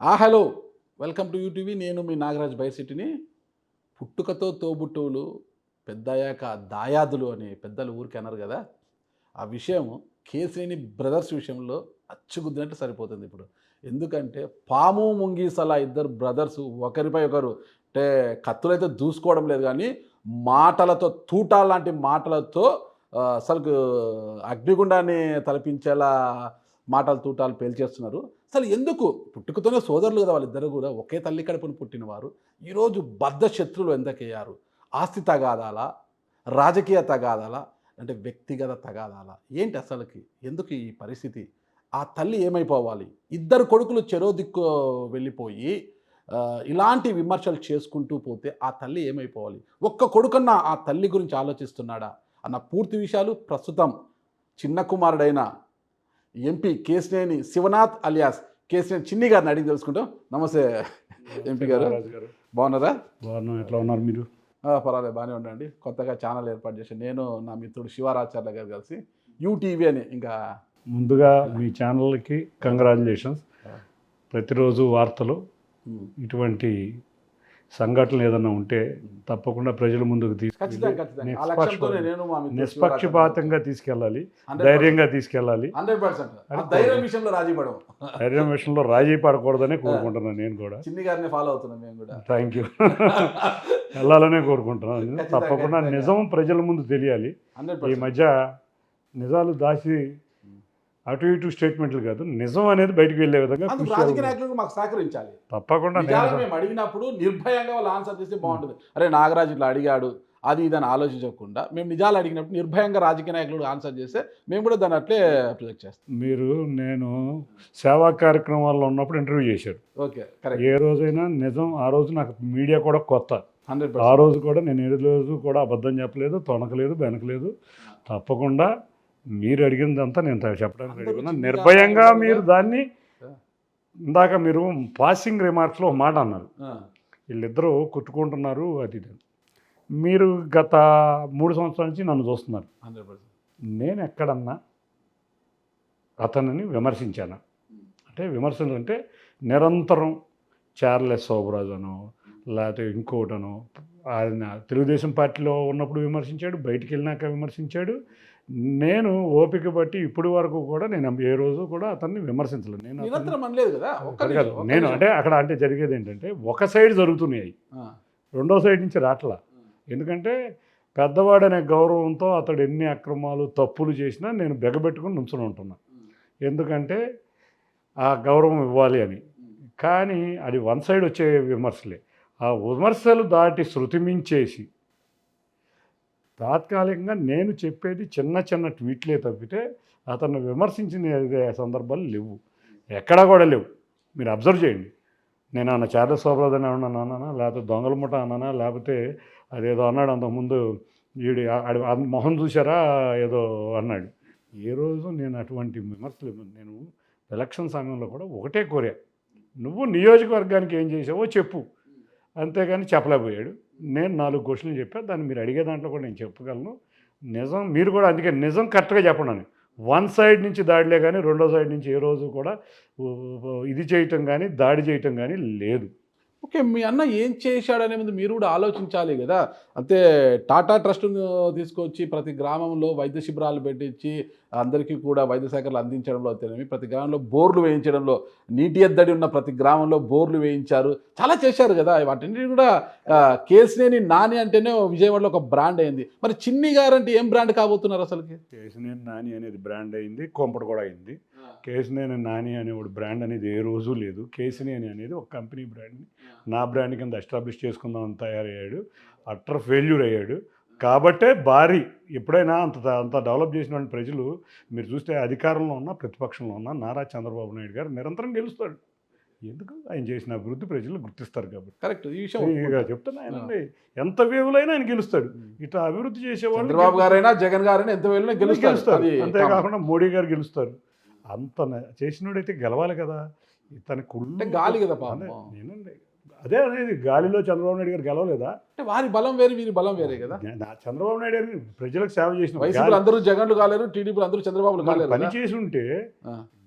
Hello welcome to UTV. నేను మీ నాగరాజ్ బైసిటీని. పుట్టుకతో తోబుట్టువులు పెద్దయ్యాక దాయాదులు అని పెద్దలు ఊరికే అన్నారు కదా. ఆ విషయం కేసినేని బ్రదర్స్ విషయంలో అచ్చుగుద్దినట్టు సరిపోతుంది ఇప్పుడు. ఎందుకంటే పాము ముంగీసల ఇద్దరు బ్రదర్స్ ఒకరిపై ఒకరు అంటే కత్తులైతే దూసుకోవడం లేదు కానీ మాటలతో తూటాలాంటి మాటలతో అసలు అగ్నిగుండాన్ని తలపించేలా మాటలు తూటాలు పేల్చేస్తున్నారు. అసలు ఎందుకు పుట్టుకతోనే సోదరులు కదా వాళ్ళిద్దరు కూడా ఒకే తల్లి కడుపున పుట్టినవారు. ఈరోజు బద్ధ శత్రులు ఎందుకయ్యారు? ఆస్తి తగాదాలా, రాజకీయ తగాదాలా, అంటే వ్యక్తిగత తగాదాలా, ఏంటి అసలుకి ఎందుకు ఈ పరిస్థితి? ఆ తల్లి ఏమైపోవాలి? ఇద్దరు కొడుకులు చెరో దిక్కు వెళ్ళిపోయి ఇలాంటి విమర్శలు చేసుకుంటూ పోతే ఆ తల్లి ఏమైపోవాలి? ఒక్క కొడుకన్నా ఆ తల్లి గురించి ఆలోచిస్తున్నాడా అన్న పూర్తి విషయాలు ప్రస్తుతం చిన్న కుమారుడైన ఎంపీ కేసినేని శివనాథ్ అలియాస్ కేసినేని చిన్ని గారిని అడిగి తెలుసుకుంటాం. నమస్తే ఎంపీ గారు. గారు బాగున్నారా? బాగున్నాం. ఎట్లా ఉన్నారు మీరు? పర్వాలేదు, బాగానే ఉండండి. కొత్తగా ఛానల్ ఏర్పాటు చేశాను నేను, నా మిత్రుడు శివారాచార్య గారు కలిసి యూటీవీ అని. ఇంకా ముందుగా మీ ఛానల్కి కంగ్రాచులేషన్స్. ప్రతిరోజు వార్తలు, ఇటువంటి సంఘటనలు ఏదైనా ఉంటే తప్పకుండా ప్రజల ముందుకు నిష్పక్షపాతంగా తీసుకెళ్ళాలి, ధైర్యంగా తీసుకెళ్ళాలి. 100% ధైర్యం విషయంలో రాజీ పడము. ధైర్యం విషయంలో రాజీ పడకూడదని కోరుకుంటున్నాను నేను కూడా. చిన్ని గారిని ఫాలో అవుతున్నాం మేము కూడా. Thank you. వెళ్ళాలనే కోరుకుంటున్నాను. తప్పకుండా నిజం ప్రజల ముందు తెలియాలి. ఈ మధ్య నిజాలు దాచి అటు ఇటు స్టేట్మెంట్లు కాదు, నిజం అనేది బయటకు వెళ్ళే విధంగా రాజకీయ నాయకులకు మాకు సహకరించాలి. తప్పకుండా మేము అడిగినప్పుడు నిర్భయంగా వాళ్ళు ఆన్సర్ చేస్తే బాగుంటుంది. అరే నాగరాజు ఇట్లా అడిగాడు అది ఇదని ఆలోచించకుండా మేము నిజాలు అడిగినప్పుడు నిర్భయంగా రాజకీయ నాయకులు ఆన్సర్ చేస్తే మేము కూడా దాన్ని అట్లే ప్రొజెక్ట్ చేస్తాం. నేను సేవా కార్యక్రమాల్లో ఉన్నప్పుడు ఇంటర్వ్యూ చేశారు. Okay, correct. ఏ రోజైనా నిజం, ఆ రోజు నాకు మీడియా కూడా కొత్త. 100%. ఆ రోజు కూడా నేను ఏ రోజు కూడా అబద్ధం చెప్పలేదు, తొనకలేదు, బెనకలేదు. తప్పకుండా మీరు అడిగిందంతా నేను చెప్పడానికి అడుగుతున్నాను. నిర్భయంగా మీరు దాన్ని, ఇందాక మీరు పాసింగ్ రిమార్క్స్లో ఒక మాట అన్నారు, వీళ్ళిద్దరూ కుట్టుకుంటున్నారు అది. మీరు గత 3 సంవత్సరాల నుంచి నన్ను చూస్తున్నారు. 100%. నేను ఎక్కడన్నా అతనిని విమర్శించాను అంటే, విమర్శలు అంటే నిరంతరం చార్లెస్ శోభరాజు అనో లేకపోతే ఇంకోటనో, ఆయన తెలుగుదేశం పార్టీలో ఉన్నప్పుడు విమర్శించాడు, బయటికి వెళ్ళినాక విమర్శించాడు. నేను ఓపిక బట్టి ఇప్పటి వరకు కూడా నేను ఏ రోజు కూడా అతన్ని విమర్శించలేదు. నేను అంటే అక్కడ అంటే జరిగేది ఏంటంటే, ఒక సైడ్ జరుగుతున్నాయి, రెండో సైడ్ నుంచి రాట్లా. ఎందుకంటే పెద్దవాడనే గౌరవంతో అతడు ఎన్ని అక్రమాలు తప్పులు చేసినా నేను బెగబెట్టుకుని నుంచుని ఉంటున్నా. ఎందుకంటే ఆ గౌరవం ఇవ్వాలి అని. కానీ అది వన్ సైడ్ వచ్చే విమర్శలే. ఆ విమర్శలు దాటి శృతి మించేసి తాత్కాలికంగా నేను చెప్పేది చిన్న చిన్న ట్వీట్లే తప్పితే అతను విమర్శించిన సందర్భాలు లేవు, ఎక్కడా కూడా లేవు. మీరు అబ్జర్వ్ చేయండి. నేను అన్న చార్లెస్ శోభరాజు అని అన్నానా, లేకపోతే దొంగల ముఠ అన్నానా, లేకపోతే అదేదో అన్నాడు అంతకుముందు, వీడి మొహం చూసారా ఏదో అన్నాడు. ఏ రోజు నేను అటువంటి విమర్శలు, నేను ఎలక్షన్ సమయంలో కూడా ఒకటే కోరా, నువ్వు నియోజకవర్గానికి ఏం చేసావో చెప్పు, అంతేగాని చెప్పలేకపోయాడు. నేను 4 క్వశ్చన్లు చెప్పాను, దాన్ని మీరు అడిగే దాంట్లో కూడా నేను చెప్పగలను. నిజం మీరు కూడా, అందుకే నిజం కరెక్ట్గా చెప్పండి. వన్ సైడ్ నుంచి దాడిలే కానీ రెండో సైడ్ నుంచి ఏ రోజు కూడా ఇది చేయటం కానీ దాడి చేయటం కానీ లేదు. ఓకే, మీ అన్న ఏం చేశాడనే ముందు మీరు కూడా ఆలోచించాలి కదా. అంటే టాటా ట్రస్ట్ను తీసుకొచ్చి ప్రతి గ్రామంలో వైద్య శిబిరాలు పెట్టించి అందరికీ కూడా వైద్య సేకరణలు అందించడంలో అయితేనేమి, ప్రతి గ్రామంలో బోర్లు వేయించడంలో, నీటి ఎద్దడి ఉన్న ప్రతి గ్రామంలో బోర్లు వేయించారు, చాలా చేశారు కదా. వాటిని కూడా కేసినేని నాని అంటేనే విజయవాడలో ఒక బ్రాండ్ అయింది. మరి చిన్ని గారంటే ఏం బ్రాండ్ కాబోతున్నారు అసలుకి? కేసినేని నాని అనేది బ్రాండ్ అయింది, కొంపడు కూడా అయింది. కేసినేని నాని అనేవాడు బ్రాండ్ అనేది ఏ రోజు లేదు. కేసినేని అనేది ఒక కంపెనీ బ్రాండ్ని నా బ్రాండ్ కింద ఎస్టాబ్లిష్ చేసుకుందామని తయారయ్యాడు. అట్టర్ ఫెయిల్యూర్ అయ్యాడు. కాబట్టే భారీ, ఎప్పుడైనా అంత డెవలప్ చేసినటువంటి ప్రజలు మీరు చూస్తే అధికారంలో ఉన్న ప్రతిపక్షంలో ఉన్న నారా చంద్రబాబు నాయుడు గారు నిరంతరం గెలుస్తాడు. ఎందుకు? ఆయన చేసిన అభివృద్ధి ప్రజలు గుర్తిస్తారు కాబట్టి. కరెక్ట్. ఈ విషయం చెప్తున్నా, ఆయన ఎంత వేవులైనా ఆయన గెలుస్తాడు. ఇట్లా అభివృద్ధి చేసేవాళ్ళు చంద్రబాబు గారైనా జగన్ గారైనా ఎంత వేవులైనా గెలుస్తారు. అంతేకాకుండా మోడీ గారు గెలుస్తారు. అంత చేసినోడైతే గెలవాలి కదా. తనకు గాలి కదా. నేనండి అదే అనేది, గాలిలో చంద్రబాబు నాయుడు గారు గెలవలేదా? అంటే వారి బలం వేరు, వీరి బలం వేరే కదా. చంద్రబాబు నాయుడు గారు ప్రజలకు సేవ చేసిన, వైసీపీ అందరూ జగన్లు కాలేరు, టీడీపీ అందరూ చంద్రబాబు కాలేరు. పని చేసి ఉంటే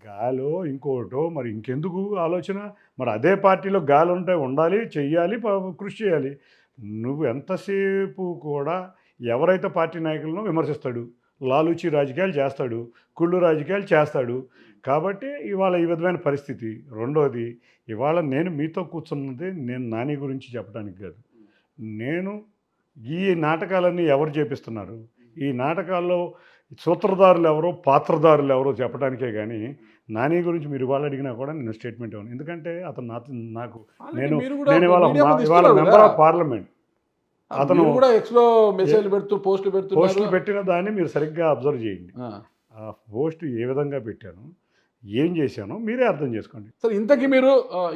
గాలో ఇంకోటో మరి ఇంకెందుకు ఆలోచన, మరి అదే పార్టీలో గాలి ఉంటే ఉండాలి, చెయ్యాలి, కృషి చేయాలి. నువ్వు ఎంతసేపు కూడా ఎవరైతే పార్టీ నాయకులను విమర్శిస్తాడు, లాలూచి రాజకీయాలు చేస్తాడు, కుళ్ళు రాజకీయాలు చేస్తాడు. కాబట్టి ఇవాళ ఈ విధమైన పరిస్థితి. రెండోది, ఇవాళ నేను మీతో కూర్చున్నది నేను నాని గురించి చెప్పడానికి కాదు. నేను ఈ నాటకాలన్నీ ఎవరు చేపిస్తున్నారు, ఈ నాటకాల్లో సూత్రధారులు ఎవరో పాత్రధారులు ఎవరో చెప్పడానికే కానీ నాని గురించి మీరు ఇవాళ అడిగినా కూడా నేను స్టేట్మెంట్ ఇవ్వను. ఎందుకంటే అతను నాకు నేను మీరు కూడా నేను ఇవాళ మీడియా ముందు ఇవాళ ఇస్తున్నారు మెంబర్ కదా. Of parliament. అతను మీరు కూడా ఎక్స్లో మెసేజ్లు పెడుతూ పోస్టులు పోస్టులు పెడుతున్నారు. పెట్టిన దాన్ని మీరు సరిగ్గా అబ్జర్వ్ చేయండి. ఆ. ఆ పోస్ట్ ఏ విధంగా పెట్టాను, ఏం చేశానో మీరే అర్థం చేసుకోండి. సరే, ఇంతకీ మీరు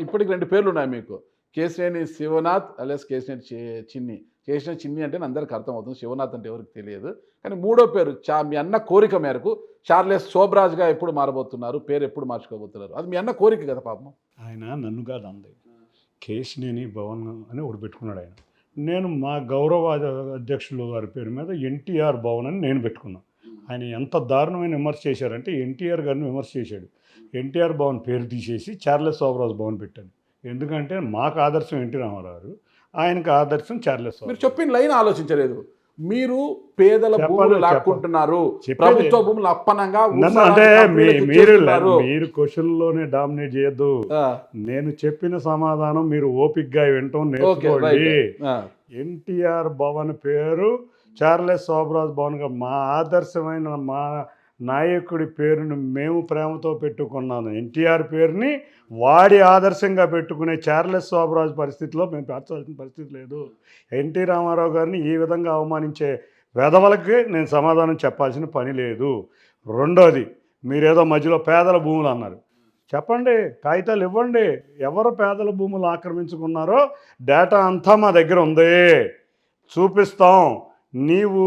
ఇప్పటికి 2 పేర్లు ఉన్నాయి మీకు. కేశినేని శివనాథ్ అలియాస్ కేశినేని చిన్ని. కేశినేని చిన్ని అంటే అందరికీ అర్థమవుతుంది, శివనాథ్ అంటే ఎవరికి తెలియదు. కానీ మూడో పేరు మీ అన్న కోరిక మేరకు చార్లెస్ శోభరాజ్గా ఎప్పుడు మారబోతున్నారు, పేరు ఎప్పుడు మార్చుకోబోతున్నారు? అది మీ అన్న కోరిక కదా పాపం. ఆయన నన్ను కాదు అంది, కేశినేని భవన్ అని ఒకటి పెట్టుకున్నాడు ఆయన. నేను మా గౌరవ అధ్యక్షులు వారి పేరు మీద ఎన్టీఆర్ భవన్ అని నేను పెట్టుకున్నాను. ఆయన ఎంత దారుణమైన విమర్శ చేశారంటే ఎన్టీఆర్ గారిని విమర్శ చేశాడు. ఎన్టీఆర్ భవన్ పేరు తీసేసి చార్లెస్ శోభరాజ్ భవన్ పెట్టాను. ఎందుకంటే మాకు ఆదర్శం ఎన్టీ రామారావు, ఆయనకు ఆదర్శం చార్లెస్ మీరు శోభరాజ్. చెప్పిన లైన్ ఆలోచించలేదు. మీరు పేదల భూములు లాక్కుంటున్నారు, ప్రభుత్వ భూములు అప్పనంగా నన్ను అంటే మీరు క్వశ్చన్లోనే డామినేట్ చేయొద్దు. నేను చెప్పిన సమాధానం మీరు ఓపిక్గా వినటం నేర్చుకోండి. ఎన్టీఆర్ భవన్ పేరు చార్లెస్ శోభరాజ్ భవన్గా మా ఆదర్శమైన మా నాయకుడి పేరును మేము ప్రేమతో పెట్టుకున్నాను. ఎన్టీఆర్ పేరుని వాడి ఆదర్శంగా పెట్టుకునే చార్లెస్ శోభరాజ్ పరిస్థితిలో మేము పెంచాల్సిన పరిస్థితి లేదు. ఎన్టీ రామారావు గారిని ఈ విధంగా అవమానించే వెధవలకి నేను సమాధానం చెప్పాల్సిన పని లేదు. రెండోది, మీరేదో మధ్యలో పేదల భూములు అన్నారు. చెప్పండి, కాగితాలు ఇవ్వండి, ఎవరు పేదల భూములు ఆక్రమించుకున్నారో డేటా అంతా మా దగ్గర ఉంది, చూపిస్తాం. నీవు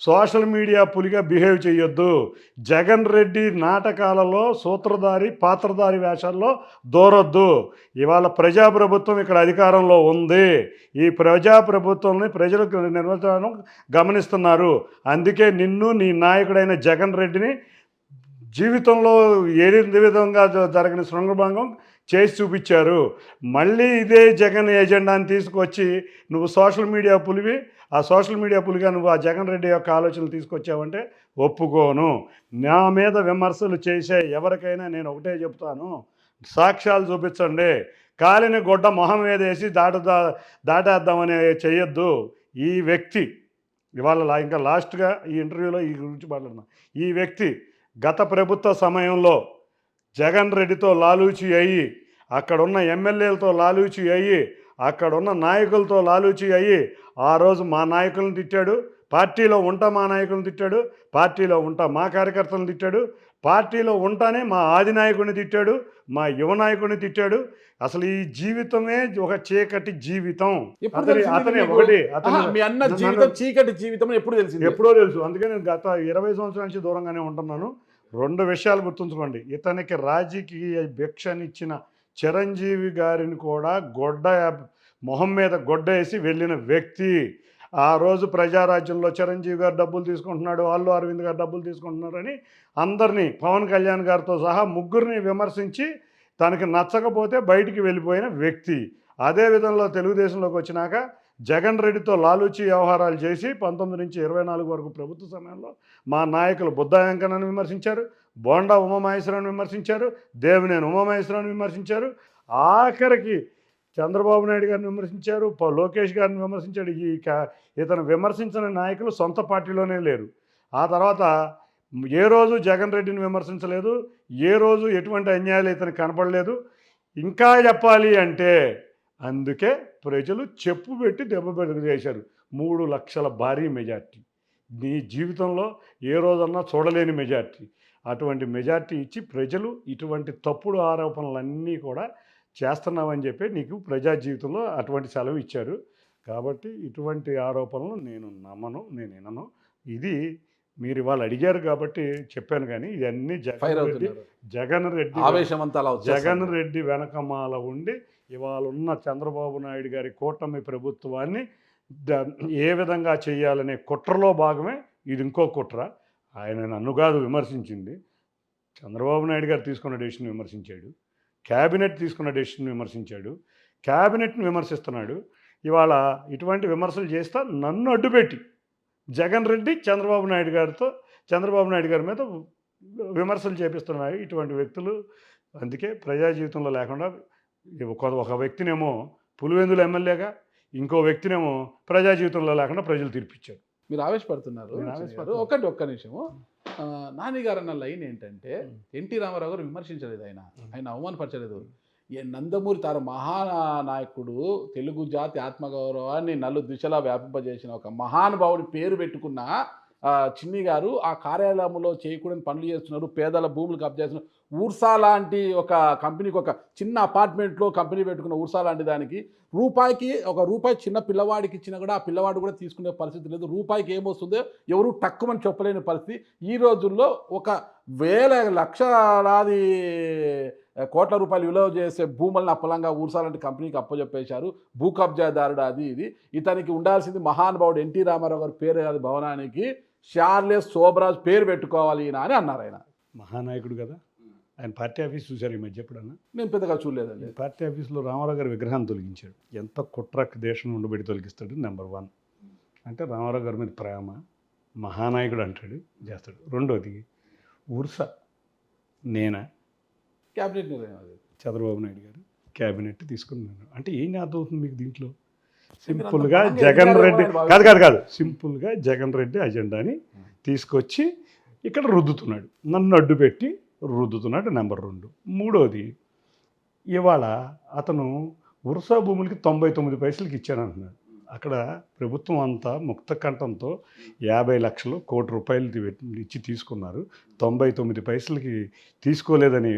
సోషల్ మీడియా పులిగా బిహేవ్ చేయొద్దు. జగన్ రెడ్డి నాటకాలలో సూత్రధారి పాత్రధారి వేషాల్లో దూరొద్దు. ఇవాళ ప్రజాప్రభుత్వం ఇక్కడ అధికారంలో ఉంది. ఈ ప్రజాప్రభుత్వాన్ని ప్రజలకు నిర్వచనం గమనిస్తున్నారు. అందుకే నిన్ను నీ నాయకుడైన జగన్ రెడ్డిని జీవితంలో ఏ విధంగా జరిగిన శృంగభంగం చేసి చూపించారు. మళ్ళీ ఇదే జగన్ ఎజెండాని తీసుకొచ్చి నువ్వు సోషల్ మీడియా పులివి, ఆ సోషల్ మీడియా పులిగా నువ్వు ఆ జగన్ రెడ్డి యొక్క ఆలోచనలు తీసుకొచ్చావంటే ఒప్పుకోను. నా మీద విమర్శలు చేసే ఎవరికైనా నేను ఒకటే చెప్తాను, సాక్ష్యాలు చూపించండి. కాలిని గొడ్డ మొహం మీద వేసి దాటేద్దామని చేయొద్దు. ఈ వ్యక్తి ఇవాళ ఇంకా లాస్ట్గా ఈ ఇంటర్వ్యూలో ఈ గురించి మాట్లాడుతున్నా. ఈ వ్యక్తి గత ప్రభుత్వ సమయంలో జగన్ రెడ్డితో లాలూచి అయ్యి, అక్కడున్న ఎమ్మెల్యేలతో లాలూచి అయ్యి, అక్కడున్న నాయకులతో లాలూచి అయ్యి ఆ రోజు మా నాయకులను తిట్టాడు, పార్టీలో ఉంటా మా నాయకులను తిట్టాడు, పార్టీలో ఉంటా మా కార్యకర్తలను తిట్టాడు, పార్టీలో ఉంటానే మా ఆది నాయకుడిని తిట్టాడు, మా యువ నాయకుడిని తిట్టాడు. అసలు ఈ జీవితమే ఒక చీకటి జీవితం. మీ అన్న జీవితం చీకటి జీవితం ఎప్పుడు తెలిసింది? ఎప్పుడో తెలుసు. అందుకే నేను గత 20 సంవత్సరాల నుంచి దూరంగానే ఉంటున్నాను. 2 విషయాలు గుర్తుంచుకోండి. ఇతనికి రాజకీయ భిక్షనిచ్చిన చిరంజీవి గారిని కూడా మొహం మీద గొడ్డ వేసి వెళ్ళిన వ్యక్తి. ఆ రోజు ప్రజారాజ్యంలో చిరంజీవి గారు డబ్బులు తీసుకుంటున్నాడు, అల్లు అరవింద్ గారు డబ్బులు తీసుకుంటున్నారని అందరినీ, పవన్ కళ్యాణ్ గారితో సహా ముగ్గురిని విమర్శించి తనకి నచ్చకపోతే బయటికి వెళ్ళిపోయిన వ్యక్తి. అదే విధంగా తెలుగుదేశంలోకి వచ్చినాక జగన్ రెడ్డితో లాలూచి వ్యవహారాలు చేసి 19 నుంచి 24 వరకు ప్రభుత్వ సమయంలో మా నాయకులు బుద్ధా వెంకన్నను విమర్శించారు, బోండా ఉమామహేశ్వరాన్ని విమర్శించారు, దేవినేని ఉమామహేశ్వరాన్ని విమర్శించారు, ఆఖరికి చంద్రబాబు నాయుడు గారిని విమర్శించారు, లోకేష్ గారిని విమర్శించాడు. ఇతను విమర్శించిన నాయకులు సొంత పార్టీలోనే లేరు. ఆ తర్వాత ఏ రోజు జగన్ రెడ్డిని విమర్శించలేదు, ఏ రోజు ఎటువంటి అన్యాయాలు ఇతనికి కనపడలేదు. ఇంకా చెప్పాలి అంటే అందుకే ప్రజలు చెప్పు పెట్టి దెబ్బ చేశారు. 3 లక్షల భారీ మెజార్టీ. నీ జీవితంలో ఏ రోజన్నా చూడలేని మెజార్టీ. అటువంటి మెజార్టీ ఇచ్చి ప్రజలు ఇటువంటి తప్పుడు ఆరోపణలన్నీ కూడా చేస్తున్నామని చెప్పి నీకు ప్రజా జీవితంలో అటువంటి సెలవు ఇచ్చారు. కాబట్టి ఇటువంటి ఆరోపణలు నేను నమ్మను, నేను వినను. ఇది మీరు ఇవాళ అడిగారు కాబట్టి చెప్పాను. కానీ ఇవన్నీ జగన్ రెడ్డి వెనకమాల ఉండి ఇవాళ ఉన్న చంద్రబాబు నాయుడు గారి కూటమి ప్రభుత్వాన్ని ఏ విధంగా చేయాలనే కుట్రలో భాగమే ఇది. ఇంకో కుట్ర. ఆయన నన్ను కాదు విమర్శించింది, చంద్రబాబు నాయుడు గారు తీసుకున్న డెసిషన్ విమర్శించాడు. క్యాబినెట్ తీసుకున్న డెసిషన్ విమర్శించాడు, క్యాబినెట్ని విమర్శిస్తున్నాడు. ఇవాళ ఇటువంటి విమర్శలు చేస్తా నన్ను అడ్డుపెట్టి జగన్ రెడ్డి చంద్రబాబు నాయుడు గారి మీద విమర్శలు చేపిస్తున్నాయి ఇటువంటి వ్యక్తులు. అందుకే ప్రజా జీవితంలో లేకుండా ఒక వ్యక్తినేమో పులివెందుల ఎమ్మెల్యేగా, ఇంకో వ్యక్తినేమో ప్రజా జీవితంలో లేకుండా ప్రజలు తీర్పిచ్చారు. మీరు ఆవేశపడుతున్నారు. నేను ఆవేశపడుతున్నా. ఒక్క నిమిషము. నాని గారు అన్న లైన్ ఏంటంటే ఎన్టీ రామారావు గారు విమర్శించలేదు, ఆయన అవమానపరచలేదు. నందమూరి మహానాయకుడు, తెలుగు జాతి ఆత్మగౌరవాన్ని నలు దిశలా వ్యాపింపజేసిన ఒక మహానుభావుడి పేరు పెట్టుకున్న చిన్ని గారు ఆ కార్యాలయంలో చేయకూడని పనులు చేస్తున్నారు, పేదల భూములు కబ్జా చేస్తున్నారు. ఊర్సా లాంటి ఒక కంపెనీకి, ఒక చిన్న అపార్ట్మెంట్లో కంపెనీ పెట్టుకున్న ఊర్సా లాంటి దానికి రూపాయి చిన్న పిల్లవాడికి ఇచ్చినా కూడా ఆ పిల్లవాడు కూడా తీసుకునే పరిస్థితి లేదు. రూపాయికి ఏమొస్తుందో ఎవరు తక్కువని చెప్పలేని పరిస్థితి. ఈ రోజుల్లో ఒక లక్షలాది కోట్ల రూపాయలు విలువ చేసే భూములను అప్పలంగా ఊర్సా లాంటి కంపెనీకి అప్పచెప్పేశారు. భూ కబ్జాదారుడు అది ఇది. ఇతనికి ఉండాల్సింది మహానుభావుడు ఎన్టీ రామారావు గారి పేరు కాదు, భవనానికి చార్లెస్ శోభరాజ్ పేరు పెట్టుకోవాలి ఈయన అని అన్నారు. ఆయన మహానాయకుడు కదా. ఆయన పార్టీ ఆఫీస్ చూశారు ఈ మధ్య ఎప్పుడన్నా? నేను పెద్దగా చూడలేదండి. పార్టీ ఆఫీస్లో రామారావు గారి విగ్రహాన్ని తొలగించాడు. ఎంత కుట్రక్ దేశం ఉండబెట్టి తొలగిస్తాడు. నెంబర్ 1 అంటే రామారావు గారి మీద ప్రేమ, మహానాయకుడు అంటాడు, చేస్తాడు. రెండోది ఉర్సా నేనా క్యాబినెట్ నిర్ణయం అది. చంద్రబాబు నాయుడు గారు క్యాబినెట్ తీసుకున్నాను అంటే ఏం అర్థమవుతుంది మీకు దీంట్లో? సింపుల్గా జగన్ రెడ్డి కాదు సింపుల్గా జగన్ రెడ్డి అజెండాని తీసుకొచ్చి ఇక్కడ రుద్దుతున్నాడు, నన్ను అడ్డుపెట్టి రుద్దుతున్నాడు. నెంబర్ 2. మూడోది ఇవాళ అతను ఉర్సా భూములకి 99 పైసలకి ఇచ్చానంటున్నాడు. అక్కడ ప్రభుత్వం అంతా ముక్త కంఠంతో 50 లక్షలు కోటి రూపాయలు ఇచ్చి తీసుకున్నారు. 99 పైసలకి తీసుకోలేదని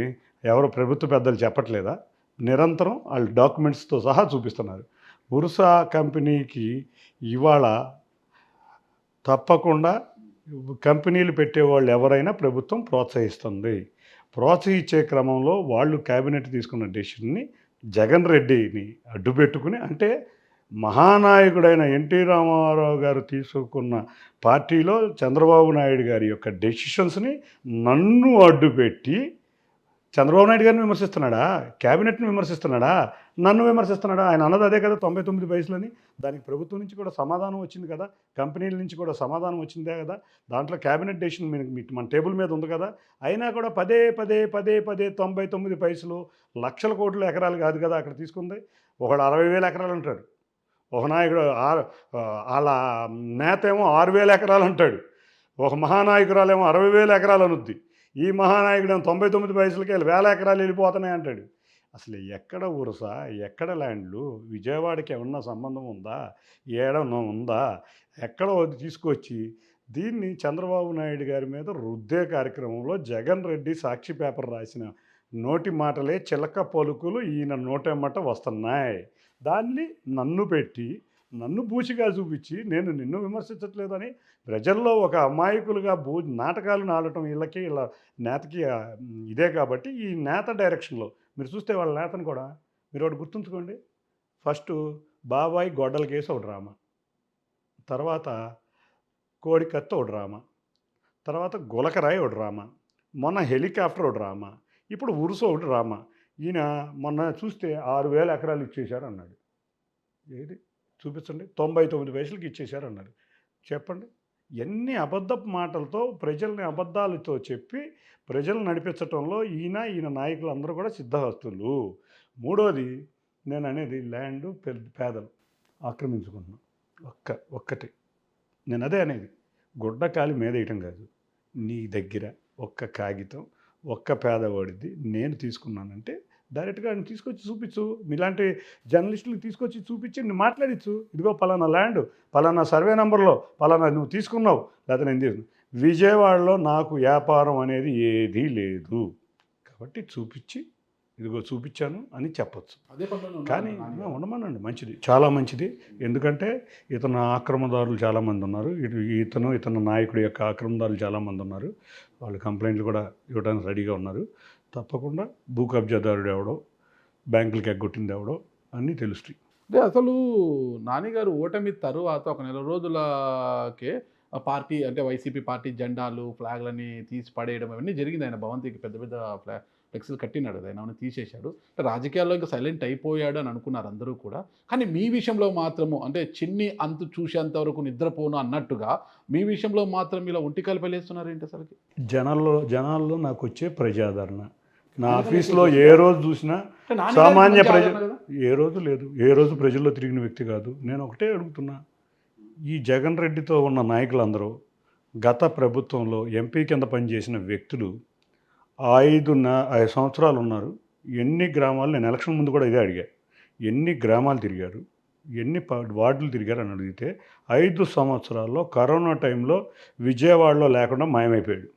ఎవరో ప్రభుత్వ పెద్దలు చెప్పట్లేదా? నిరంతరం వాళ్ళు డాక్యుమెంట్స్తో సహా చూపిస్తున్నారు. ఉర్సా కంపెనీకి ఇవాళ తప్పకుండా కంపెనీలు పెట్టేవాళ్ళు ఎవరైనా ప్రభుత్వం ప్రోత్సహిస్తుంది. ప్రోత్సహించే క్రమంలో వాళ్ళు క్యాబినెట్ తీసుకున్న డెసిషన్ని జగన్ రెడ్డిని అడ్డుపెట్టుకుని, అంటే మహానాయకుడైన ఎన్టీ రామారావు గారు తీసుకున్న పార్టీలో చంద్రబాబు నాయుడు గారి యొక్క డెసిషన్స్ని నన్ను అడ్డుపెట్టి చంద్రబాబు నాయుడు గారిని విమర్శిస్తున్నాడా? క్యాబినెట్ని విమర్శిస్తున్నాడా? నన్ను విమర్శిస్తున్నాడా? ఆయన అన్నది అదే కదా 99 పైసలని. దానికి ప్రభుత్వం నుంచి కూడా సమాధానం వచ్చింది కదా, కంపెనీల నుంచి కూడా సమాధానం వచ్చిందే కదా. దాంట్లో క్యాబినెట్ డెసిషన్ మన టేబుల్ మీద ఉంది కదా. అయినా కూడా పదే 99 పైసలు, లక్షల కోట్ల ఎకరాలు కాదు కదా అక్కడ తీసుకుంది. ఒకడు 60,000 ఎకరాలు అంటాడు, ఒక నాయకుడు వాళ్ళ నేత ఏమో 6,000 ఎకరాలు అంటాడు, ఒక మహానాయకురాలేమో 60,000 ఎకరాలు అనుద్ది. ఈ మహానాయకుడు 99 పైసలకి 1,000 ఎకరాలు వెళ్ళిపోతున్నాయి అంటాడు. అసలు ఎక్కడ ఉరసా, ఎక్కడ ల్యాండ్లు? విజయవాడకి ఏమన్నా సంబంధం ఉందా? ఏడన్నా ఉందా? ఎక్కడో తీసుకొచ్చి దీన్ని చంద్రబాబు నాయుడు గారి మీద రుద్దే కార్యక్రమంలో జగన్ రెడ్డి సాక్షి పేపర్ రాసిన నోటి మాటలే చిలక పలుకులు ఈయన నోటెమ్మట వస్తున్నాయి. దాన్ని నన్ను పెట్టి, నన్ను బూచిగా చూపించి నేను నిన్ను విమర్శించట్లేదని ప్రజల్లో ఒక అమాయకులుగా నాటకాలు ఆడటం వీళ్ళకి ఇలా నేతకి ఇదే. కాబట్టి ఈ నేత డైరెక్షన్లో మీరు చూస్తే వాళ్ళ నేతను కూడా మీరు ఒకటి గుర్తుంచుకోండి. ఫస్ట్ బాబాయ్ గొడ్డల కేసు ఒక డ్రామా, తర్వాత కోడికత్తి ఒక డ్రామా, తర్వాత గులకరాయి ఒక డ్రామా, మొన్న హెలికాప్టర్ ఒక డ్రామా, ఇప్పుడు ఉరుసు ఒకటి డ్రామా. ఈయన మొన్న చూస్తే 6,000 ఎకరాలు ఇచ్చేశారు అన్నాడు. ఏది చూపించండి? 99 పైసలకి ఇచ్చేశారు అన్నాడు. చెప్పండి. ఎన్ని అబద్ధపు మాటలతో ప్రజల్ని అబద్ధాలతో చెప్పి ప్రజలు నడిపించటంలో ఈయన నాయకులు అందరూ కూడా సిద్ధహస్తులు. మూడోది నేను అనేది ల్యాండ్ పేదలు ఆక్రమించుకుంటున్నాం. ఒక్కటి నేను అదే అనేది, గుడ్డకాలి మీద వేయటం కాదు. నీ దగ్గర ఒక్క కాగితం, ఒక్క పేదవాడిది నేను తీసుకున్నానంటే డైరెక్ట్గా ఆయన తీసుకొచ్చి చూపించు. మీలాంటి జర్నలిస్టులు తీసుకొచ్చి చూపించి నేను మాట్లాడించు. ఇదిగో పలానా ల్యాండ్, పలానా సర్వే నెంబర్లో పలానా నువ్వు తీసుకున్నావు, లేకపోతే నేను తీసుకున్నాను. విజయవాడలో నాకు వ్యాపారం అనేది ఏదీ లేదు కాబట్టి చూపించి ఇదిగో చూపించాను అని చెప్పచ్చు. కానీ ఉండమనండి, మంచిది, చాలా మంచిది. ఎందుకంటే ఇతను ఆక్రమణదారులు చాలామంది ఉన్నారు, ఇతను నాయకుడి యొక్క ఆక్రమణదారులు చాలామంది ఉన్నారు. వాళ్ళు కంప్లైంట్లు కూడా ఇవ్వడానికి రెడీగా ఉన్నారు. తప్పకుండా భూ కబ్జాదారుడు ఎవడో, బ్యాంకులకి ఎగ్గొట్టింది ఎవడో అన్నీ తెలుస్తాయి. అంటే అసలు నానిగారు ఓటమి తరువాత ఒక నెల రోజులకే పార్టీ, అంటే వైసీపీ పార్టీ జెండాలు, ఫ్లాగ్లని తీసి పడేయడం అవన్నీ జరిగింది. ఆయన భవంతికి పెద్ద పెద్ద ఫ్లెక్సీలు కట్టినాడు కదా, ఆయన ఏమైనా తీసేశాడు. అంటే రాజకీయాల్లో ఇంకా సైలెంట్ అయిపోయాడు అని అనుకున్నారు అందరూ కూడా. కానీ మీ విషయంలో మాత్రము అంటే చిన్ని అంతు చూసేంత వరకు నిద్రపోను అన్నట్టుగా మీ విషయంలో మాత్రం ఇలా ఒంటికాలు పెళ్ళేస్తున్నారు ఏంటి అసలుకి? జనాల్లో నాకు వచ్చే ప్రజాదరణ, నా అందుకని ఆఫీస్లో ఎక్కువ ఏ రోజు చూసినా అంటే నాని గారికి సామాన్య మంచి ప్రజ ఆదరణ కదా? ఏ రోజు లేదు, ఏ రోజు ప్రజల్లో తిరిగిన వ్యక్తి కాదు. నేను ఒకటే అడుగుతున్నా, ఈ జగన్ రెడ్డితో ఉన్న నాయకులందరూ గత ప్రభుత్వంలో ఎంపీ కింద పనిచేసిన వ్యక్తులు 5 సంవత్సరాలు ఉన్నారు. ఎన్ని గ్రామాలు, నేను ఎలక్షన్ ముందు కూడా ఇదే అడిగా, ఎన్ని గ్రామాలు తిరిగారు, ఎన్ని వార్డులు తిరిగారు అని అడిగితే 5 సంవత్సరాల్లో కరోనా టైంలో విజయవాడలో లేకుండా మాయమైపోయాడు.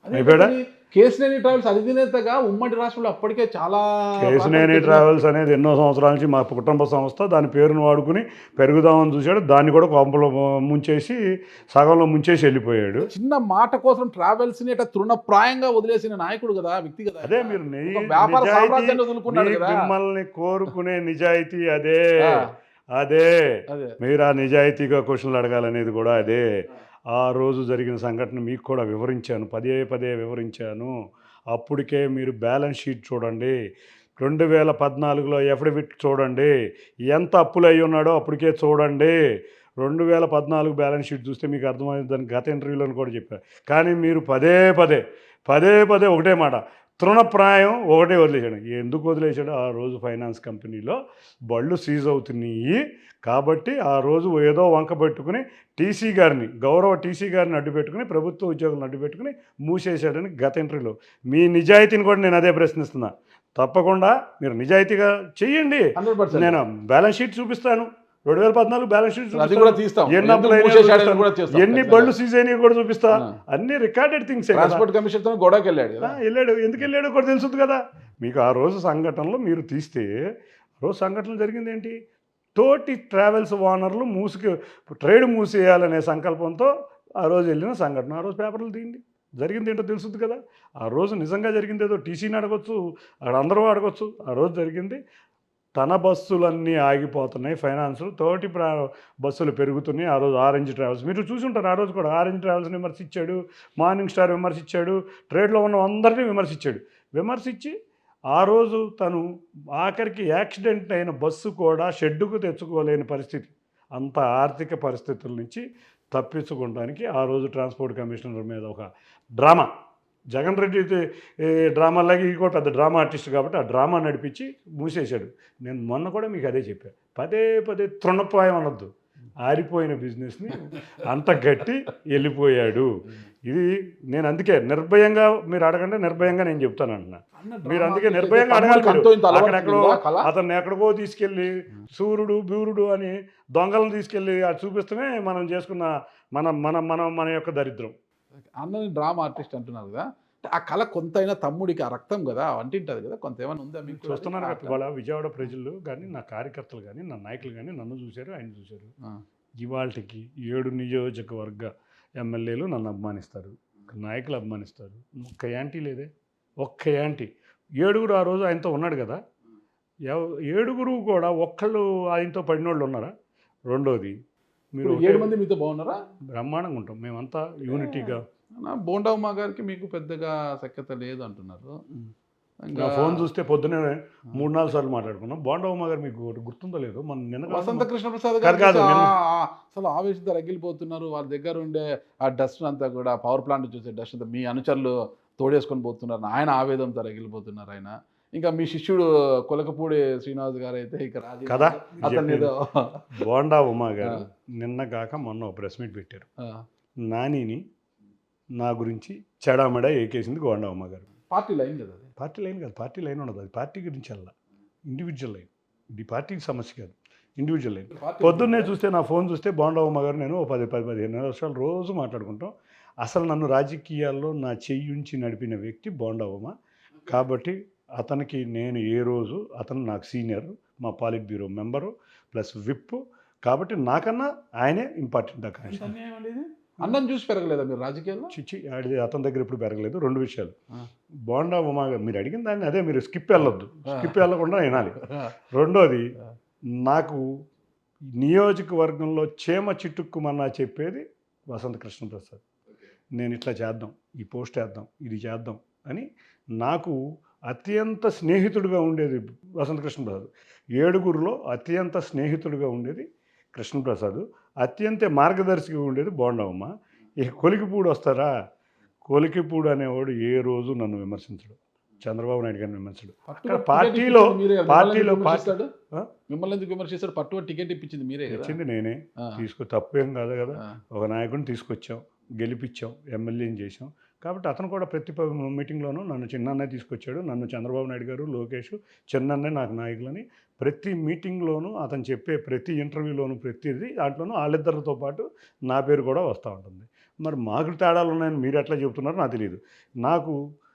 అయిపోయాడా? కేసినేని ట్రావెల్స్ అధినేతగా ఉమ్మడి రాష్ట్రంలో అప్పటికే చాలా కేసినేని ట్రావెల్స్ అనేది ఎన్నో సంవత్సరాల నుంచి మా కుటుంబ సంస్థ, దాని పేరును వాడుకుని పెరుగుదామని చూశాడు. దాన్ని కూడా కొంపలో ముంచేసి సగంలో ముంచేసి వెళ్ళిపోయాడు. చిన్న మాట కోసం ట్రావెల్స్ ని తృణప్రాయంగా వదిలేసిన నాయకుడు కదా, వ్యక్తి కదా. అదే మీరు ఒక వ్యాపార సామ్రాజ్యాన్ని వదులుకున్నాడు కదా. మిమ్మల్ని కోరుకునే నిజాయితీ అదే. ఆ. అదే అదే మీరు ఆ నిజాయితీగా క్వశ్చన్లు అడగాలనేది కూడా అదే. ఆ రోజు జరిగిన సంఘటన మీకు కూడా వివరించాను, పదే వివరించాను. అప్పటికే మీరు బ్యాలెన్స్ షీట్ చూడండి, 2014లో ఎఫిడవిట్ చూడండి, ఎంత అప్పులు అయి ఉన్నాడో అప్పటికే చూడండి. 2014 బ్యాలెన్స్ షీట్ చూస్తే మీకు అర్థమైంది. దానికి గత ఇంటర్వ్యూలో కూడా చెప్పారు. కానీ మీరు పదే ఒకటే మాట, తృణప్రాయం ఒకటే వదిలేశాడు. ఎందుకు వదిలేశాడు? ఆ రోజు ఫైనాన్స్ కంపెనీలో బళ్ళు సీజ్ అవుతున్నాయి కాబట్టి ఆ రోజు ఏదో వంక పెట్టుకుని గౌరవ టీసీ గారిని అడ్డు పెట్టుకుని, ప్రభుత్వ ఉద్యోగులను అడ్డు పెట్టుకుని మూసేశాడని గత ఇంటర్వ్యూలో. మీ నిజాయితీని కూడా నేను అదే ప్రశ్నిస్తున్నా. తప్పకుండా మీరు నిజాయితీగా చెయ్యండి. 100%. నేను బ్యాలెన్స్ షీట్ చూపిస్తాను, 2014 బ్యాలెన్స్ షీట్ అది కూడా తీస్తాం. ఎన్ని అప్పులు ఎందుకు అయినాయో మూసేశాడని చూపిస్తాను, కూడా చేస్తాం. ఎన్ని బళ్ళు సీజ్ అయినాయో కూడా చూపిస్తా. ఆ. అన్ని రికార్డెడ్ థింగ్స్. ట్రాన్స్పోర్ట్ కమిషన్ తో గొడవకి వెళ్ళాడు కదా. వెళ్ళాడు, ఎందుకు వెళ్ళాడో కూడా తెలుసుద్ది కదా మీకు. ఆ రోజు సంఘటనలో మీరు తీస్తే, ఆ రోజు సంఘటనలు జరిగింది ఏంటి? తోటి ట్రావెల్స్ ఓనర్లు ట్రేడ్ మూసేయాలనే సంకల్పంతో ఆ రోజు వెళ్ళిన సంఘటన. ఆ రోజు పేపర్లు తీయండి, జరిగింది ఏంటో తెలుసుద్ది కదా. ఆ రోజు నిజంగా జరిగింది ఏదో టీసీని అడగొచ్చు, అక్కడ అందరూ అడగొచ్చు. ఆ రోజు జరిగింది, తన బస్సులన్నీ ఆగిపోతున్నాయి, ఫైనాన్స్ తోటి బస్సులు పెరుగుతున్నాయి. ఆ రోజు ఆరెంజ్ ట్రావెల్స్ మీరు చూసి ఉంటారు. ఆ రోజు కూడా ఆరెంజ్ ట్రావెల్స్ని విమర్శించాడు, మార్నింగ్ స్టార్ విమర్శించాడు, ట్రేడ్లో ఉన్న అందరినీ విమర్శించి ఆ రోజు తను ఆఖరికి యాక్సిడెంట్ అయిన బస్సు కూడా షెడ్డుకు తెచ్చుకోలేని పరిస్థితి, అంత ఆర్థిక పరిస్థితుల నుంచి తప్పించుకోవడానికి ఆ రోజు ట్రాన్స్పోర్ట్ కమిషనర్ మీద ఒక డ్రామా, జగన్ రెడ్డి డ్రామాలాగే ఈ కూడా పెద్ద డ్రామా ఆర్టిస్ట్ కాబట్టి ఆ డ్రామా నడిపించి మూసేశాడు. నేను మొన్న కూడా మీకు అదే చెప్పాను, పదే తృణప్రాయం అనొద్దు, ఆరిపోయిన బిజినెస్ని అంత గట్టి వెళ్ళిపోయాడు. ఇది నేను అందుకే నిర్భయంగా మీరు అడగండి, నిర్భయంగా నేను చెప్తాను అంటున్నా. మీరు అందుకే నిర్భయంగా అడగాలి. అక్కడెక్కడో అతన్ని ఎక్కడికో తీసుకెళ్ళి సూర్యుడు బూరుడు అని దొంగలను తీసుకెళ్ళి అది చూపిస్తేనే మనం చేసుకున్న మన యొక్క దరిద్రం. అన్నని డ్రామా ఆర్టిస్ట్ అంటున్నారు కదా, ఆ కళ కొంతైనా తమ్ముడికి ఆ రక్తం కదా అంటింటది కదా, కొంత ఏమైనా ఉందా మీకు? చూస్తున్నారు కదా ఇవాళ విజయవాడ ప్రజలు కానీ, నా కార్యకర్తలు కానీ, నా నాయకులు కానీ నన్ను చూశారు, ఆయన చూశారు. ఇవాళకి 7 నియోజకవర్గ ఎమ్మెల్యేలు నన్ను అభిమానిస్తారు, నాయకులు అభిమానిస్తారు. ఒక్క యాంటీ లేదే, ఒక్క యాంటీ. 7 ఆ రోజు ఆయనతో ఉన్నాడు కదా, 7 కూడా ఒక్కళ్ళు ఆయనతో పడినోళ్ళు ఉన్నారా? రెండోది, మీరు 7 మంది మీతో బాగున్నారా? బ్రహ్మాండంగా ఉంటాం మేమంతా యూనిటీగా. బోండమ్మ గారికి మీకు పెద్దగా సఖ్యత లేదు అంటున్నారు. నా ఫోన్ చూస్తే పొద్దునే 3-4 సార్లు మాట్లాడుకున్నాం. బోండమ్మ గారు మీకు గుర్తుందో లేదు, మన నిన్న వసంత కృష్ణ ప్రసాద్ గారు అసలు ఆవేశంతో రగిలిపోతున్నారు. వాళ్ళ దగ్గర ఉండే ఆ డస్ట్ అంతా కూడా, పవర్ ప్లాంట్ చూసే డస్ట్ అంతా మీ అనుచరులు తోడేసుకొని పోతున్నారు, ఆయన ఆవేదంతో రగిలిపోతున్నారు. ఆయన ఇంకా మీ శిష్యుడు కొలకపూడి శ్రీనివాస్ గారు అయితే ఇక కదా అతను ఏదో బోండా ఉమా గారు నిన్న కాక మొన్న ప్రెస్ మీట్ పెట్టారు. నానిని నా గురించి చెడామెడ ఏకేసింది బోండా ఉమా గారు. పార్టీ లైన్ కదా, పార్టీ లైన్ కాదు, పార్టీ లైన్ ఉండదు, అది పార్టీ గురించి అలా ఇండివిజువల్ లైన్. ఇది పార్టీకి సమస్య కాదు, ఇండివిజువల్ లైన్. పొద్దున్నే చూస్తే నా ఫోన్ చూస్తే బోండా ఉమా గారు నేను 10-15 వర్షాలు రోజు మాట్లాడుకుంటాం. అసలు నన్ను రాజకీయాల్లో నా చెయ్యుంచి నడిపిన వ్యక్తి బోండా ఉమా. కాబట్టి అతనికి నేను ఏ రోజు, అతను నాకు సీనియర్, మా పాలిట్ బ్యూరో మెంబరు ప్లస్ విప్, కాబట్టి నాకన్నా ఆయనే ఇంపార్టెంట్. అన్నం చూసి పెరగలేదా మీరు రాజకీయాల్లో? చిచ్చి అతని దగ్గర ఇప్పుడు పెరగలేదు. 2 విషయాలు. బోండా ఉమా మీరు అడిగిన దాన్ని అదే, మీరు స్కిప్ వెళ్ళొద్దు, స్కిప్ వెళ్ళకుండా వినాలి. రెండోది, నాకు నియోజకవర్గంలో చీమ చిట్టుక్కుమన్నా చెప్పేది వసంత కృష్ణప్రసాద్. నేను ఇట్లా చేద్దాం, ఈ పోస్ట్ వేద్దాం, ఇది చేద్దాం అని నాకు అత్యంత స్నేహితుడిగా ఉండేది వసంత కృష్ణప్రసాద్. 7గురిలో అత్యంత స్నేహితుడిగా ఉండేది కృష్ణప్రసాద్. అత్యంత మార్గదర్శిగా ఉండేది బోండమ్మ. ఇక కొలికిపూడి వస్తారా, కొలికిపూడి అనేవాడు ఏ రోజు నన్ను విమర్శించడు, చంద్రబాబు నాయుడు గారిని విమర్శించడు. అక్కడ పార్టీలో మిమ్మల్ని ఎందుకు విమర్శిస్తాడు? పట్టు టికెట్ ఇప్పించింది మీరే కదా. ఇచ్చింది నేనే, తప్పేం కాదు కదా. ఒక నాయకుడిని తీసుకొచ్చాం, గెలిపించాం, ఎమ్మెల్యేని చేసాం. కాబట్టి అతను కూడా ప్రతి మీటింగ్లోనూ నన్ను చిన్నన్నయ్య తీసుకొచ్చాడు. నన్ను చంద్రబాబు నాయుడు గారు, లోకేష్, చిన్నన్నయ్య నాకు నాయకులని ప్రతి మీటింగ్లోనూ అతను చెప్పే ప్రతి ఇంటర్వ్యూలోనూ ప్రతిదీ దాంట్లోనూ వాళ్ళిద్దరితో పాటు నా పేరు కూడా వస్తూ ఉంటుంది. మరి మాకు తేడాలు ఉన్నాయని మీరు ఎట్లా చెబుతున్నారో నాకు తెలియదు. నాకు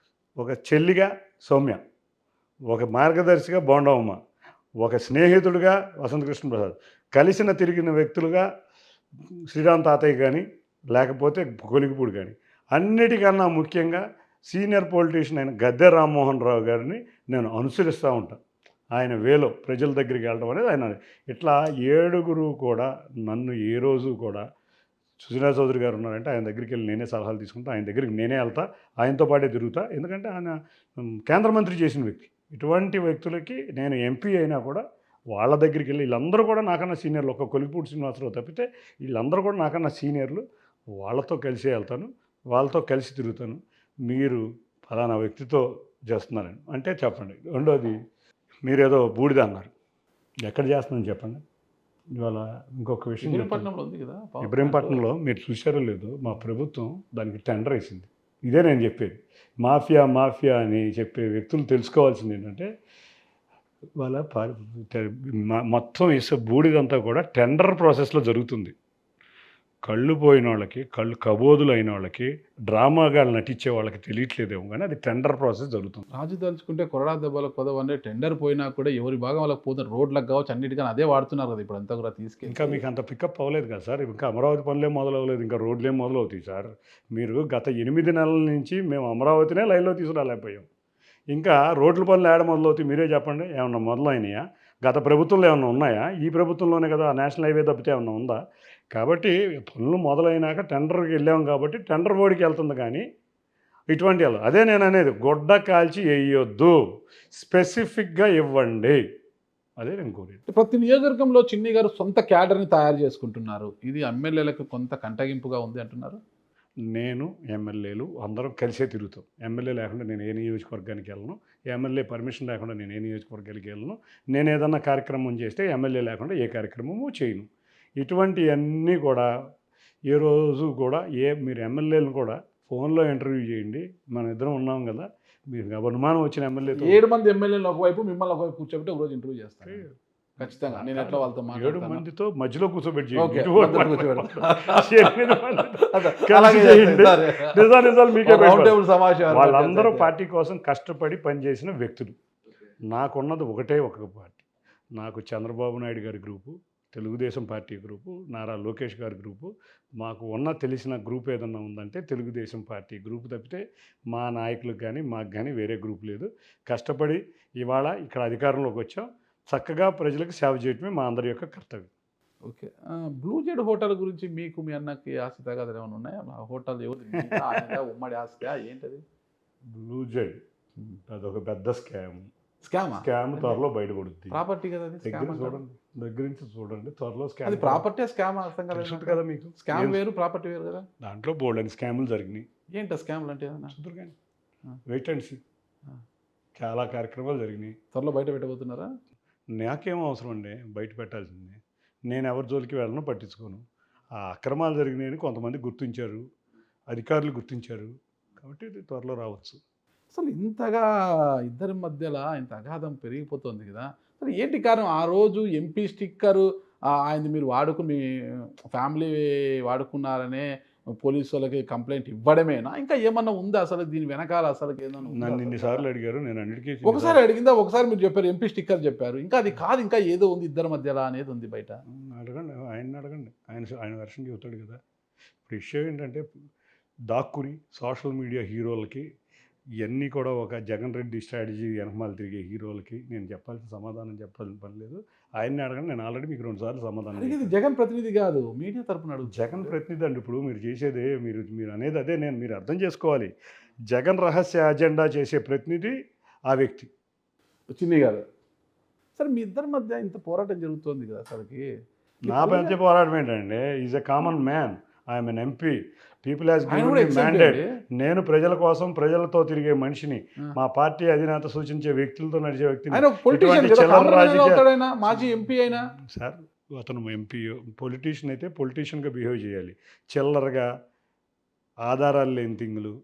ఒక చెల్లిగా సౌమ్య, ఒక మార్గదర్శిగా బోండమ్మ, ఒక స్నేహితుడిగా వసంత కృష్ణప్రసాద్, కలిసిన తిరిగిన వ్యక్తులుగా శ్రీరామ్ తాతయ్య కానీ లేకపోతే కొలికిపూడి కానీ, అన్నిటికన్నా ముఖ్యంగా సీనియర్ పొలిటీషియన్ అయిన గద్దె రామ్మోహన్ రావు గారిని నేను అనుసరిస్తూ ఉంటాను. ఆయన వేలో ప్రజల దగ్గరికి వెళ్ళడం అనేది ఆయన. ఇట్లా 7గురు కూడా నన్ను ఏ రోజు కూడా సుజనా చౌదరి గారు ఉన్నారంటే ఆయన దగ్గరికి వెళ్ళి నేనే సలహాలు తీసుకుంటా, ఆయన దగ్గరికి నేనే వెళ్తా, ఆయనతో పాటే తిరుగుతా. ఎందుకంటే ఆయన కేంద్ర మంత్రి చేసిన వ్యక్తి. ఇటువంటి వ్యక్తులకి నేను ఎంపీ అయినా కూడా వాళ్ళ దగ్గరికి వెళ్ళి, వీళ్ళందరూ కూడా నాకన్నా సీనియర్లు, ఒక కొలికిపూడి శ్రీనివాసరావు తప్పితే వీళ్ళందరూ కూడా నాకన్నా సీనియర్లు. వాళ్ళతో కలిసి వెళ్తాను, వాళ్ళతో కలిసి తిరుగుతాను. మీరు ఫలానా వ్యక్తితో చేస్తున్నారని అంటే చెప్పండి. రెండోది, మీరేదో బూడిద అన్నారు, ఎక్కడ చేస్తున్నాను చెప్పండి. ఇవాళ ఇంకొక విషయం, ఇబ్రహీంపట్నంలో ఉంది కదా. ఇబ్రహీంపట్నంలో మీరు చూశారో లేదో, మా ప్రభుత్వం దానికి టెండర్ వేసింది. ఇదే నేను చెప్పేది. మాఫియా మాఫియా అని చెప్పే వ్యక్తులు తెలుసుకోవాల్సింది ఏంటంటే, వాళ్ళ మొత్తం బూడిదంతా కూడా టెండర్ ప్రాసెస్లో జరుగుతుంది. కళ్ళు పోయిన వాళ్ళకి, కళ్ళు కబోదులు అయిన వాళ్ళకి, డ్రామాగా నటించే వాళ్ళకి తెలియట్లేదేమో కానీ అది టెండర్ ప్రాసెస్ జరుగుతుంది. రాజు తలుచుకుంటే కొరడా దెబ్బలకు కొదవంటే టెండర్ పోయినా కూడా ఎవరి భాగం వాళ్ళకి పోతుంది. రోడ్లకు కావచ్చు, అన్నిటికీ అదే వాడుతున్నారు కదా ఇప్పుడు అంతా కూడా తీసుకెళ్ళి. ఇంకా మీకు అంత పికప్ అవ్వలేదు కదా సార్. ఇంకా అమరావతి పనులే మొదలవ్వలేదు, ఇంకా రోడ్లేం మొదలవుతాయి సార్. మీరు గత 8 నెలల నుంచి మేము అమరావతినే లైన్లో తీసుకురాలేకపోయాం. ఇంకా రోడ్ల పనులు ఏడ మొదలవుతాయి మీరే చెప్పండి. ఏమన్నా మొదలైనయా? గత ప్రభుత్వంలో ఏమన్నా ఉన్నాయా? ఈ ప్రభుత్వంలోనే కదా నేషనల్ హైవే తప్పితే ఏమన్నా ఉందా? కాబట్టి పనులు మొదలైనాక టెండర్కి వెళ్ళాం కాబట్టి టెండర్ బోర్డుకి వెళ్తుంది. కానీ ఇటువంటి వాళ్ళు, అదే నేను అనేది, గొడ్డ కాల్చి వేయొద్దు, స్పెసిఫిక్గా ఇవ్వండి, అదే నేను కోరేది. ప్రతి నియోజకవర్గంలో చిన్ని గారు సొంత క్యాడర్ని తయారు చేసుకుంటున్నారు. ఇది ఎమ్మెల్యేలకు కొంత కంటగింపుగా ఉంది అంటున్నారు. నేను ఎమ్మెల్యేలు అందరం కలిసే తిరుగుతాం. ఎమ్మెల్యే లేకుండా నేను ఏ నియోజకవర్గానికి వెళ్ళను, ఎమ్మెల్యే పర్మిషన్ లేకుండా నేను ఏ నియోజకవర్గానికి వెళ్ళను. నేను ఏదన్నా కార్యక్రమం చేస్తే ఎమ్మెల్యే లేకుండా ఏ కార్యక్రమము చేయను. ఇటువంటివన్నీ కూడా ఏ రోజు కూడా మీరు ఎమ్మెల్యేలను కూడా ఫోన్లో ఇంటర్వ్యూ చేయండి. మన ఇద్దరం ఉన్నాం కదా, మీరు అనుమానం వచ్చిన ఎమ్మెల్యే 7 మంది ఎమ్మెల్యేలు ఒకవైపు, మిమ్మల్ని ఒకవైపు కూర్చోబెట్టి ఒక రోజు ఇంటర్వ్యూ చేస్తారు ఖచ్చితంగా. నేను ఎట్లా వాళ్ళతో 7 మందితో మధ్యలో కూర్చోబెట్టి వాళ్ళందరూ పార్టీ కోసం కష్టపడి పనిచేసిన వ్యక్తులు. నాకున్నది ఒకటే ఒక పార్టీ. నాకు చంద్రబాబు నాయుడు గారి group, Telugu Desam party group, Nara Lokesh గారి గ్రూపు. మాకు తెలిసిన గ్రూప్ ఏదన్నా ఉందంటే తెలుగుదేశం పార్టీ గ్రూపు తప్పితే మా నాయకులకు కానీ మాకు కానీ వేరే గ్రూప్ లేదు. కష్టపడి ఇవాళ ఇక్కడ అధికారంలోకి వచ్చాం. చక్కగా ప్రజలకు సేవ చేయటమే మా అందరి యొక్క కర్తవ్యం. ఓకే. బ్లూ జెడ్ హోటల్ గురించి మీకు మీ అన్నకి ఆస్తి తగాదాలు ఏమైనా ఉన్నాయా? హోటల్ ఉమ్మడి ఆస్తి ఏంటది? బ్లూ జెడ్ అదొక పెద్ద స్కామ్ త్వరలో బయటపడుతుంది. ప్రాపర్టీ కదా, దగ్గర నుంచి చూడండి. త్వరలో స్కామ్. అది ప్రాపర్టీ స్కామ్ అర్థం కదా మీకు. స్కామ్ వేరు, ప్రాపర్టీ వేరు కదా. దాంట్లో బోల్డ్ అని స్కాములు జరిగినాయి. ఏంటో స్కామ్లు అంటే? కానీ వెయిట్ అండ్ సీ. చాలా కార్యక్రమాలు జరిగినాయి. త్వరలో బయట పెట్టబోతున్నారా? నాకేం అవసరం అండి బయట పెట్టాల్సింది. నేను ఎవరి జోలికి వెళ్ళను, పట్టించుకోను. ఆ అక్రమాలు జరిగినాయని కొంతమంది గుర్తించారు, అధికారులు గుర్తించారు. కాబట్టి ఇది త్వరలో రావచ్చు. అసలు ఇంతగా ఇద్దరి మధ్యలో ఇంత అగాధం పెరిగిపోతుంది కదా. అసలు ఏంటి కారణం? ఆ రోజు ఎంపీ స్టిక్కరు ఆయనది మీరు మీ ఫ్యామిలీ వాడుకున్నారనే పోలీసు వాళ్ళకి కంప్లైంట్ ఇవ్వడమేనా, ఇంకా ఏమన్నా ఉందా అసలు దీని వెనకాల? అసలు నన్ను ఇన్నిసార్లు అడిగారు, నేను అన్నిటికీ ఒకసారి అడిగిందా? ఒకసారి మీరు చెప్పారు ఎంపీ స్టిక్కర్ చెప్పారు, ఇంకా అది కాదు ఇంకా ఏదో ఉంది ఇద్దరి మధ్యలో అనేది ఉంది బయట. అడగండి, అడగండి, ఆయన వెర్షన్ చెబుతాడు కదా. ఇప్పుడు విషయం ఏంటంటే, దాక్కుని సోషల్ మీడియా హీరోలకి ఇవన్నీ కూడా ఒక జగన్ రెడ్డి స్ట్రాటజీ వెనకమాల తిరిగే హీరోలకి నేను చెప్పాల్సిన సమాధానం చెప్పాల్సిన పని లేదు. ఆయన్ని అడగండి, నేను ఆల్రెడీ మీకు 2 సార్లు సమాధానం. ఇది జగన్ ప్రతినిధి కాదు, మీడియా తరపున అడుగు. జగన్ ప్రతినిధి అండి. ఇప్పుడు మీరు చేసేదే, మీరు అనేది అదే. మీరు అర్థం చేసుకోవాలి. జగన్ రహస్య అజెండా చేసే ప్రతినిధి ఆ వ్యక్తి. చిన్ని గారు. సరే మీ ఇద్దరి మధ్య ఇంత పోరాటం జరుగుతోంది కదా అసలుకి. నా మధ్య పోరాటం ఏంటండి, is a common man, I'm N MP, people has ఆయన గివెన్ కూడా మీ ఎక్స్ ఎంపీ మ్యాండేట్. అండి. నేను ప్రజల కోసం ప్రజలతో తిరిగే మనిషిని, ఆ. మా పార్టీ అధినేత సూచించే వ్యక్తులతో నడిచే వ్యక్తిని. ఆయన పొలిటీషియన్ ఇటువంటి కదా, చిల్లర కామన్ మ్యాన్ ఎలా రాజకీయ అవుతాడు ఆయన? మాజీ ఎంపీ అయినా. సార్, అతను ఎంపీ పొలిటీషియన్ అయితే పొలిటీషియన్గా బిహేవ్ చేయాలి. చిల్లరగా ఆధారాలు లేని తింగులు,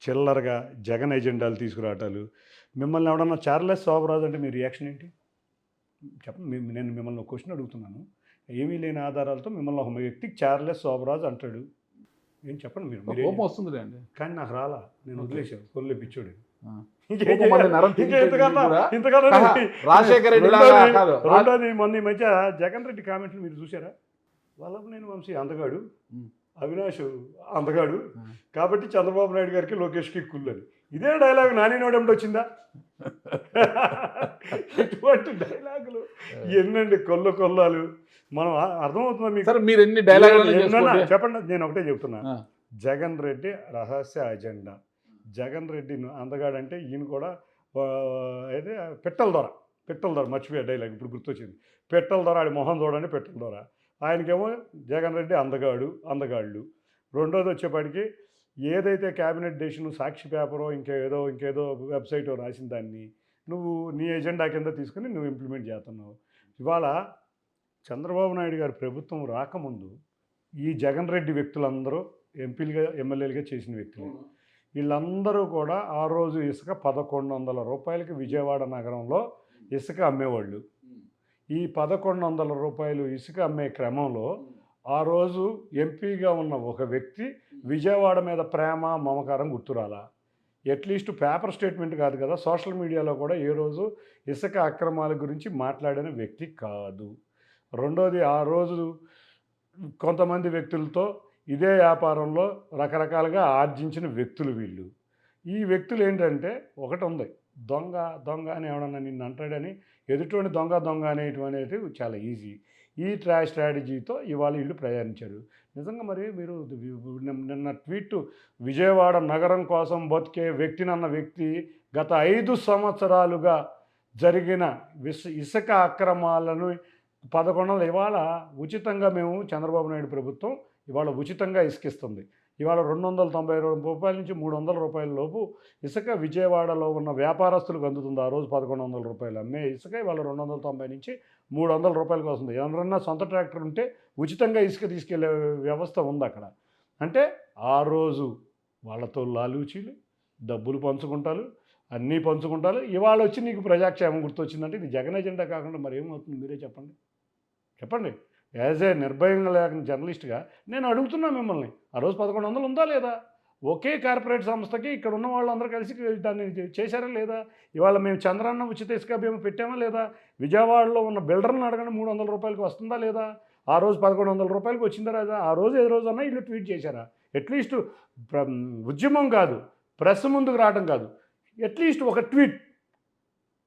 చిల్లరగా జగన్ ఎజెండాలు తీసుకురావటాలు. మిమ్మల్ని ఎవడన్నా చార్లెస్ శోభరాజు అంటే మీ రియాక్షన్ ఏంటి చెప్పండి. నేను మిమ్మల్ని ఒక క్వశ్చన్ అడుగుతున్నాను. ఏమీ లేని ఆధారాలతో మిమ్మల్ని ఒక వ్యక్తి చార్లెస్ శోభరాజు అంటాడు, ఏం చెప్పండి మీరు? కోపం వస్తుంది అండి. కానీ నాకు రాలా, నేను వదిలేసాను, కొల్లే పిచ్చోడు. రాజశేఖర రెడ్డి లాగా కాదు. రెండోది, మొన్న ఈ మధ్య జగన్ రెడ్డి కామెంట్లు మీరు చూసారా? వల్లభనేని వంశీ అందగాడు, అవినాష్ అందగాడు, కాబట్టి చంద్రబాబు నాయుడు గారికి లోకేష్కి కుళ్ళని. ఇదే డైలాగ్ నాని నోడెంబడి వచ్చిందా? ఇటువంటి డైలాగులు ఎన్నండి, కొల్లాలు. మనం అర్థమవుతుందా మీకు? సరే మీరు ఎన్ని డైలాగులు చెప్పండి. నేను ఒకటే చెప్తున్నా, జగన్ రెడ్డి రహస్య అజెండా. జగన్ రెడ్డి అందగాడంటే ఈయన కూడా అయితే పెట్టల ద్వారా మర్చిపోయా డైలాగ్, ఇప్పుడు గుర్తొచ్చింది. పెట్టల ద్వారా ఆడి మొహం చూడండి, పెట్టల ద్వారా. ఆయనకేమో జగన్ రెడ్డి అందగాళ్ళు. రెండోది వచ్చేపాటికి ఏదైతే క్యాబినెట్ డెసిషన్ సాక్షి పేపరో ఇంకేదో వెబ్సైటో రాసిన దాన్ని నువ్వు నీ ఎజెండా కింద తీసుకుని నువ్వు ఇంప్లిమెంట్ చేస్తున్నావు. ఇవాళ చంద్రబాబు నాయుడు గారి ప్రభుత్వం రాకముందు ఈ జగన్ రెడ్డి వ్యక్తులందరూ ఎంపీలుగా ఎమ్మెల్యేలుగా చేసిన వ్యక్తులు. వీళ్ళందరూ కూడా ఆ రోజు ఇసుక 1100 రూపాయలకి విజయవాడ నగరంలో ఇసుక అమ్మేవాళ్ళు. ఈ 1100 రూపాయలు ఇసుక అమ్మే క్రమంలో ఆ రోజు ఎంపీగా ఉన్న ఒక వ్యక్తి విజయవాడ మీద ప్రేమ మమకారం గుర్తురాలా? అట్లీస్ట్ పేపర్ స్టేట్మెంట్ కాదు కదా, సోషల్ మీడియాలో కూడా ఏ రోజు ఇసుక అక్రమాల గురించి మాట్లాడిన వ్యక్తి కాదు. రెండోది, ఆ రోజు కొంతమంది వ్యక్తులతో ఇదే వ్యాపారంలో రకరకాలుగా ఆర్జించిన వ్యక్తులు వీళ్ళు. ఈ వ్యక్తులు ఏంటంటే ఒకటి ఉంది, దొంగ అని ఎవడన్నా నిన్ను అంటాడని ఎదుటి దొంగ అనేటువంటిది చాలా ఈజీ. ఈ స్ట్రాటజీతో ఇవాళ వీళ్ళు ప్రయాణించారు. నిజంగా మరి మీరు నిన్న ట్వీట్, విజయవాడ నగరం కోసం బతికే వ్యక్తినన్న వ్యక్తి గత 5 సంవత్సరాలుగా జరిగిన ఇసుక అక్రమాలను 1100 ఇవాళ ఉచితంగా మేము చంద్రబాబు నాయుడు ప్రభుత్వం ఇవాళ ఉచితంగా ఇసుకిస్తుంది. ఇవాళ 290 రూపాయల నుంచి 300 రూపాయల లోపు ఇసుక విజయవాడలో ఉన్న వ్యాపారస్తులకు అందుతుంది. ఆ రోజు 1100 రూపాయలు అమ్మే ఇసుక ఇవాళ 290 నుంచి 300 రూపాయలకు వస్తుంది. ఎవరన్నా సొంత ట్రాక్టర్ ఉంటే ఉచితంగా ఇసుక తీసుకెళ్లే వ్యవస్థ ఉంది అక్కడ. అంటే ఆ రోజు వాళ్ళతో లాలూచీలు, డబ్బులు పంచుకుంటారు, అన్నీ పంచుకుంటారు. ఇవాళ వచ్చి నీకు ప్రజాక్షేమం గుర్తొచ్చిందంటే ఇది జగన్ ఎజెండా కాకుండా మరి ఏమవుతుంది? మీరే చెప్పండి. యాజ్ ఏ నిర్భయంగా లేకుండా జర్నలిస్ట్గా నేను అడుగుతున్నా మిమ్మల్ని, ఆ రోజు 1100 ఉందా లేదా? ఒకే కార్పొరేట్ సంస్థకి ఇక్కడ ఉన్న వాళ్ళందరూ కలిసి దాన్ని చేశారా లేదా? ఇవాళ మేము చంద్రన్న ఉచిత ఇసుక బీమా పెట్టామా లేదా? విజయవాడలో ఉన్న బిల్డర్లను అడగండి, 300 రూపాయలకి వస్తుందా లేదా? ఆ రోజు 1100 రూపాయలకి వచ్చిందా లేదా? ఆ రోజు ఏ రోజన్నా ఇల్లు ట్వీట్ చేశారా? అట్లీస్ట్ ఉద్యమం కాదు, ప్రెస్ ముందుకు రావడం కాదు, అట్లీస్ట్ ఒక ట్వీట్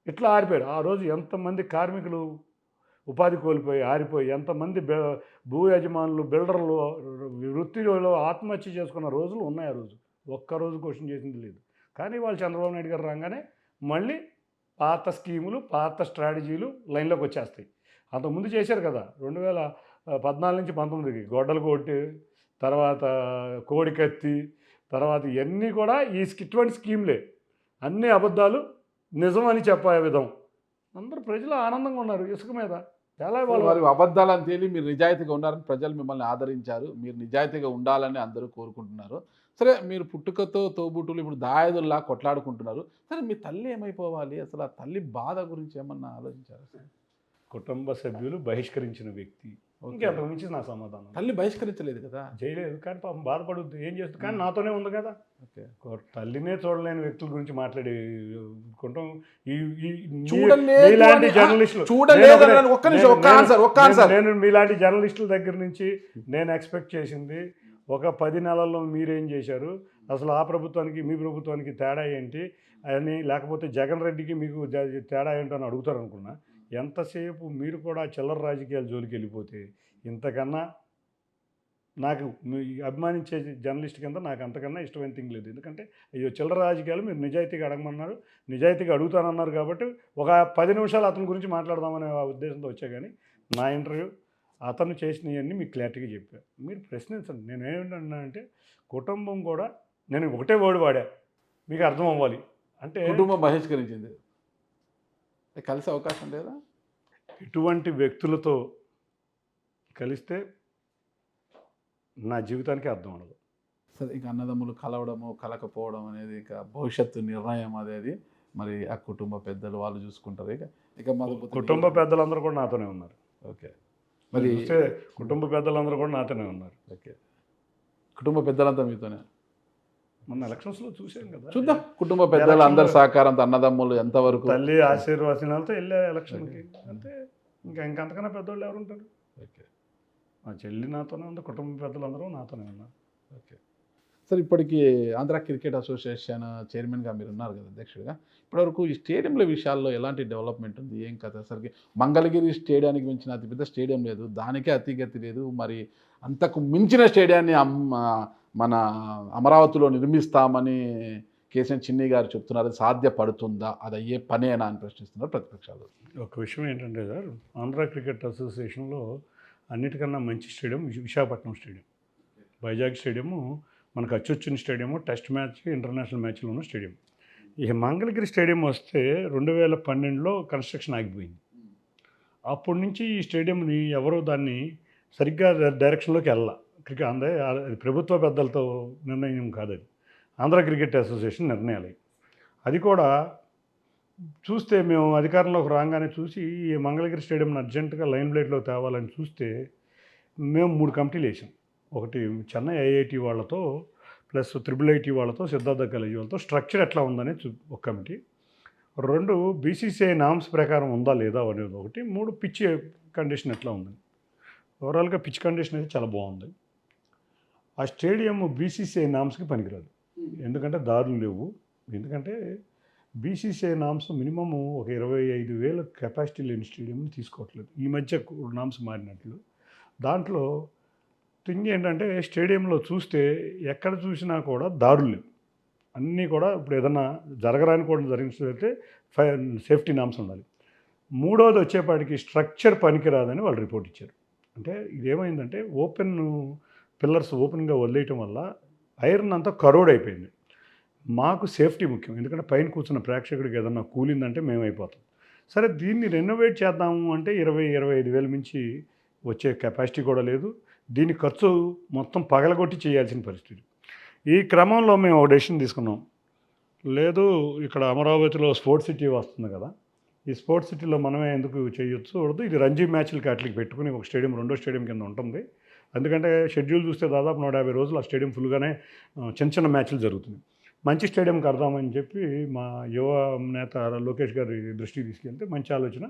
ఇట్లా ఆరిపోయారు. ఆ రోజు ఎంతమంది కార్మికులు ఉపాధి కోల్పోయి ఆరిపోయి, ఎంతమంది భూ యజమానులు, బిల్డర్లు వృత్తిలో ఆత్మహత్య చేసుకున్న రోజులు ఉన్నాయి. ఆ రోజు ఒక్కరోజు క్వశ్చన్ చేసింది లేదు. కానీ వాళ్ళు చంద్రబాబు నాయుడు గారు రాగానే మళ్ళీ పాత స్కీములు, పాత స్ట్రాటజీలు లైన్లోకి వచ్చేస్తాయి. అంతకుముందు చేశారు కదా, 2014 నుంచి 19కి గొడ్డలు కొట్టి, తర్వాత కోడికత్తి, తర్వాత ఇవన్నీ కూడా ఇటువంటి స్కీమ్లే. అన్ని అబద్ధాలు నిజమని చెప్పే విధం. అందరూ ప్రజలు ఆనందంగా ఉన్నారు ఇసుక మీద. చాలా వాళ్ళు అబద్ధాలని తేలి మీరు నిజాయితీగా ఉన్నారని ప్రజలు మిమ్మల్ని ఆదరించారు. మీరు నిజాయితీగా ఉండాలని అందరూ కోరుకుంటున్నారు. సరే, మీరు పుట్టుకతో తోబుట్టులు ఇప్పుడు దాయాదుల్లా కొట్లాడుకుంటున్నారు. సరే, మీ తల్లి ఏమైపోవాలి? అసలు ఆ తల్లి బాధ గురించి ఏమన్నా ఆలోచించారు? కుటుంబ సభ్యులు బహిష్కరించిన వ్యక్తి, ఇంకెంతకు మించి నా సమాధానం. తల్లి బహిష్కరించలేదు కదా, చేయలేదు, కానీ పాపం బాధపడుద్ది, ఏం చేస్తుంది, కానీ నాతోనే ఉంది కదా. తల్లినే చూడలేని వ్యక్తుల గురించి మాట్లాడుకుంటాం. మీలాంటి జర్నలిస్టులు, నేను మీలాంటి జర్నలిస్టుల దగ్గర నుంచి నేను ఎక్స్పెక్ట్ చేసింది, ఒక 10 నెలల్లో మీరేం చేశారు, అసలు ఆ ప్రభుత్వానికి మీ ప్రభుత్వానికి తేడా ఏంటి అని, లేకపోతే జగన్ రెడ్డికి మీకు తేడా ఏంటో అని అడుగుతారు అనుకున్నా. ఎంతసేపు మీరు కూడా చిల్లర రాజకీయాల జోలికి వెళ్ళిపోతే ఇంతకన్నా నాకు మీ అభిమానించే జర్నలిస్ట్ కింద నాకు అంతకన్నా ఇష్టమైన థింగ్ లేదు. ఎందుకంటే అయ్యో చిల్లర రాజకీయాలు మీరు నిజాయితీగా అడగమన్నారు, నిజాయితీగా అడుగుతానన్నారు కాబట్టి ఒక 10 నిమిషాలు అతని గురించి మాట్లాడదామనే ఉద్దేశంతో వచ్చా కానీ నా ఇంటర్వ్యూ అతను చేసినవన్నీ మీకు క్లారిటీగా చెప్పాను. మీరు ప్రశ్నించండి. నేనేమంటున్నానంటే కుటుంబం కూడా నేను ఒకటే వర్డ్ వాడా మీకు అర్థం అవ్వాలి అంటే కుటుంబం బహిష్కరించింది. కలిసే అవకాశం లేదా? ఇటువంటి వ్యక్తులతో కలిస్తే నా జీవితానికి అర్థం ఉండదు. సరే, ఇక అన్నదమ్ములు కలవడము కలకపోవడం అనేది ఇక భవిష్యత్తు నిర్ణయం అనేది మరి ఆ కుటుంబ పెద్దలు వాళ్ళు చూసుకుంటారు. ఇక ఇక కుటుంబ పెద్దలందరూ కూడా నాతోనే ఉన్నారు. ఓకే. మరి చూస్తే కుటుంబ పెద్దలందరూ కూడా నాతోనే ఉన్నారు. ఓకే. కుటుంబ పెద్దలంతా మీతోనే. మొన్న ఎలక్షన్స్లో చూసాం కదా. చూద్దాం కుటుంబ పెద్దలు అందరి సహకారంతో అన్నదమ్ములు ఎంతవరకు. తల్లి ఆశీర్వాసనాలతో వెళ్ళే ఎలక్షన్కి అంతే. ఇంకంతకన్నా పెద్దవాళ్ళు ఎవరు ఉంటారు? ఓకే. మా చెల్లి నాతోనే ఉంది, కుటుంబ పెద్దలందరూ నాతోనే ఉన్నారు. ఓకే. సరే, ఇప్పటికీ ఆంధ్ర క్రికెట్ అసోసియేషన్ చైర్మన్గా మీరు ఉన్నారు కదా, అధ్యక్షుడిగా. ఇప్పటివరకు ఈ స్టేడియంల విషయాల్లో ఎలాంటి డెవలప్మెంట్ ఉంది, ఏం కథ? సరికి మంగళగిరి స్టేడియానికి మించిన అతిపెద్ద స్టేడియం లేదు, దానికే అతిగతి లేదు. మరి అంతకు మించిన స్టేడియాన్ని మన అమరావతిలో నిర్మిస్తామని కేసీఆర్ చిన్ని గారు చెప్తున్నారు. సాధ్యపడుతుందా? అది అయ్యే పనేనా అని ప్రశ్నిస్తున్నారు ప్రతిపక్షాలు. ఒక విషయం ఏంటంటే సార్, ఆంధ్ర క్రికెట్ అసోసియేషన్లో అన్నిటికన్నా మంచి stadium Visakhapatnam stadium. Vizag stadium మనకు అచ్చొచ్చిన స్టేడియము, టెస్ట్ మ్యాచ్, ఇంటర్నేషనల్ మ్యాచ్లు ఉన్న స్టేడియం. ఇక మంగళగిరి స్టేడియం వస్తే 2012లో కన్స్ట్రక్షన్ ఆగిపోయింది. అప్పటి నుంచి ఈ స్టేడియంని ఎవరో దాన్ని సరిగ్గా డైరెక్షన్లోకి వెళ్ళాల. క్రికెట్ అందే అది ప్రభుత్వ పెద్దలతో నిర్ణయం కాదు, అది ఆంధ్ర క్రికెట్ అసోసియేషన్ నిర్ణయాలు. అది కూడా చూస్తే మేము అధికారంలోకి రాగానే చూసి ఈ మంగళగిరి స్టేడియంని అర్జెంటుగా లైమ్ లైట్లో తేవాలని చూస్తే మేము 3 కమిటీలు వేసాం. ఒకటి చెన్నై ఐఐటి వాళ్ళతో ప్లస్ IIIT వాళ్ళతో, సిద్ధార్థ కాలేజీ వాళ్ళతో స్ట్రక్చర్ ఎట్లా ఉందనే ఒక కమిటీ. 2 బీసీసీఐ నామ్స్ ప్రకారం ఉందా లేదా అనేది ఒకటి. 3 పిచ్ కండిషన్ ఎట్లా ఉందని. ఓవరాల్గా పిచ్ కండిషన్ అయితే చాలా బాగుంది. ఆ స్టేడియం బీసీసీఐ నామ్స్కి పనికిరాదు. ఎందుకంటే దారులు లేవు. ఎందుకంటే బీసీసీఐ నామ్స్ మినిమము ఒక 25,000 కెపాసిటీ లేని స్టేడియంని తీసుకోవట్లేదు. ఈ మధ్య నామ్స్ మారినట్లు. దాంట్లో థింగ్ ఏంటంటే స్టేడియంలో చూస్తే ఎక్కడ చూసినా కూడా దారులు లేవు. అన్నీ కూడా ఇప్పుడు ఏదన్నా జరగరాని కూడా జరిగినట్లయితే సేఫ్టీ నామ్స్ ఉండాలి. 3వది వచ్చేపాటికి స్ట్రక్చర్ పనికిరాదని వాళ్ళు రిపోర్ట్ ఇచ్చారు. అంటే ఇదేమైందంటే ఓపెన్ పిల్లర్స్ ఓపెన్గా వదిలేయటం వల్ల ఐరన్ అంతా కరోడ్ అయిపోయింది. మాకు సేఫ్టీ ముఖ్యం. ఎందుకంటే పైన కూర్చున్న ప్రేక్షకుడికి ఏదన్నా కూలిందంటే మేమైపోతాం. సరే, దీన్ని రెనోవేట్ చేద్దాము అంటే 20-25,000 మించి వచ్చే కెపాసిటీ కూడా లేదు. దీని ఖర్చు మొత్తం పగలగొట్టి చేయాల్సిన పరిస్థితి. ఈ క్రమంలో మేము ఒక డెసిషన్ తీసుకున్నాం. లేదు, ఇక్కడ అమరావతిలో స్పోర్ట్స్ సిటీ వస్తుంది కదా, ఈ స్పోర్ట్స్ సిటీలో మనమే ఎందుకు చేయొచ్చు కూడదు, ఇది రంజీ మ్యాచ్లకి అట్లకి పెట్టుకుని ఒక స్టేడియం 2వ స్టేడియం కింద ఉంటుంది. ఎందుకంటే షెడ్యూల్ చూస్తే దాదాపు 150 రోజులు ఆ స్టేడియం ఫుల్గానే చిన్న చిన్న మ్యాచ్లు జరుగుతుంది. మంచి స్టేడియం కడదామని చెప్పి మా యువ నేత లోకేష్ గారి దృష్టికి తీసుకెళ్తే మంచి ఆలోచన.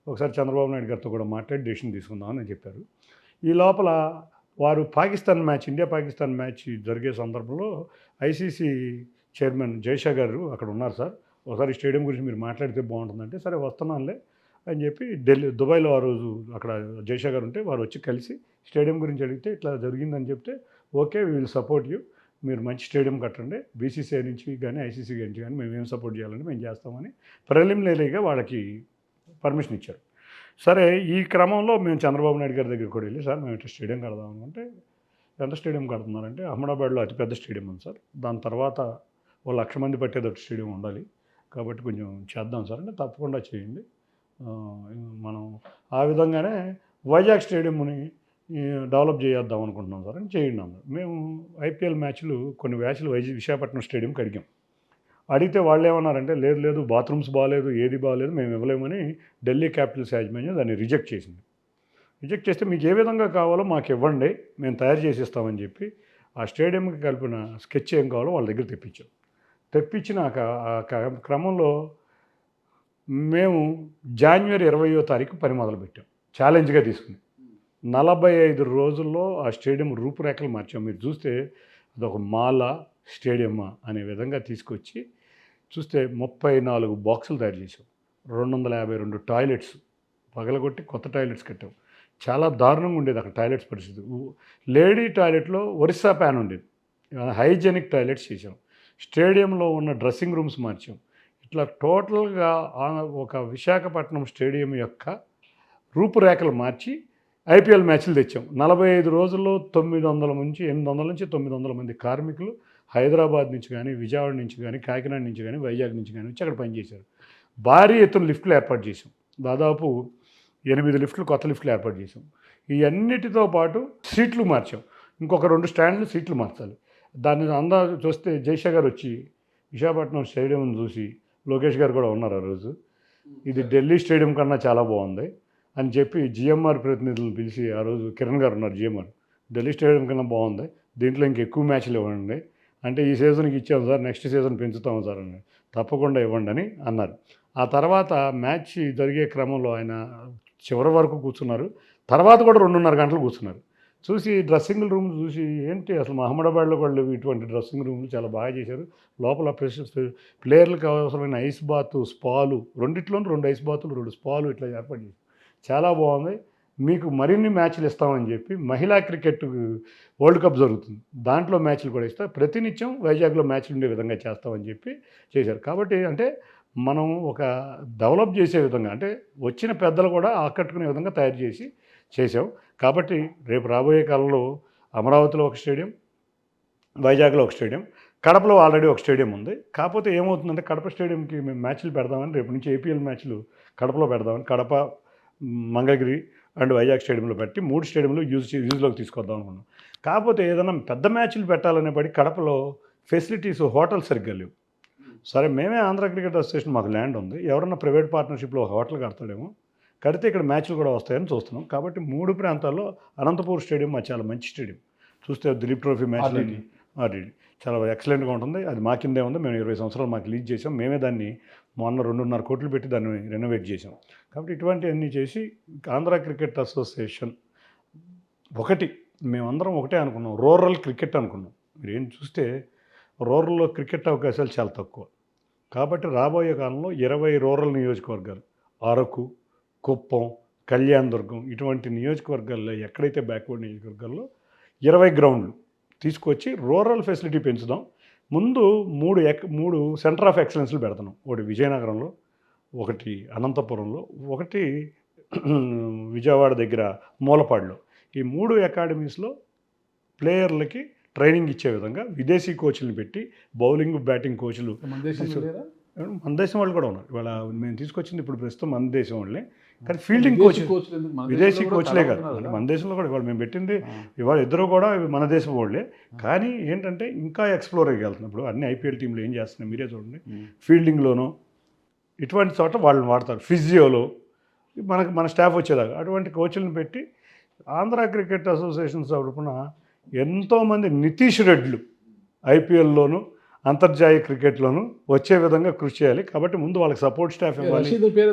ఒకసారి చంద్రబాబు నాయుడు గారితో కూడా మాట్లాడి డెసిషన్ తీసుకుందామని చెప్పారు. ఈ లోపల వారు Pakistan match, India Pakistan match జరిగే సందర్భంలో ఐసీసీ చైర్మన్ జైషా గారు అక్కడ ఉన్నారు. సార్, ఒకసారి స్టేడియం గురించి మీరు మాట్లాడితే బాగుంటుందంటే సరే వస్తున్నానులే అని చెప్పి దుబాయ్లో ఆ రోజు అక్కడ జైషా గారు ఉంటే వారు వచ్చి కలిసి స్టేడియం గురించి అడిగితే ఇట్లా జరిగిందని చెప్తే okay, we will support you, మీరు మంచి స్టేడియం కట్టండి, బీసీసీఐ నుంచి కానీ ఐసీసీ నుంచి కానీ మేము ఏం సపోర్ట్ చేయాలంటే మేము చేస్తామని ప్రిలిమినరీగా వాళ్ళకి పర్మిషన్ ఇచ్చారు. సరే, ఈ క్రమంలో మేము చంద్రబాబు నాయుడు గారి దగ్గరికి కూడా వెళ్ళి సార్ మేము ఇట్లా స్టేడియం కడదాం అనుకుంటే ఎంత స్టేడియం కడుతున్నారంటే అహ్మదాబాద్లో అతిపెద్ద స్టేడియం ఉంది సార్, దాని తర్వాత 1,00,000 మంది పట్టేదట్టు స్టేడియం ఉండాలి కాబట్టి కొంచెం చేద్దాం సార్ అంటే తప్పకుండా చేయండి, మనం ఆ విధంగానే వైజాగ్ స్టేడియంని డెవలప్ చేద్దాం అనుకుంటున్నాం సార్ అని చేయండి అన్నారు. మేము ఐపీఎల్ మ్యాచ్లు కొన్ని మ్యాచ్లు విశాఖపట్నం స్టేడియంకి అడిగాం. అడిగితే వాళ్ళు ఏమన్నారంటే లేదు లేదు, బాత్రూమ్స్ బాగాలేదు, ఏది బాగాలేదు, మేము ఇవ్వలేమని ఢిల్లీ క్యాపిటల్స్ యాజమాన్యం దాన్ని రిజెక్ట్ చేసింది. రిజెక్ట్ చేస్తే మీకు ఏ విధంగా కావాలో మాకు ఇవ్వండి, మేము తయారు చేసిస్తామని చెప్పి ఆ స్టేడియంకి కలిపిన స్కెచ్ ఏం కావాలో వాళ్ళ దగ్గర తెప్పించాం. తెప్పించినాక ఆ క్రమంలో మేము జనవరి 20వ తారీఖు పని మొదలుపెట్టాం. ఛాలెంజ్గా తీసుకుని 45 రోజుల్లో ఆ స్టేడియం రూపురేఖలు మార్చాం. మీరు చూస్తే అదొక మాల స్టేడియమా అనే విధంగా తీసుకొచ్చి చూస్తే 34 బాక్సులు తయారు చేసాం, 252 టాయిలెట్స్ పగలగొట్టి కొత్త టాయిలెట్స్ కట్టాం. చాలా దారుణంగా ఉండేది అక్కడ టాయిలెట్స్ పరిస్థితి. లేడీ టాయిలెట్‌లో ఒరిస్సా ప్యాన్ ఉండేది. హైజెనిక్ టాయిలెట్స్ చేసాం. స్టేడియంలో ఉన్న డ్రెస్సింగ్ రూమ్స్ మార్చాం. ఇట్లా టోటల్‌గా ఒక విశాఖపట్నం స్టేడియం యొక్క రూపురేఖలు మార్చి ఐపీఎల్ మ్యాచ్లు తెచ్చాం. 45 రోజుల్లో 800 నుంచి 900 మంది కార్మికులు హైదరాబాద్ నుంచి కానీ, విజయవాడ నుంచి కానీ, కాకినాడ నుంచి కానీ, వైజాగ్ నుంచి కానీ వచ్చి అక్కడ పనిచేశారు. భారీ ఎత్తున లిఫ్ట్లు ఏర్పాటు చేసాం. దాదాపు 8 లిఫ్ట్లు, కొత్త లిఫ్ట్లు ఏర్పాటు చేసాం. ఈ అన్నిటితో పాటు సీట్లు మార్చాం. ఇంకొక 2 స్టాండ్లు సీట్లు మార్చాలి. దాన్ని చూస్తే జైషా గారు వచ్చి విశాఖపట్నం స్టేడియం చూసి, లోకేష్ గారు కూడా ఉన్నారు ఆ రోజు, ఇది ఢిల్లీ స్టేడియం కన్నా చాలా బాగుంది అని చెప్పి జిఎంఆర్ ప్రతినిధులను పిలిచి, ఆ రోజు కిరణ్ గారు ఉన్నారు జిఎంఆర్, ఢిల్లీ స్టేడియం కన్నా బాగుంది, దీంట్లో ఇంకెక్కువ మ్యాచ్లు ఇవ్వండి అంటే, ఈ సీజన్కి ఇచ్చాము సార్, నెక్స్ట్ సీజన్ పెంచుతాము సార్ అని, తప్పకుండా ఇవ్వండి అని అన్నారు. ఆ తర్వాత మ్యాచ్ జరిగే క్రమంలో ఆయన చివరి వరకు కూర్చున్నారు. తర్వాత కూడా 2:30 గంటలు కూర్చున్నారు. చూసి డ్రెస్సింగ్ రూమ్ చూసి, ఏంటి అసలు మహమ్మదాబాద్లో కూడా లేవు ఇటువంటి డ్రెస్సింగ్ రూమ్లు, చాలా బాగా చేశారు. లోపల ప్లేయర్లకు అవసరమైన ఐస్ బాత్, స్పాలు, రెండిట్లోనూ 2 ఐస్ బాతులు, 2 స్పాలు ఇట్లా ఏర్పాటు చేశారు. చాలా బాగుంది, మీకు మరిన్ని మ్యాచ్లు ఇస్తామని చెప్పి, మహిళా క్రికెట్ వరల్డ్ కప్ జరుగుతుంది, దాంట్లో మ్యాచ్లు కూడా ఇస్తాం, ప్రతినిత్యం వైజాగ్లో మ్యాచ్లు ఉండే విధంగా చేస్తామని చెప్పి చేశారు. కాబట్టి అంటే మనం ఒక డెవలప్ చేసే విధంగా, అంటే వచ్చిన పెద్దలు కూడా ఆకట్టుకునే విధంగా తయారు చేసి చేసాం. కాబట్టి రేపు రాబోయే కాలంలో అమరావతిలో ఒక స్టేడియం, వైజాగ్లో ఒక స్టేడియం, కడపలో ఆల్రెడీ ఒక స్టేడియం ఉంది. కాకపోతే ఏమవుతుందంటే, కడప స్టేడియంకి మేము మ్యాచ్లు పెడదామని, రేపు నుంచి ఏపీఎల్ మ్యాచ్లు కడపలో పెడదామని, కడప, మంగళగిరి అండ్ వైజాగ్ స్టేడియంలో పెట్టి 3 స్టేడియంలో యూజ్లోకి తీసుకొద్దాం అనుకున్నాం. కాకపోతే ఏదైనా పెద్ద మ్యాచ్లు పెట్టాలనే పడి కడపలో ఫెసిలిటీస్, హోటల్స్ సరిగ్గా లేవు. సరే, మేమే ఆంధ్ర క్రికెట్ అసోసియేషన్, మాకు ల్యాండ్ ఉంది, ఎవరన్నా ప్రైవేట్ పార్ట్నర్షిప్లో ఒక హోటల్ కడతాడేమో, కడితే ఇక్కడ మ్యాచ్లు కూడా వస్తాయని చూస్తున్నాం. కాబట్టి 3 ప్రాంతాల్లో అనంతపూర్ స్టేడియం మా చాలా మంచి స్టేడియం. చూస్తే దిలీప్ ట్రోఫీ మ్యాచ్లు ఆర్డీడీ చాలా ఎక్సలెంట్గా ఉంటుంది. అది మా కిందే ఉంది, మేము 20 సంవత్సరాలు మాకు లీజ్ చేసాం. మేమే దాన్ని మొన్న 2.5 కోట్లు పెట్టి దాన్ని రెనోవేట్ చేసాం. కాబట్టి ఇటువంటివన్నీ చేసి ఆంధ్ర క్రికెట్ అసోసియేషన్ ఒకటి, మేమందరం ఒకటే అనుకున్నాం, రూరల్ క్రికెట్ అనుకున్నాం. మీరు ఏం చూస్తే రూరల్లో క్రికెట్ అవకాశాలు చాలా తక్కువ. కాబట్టి రాబోయే కాలంలో 20 రూరల్ నియోజకవర్గాలు, అరకు, కుప్పం, కళ్యాణదుర్గం ఇటువంటి నియోజకవర్గాల్లో, ఎక్కడైతే బ్యాక్వర్డ్ నియోజకవర్గాల్లో 20 గ్రౌండ్లు తీసుకొచ్చి రూరల్ ఫెసిలిటీ పెంచుదాం. ముందు 3 సెంటర్ ఆఫ్ ఎక్సలెన్స్లు పెడుతున్నాం. ఒకటి విజయనగరంలో, ఒకటి అనంతపురంలో, ఒకటి విజయవాడ దగ్గర మూలపాడులో. ఈ 3 అకాడమీస్లో ప్లేయర్లకి ట్రైనింగ్ ఇచ్చే విధంగా విదేశీ కోచ్లను పెట్టి, బౌలింగ్, బ్యాటింగ్ కోచ్లు మన దేశం వాళ్ళు కూడా ఉన్నారు. ఇవాళ మేము తీసుకొచ్చింది ఇప్పుడు ప్రస్తుతం మన దేశం వాళ్ళే, కానీ ఫీల్డింగ్ కోచ్ విదేశీ కోచ్లే కాదు, మన దేశంలో కూడా ఇవాళ మేము పెట్టింది ఇవాళ ఇద్దరు కూడా మన దేశం వాళ్ళే. కానీ ఏంటంటే ఇంకా ఎక్స్ప్లోర్ అయ్యగలుగుతున్నాం. ఇప్పుడు అన్ని ఐపీఎల్ టీంలు ఏం చేస్తున్నాయి మీరే చూడండి, ఫీల్డింగ్లోనూ ఇటువంటి చోట వాళ్ళని వాడతారు, ఫిజియోలో మన స్టాఫ్ వచ్చేదాకా అటువంటి కోచ్లను పెట్టి ఆంధ్ర క్రికెట్ అసోసియేషన్ తరపున ఎంతోమంది నితీష్ రెడ్లు ఐపీఎల్లోనూ అంతర్జాతీయ క్రికెట్లోనూ వచ్చే విధంగా కృషి చేయాలి. కాబట్టి ముందు వాళ్ళకి సపోర్ట్ స్టాఫ్ ఇవ్వాలి.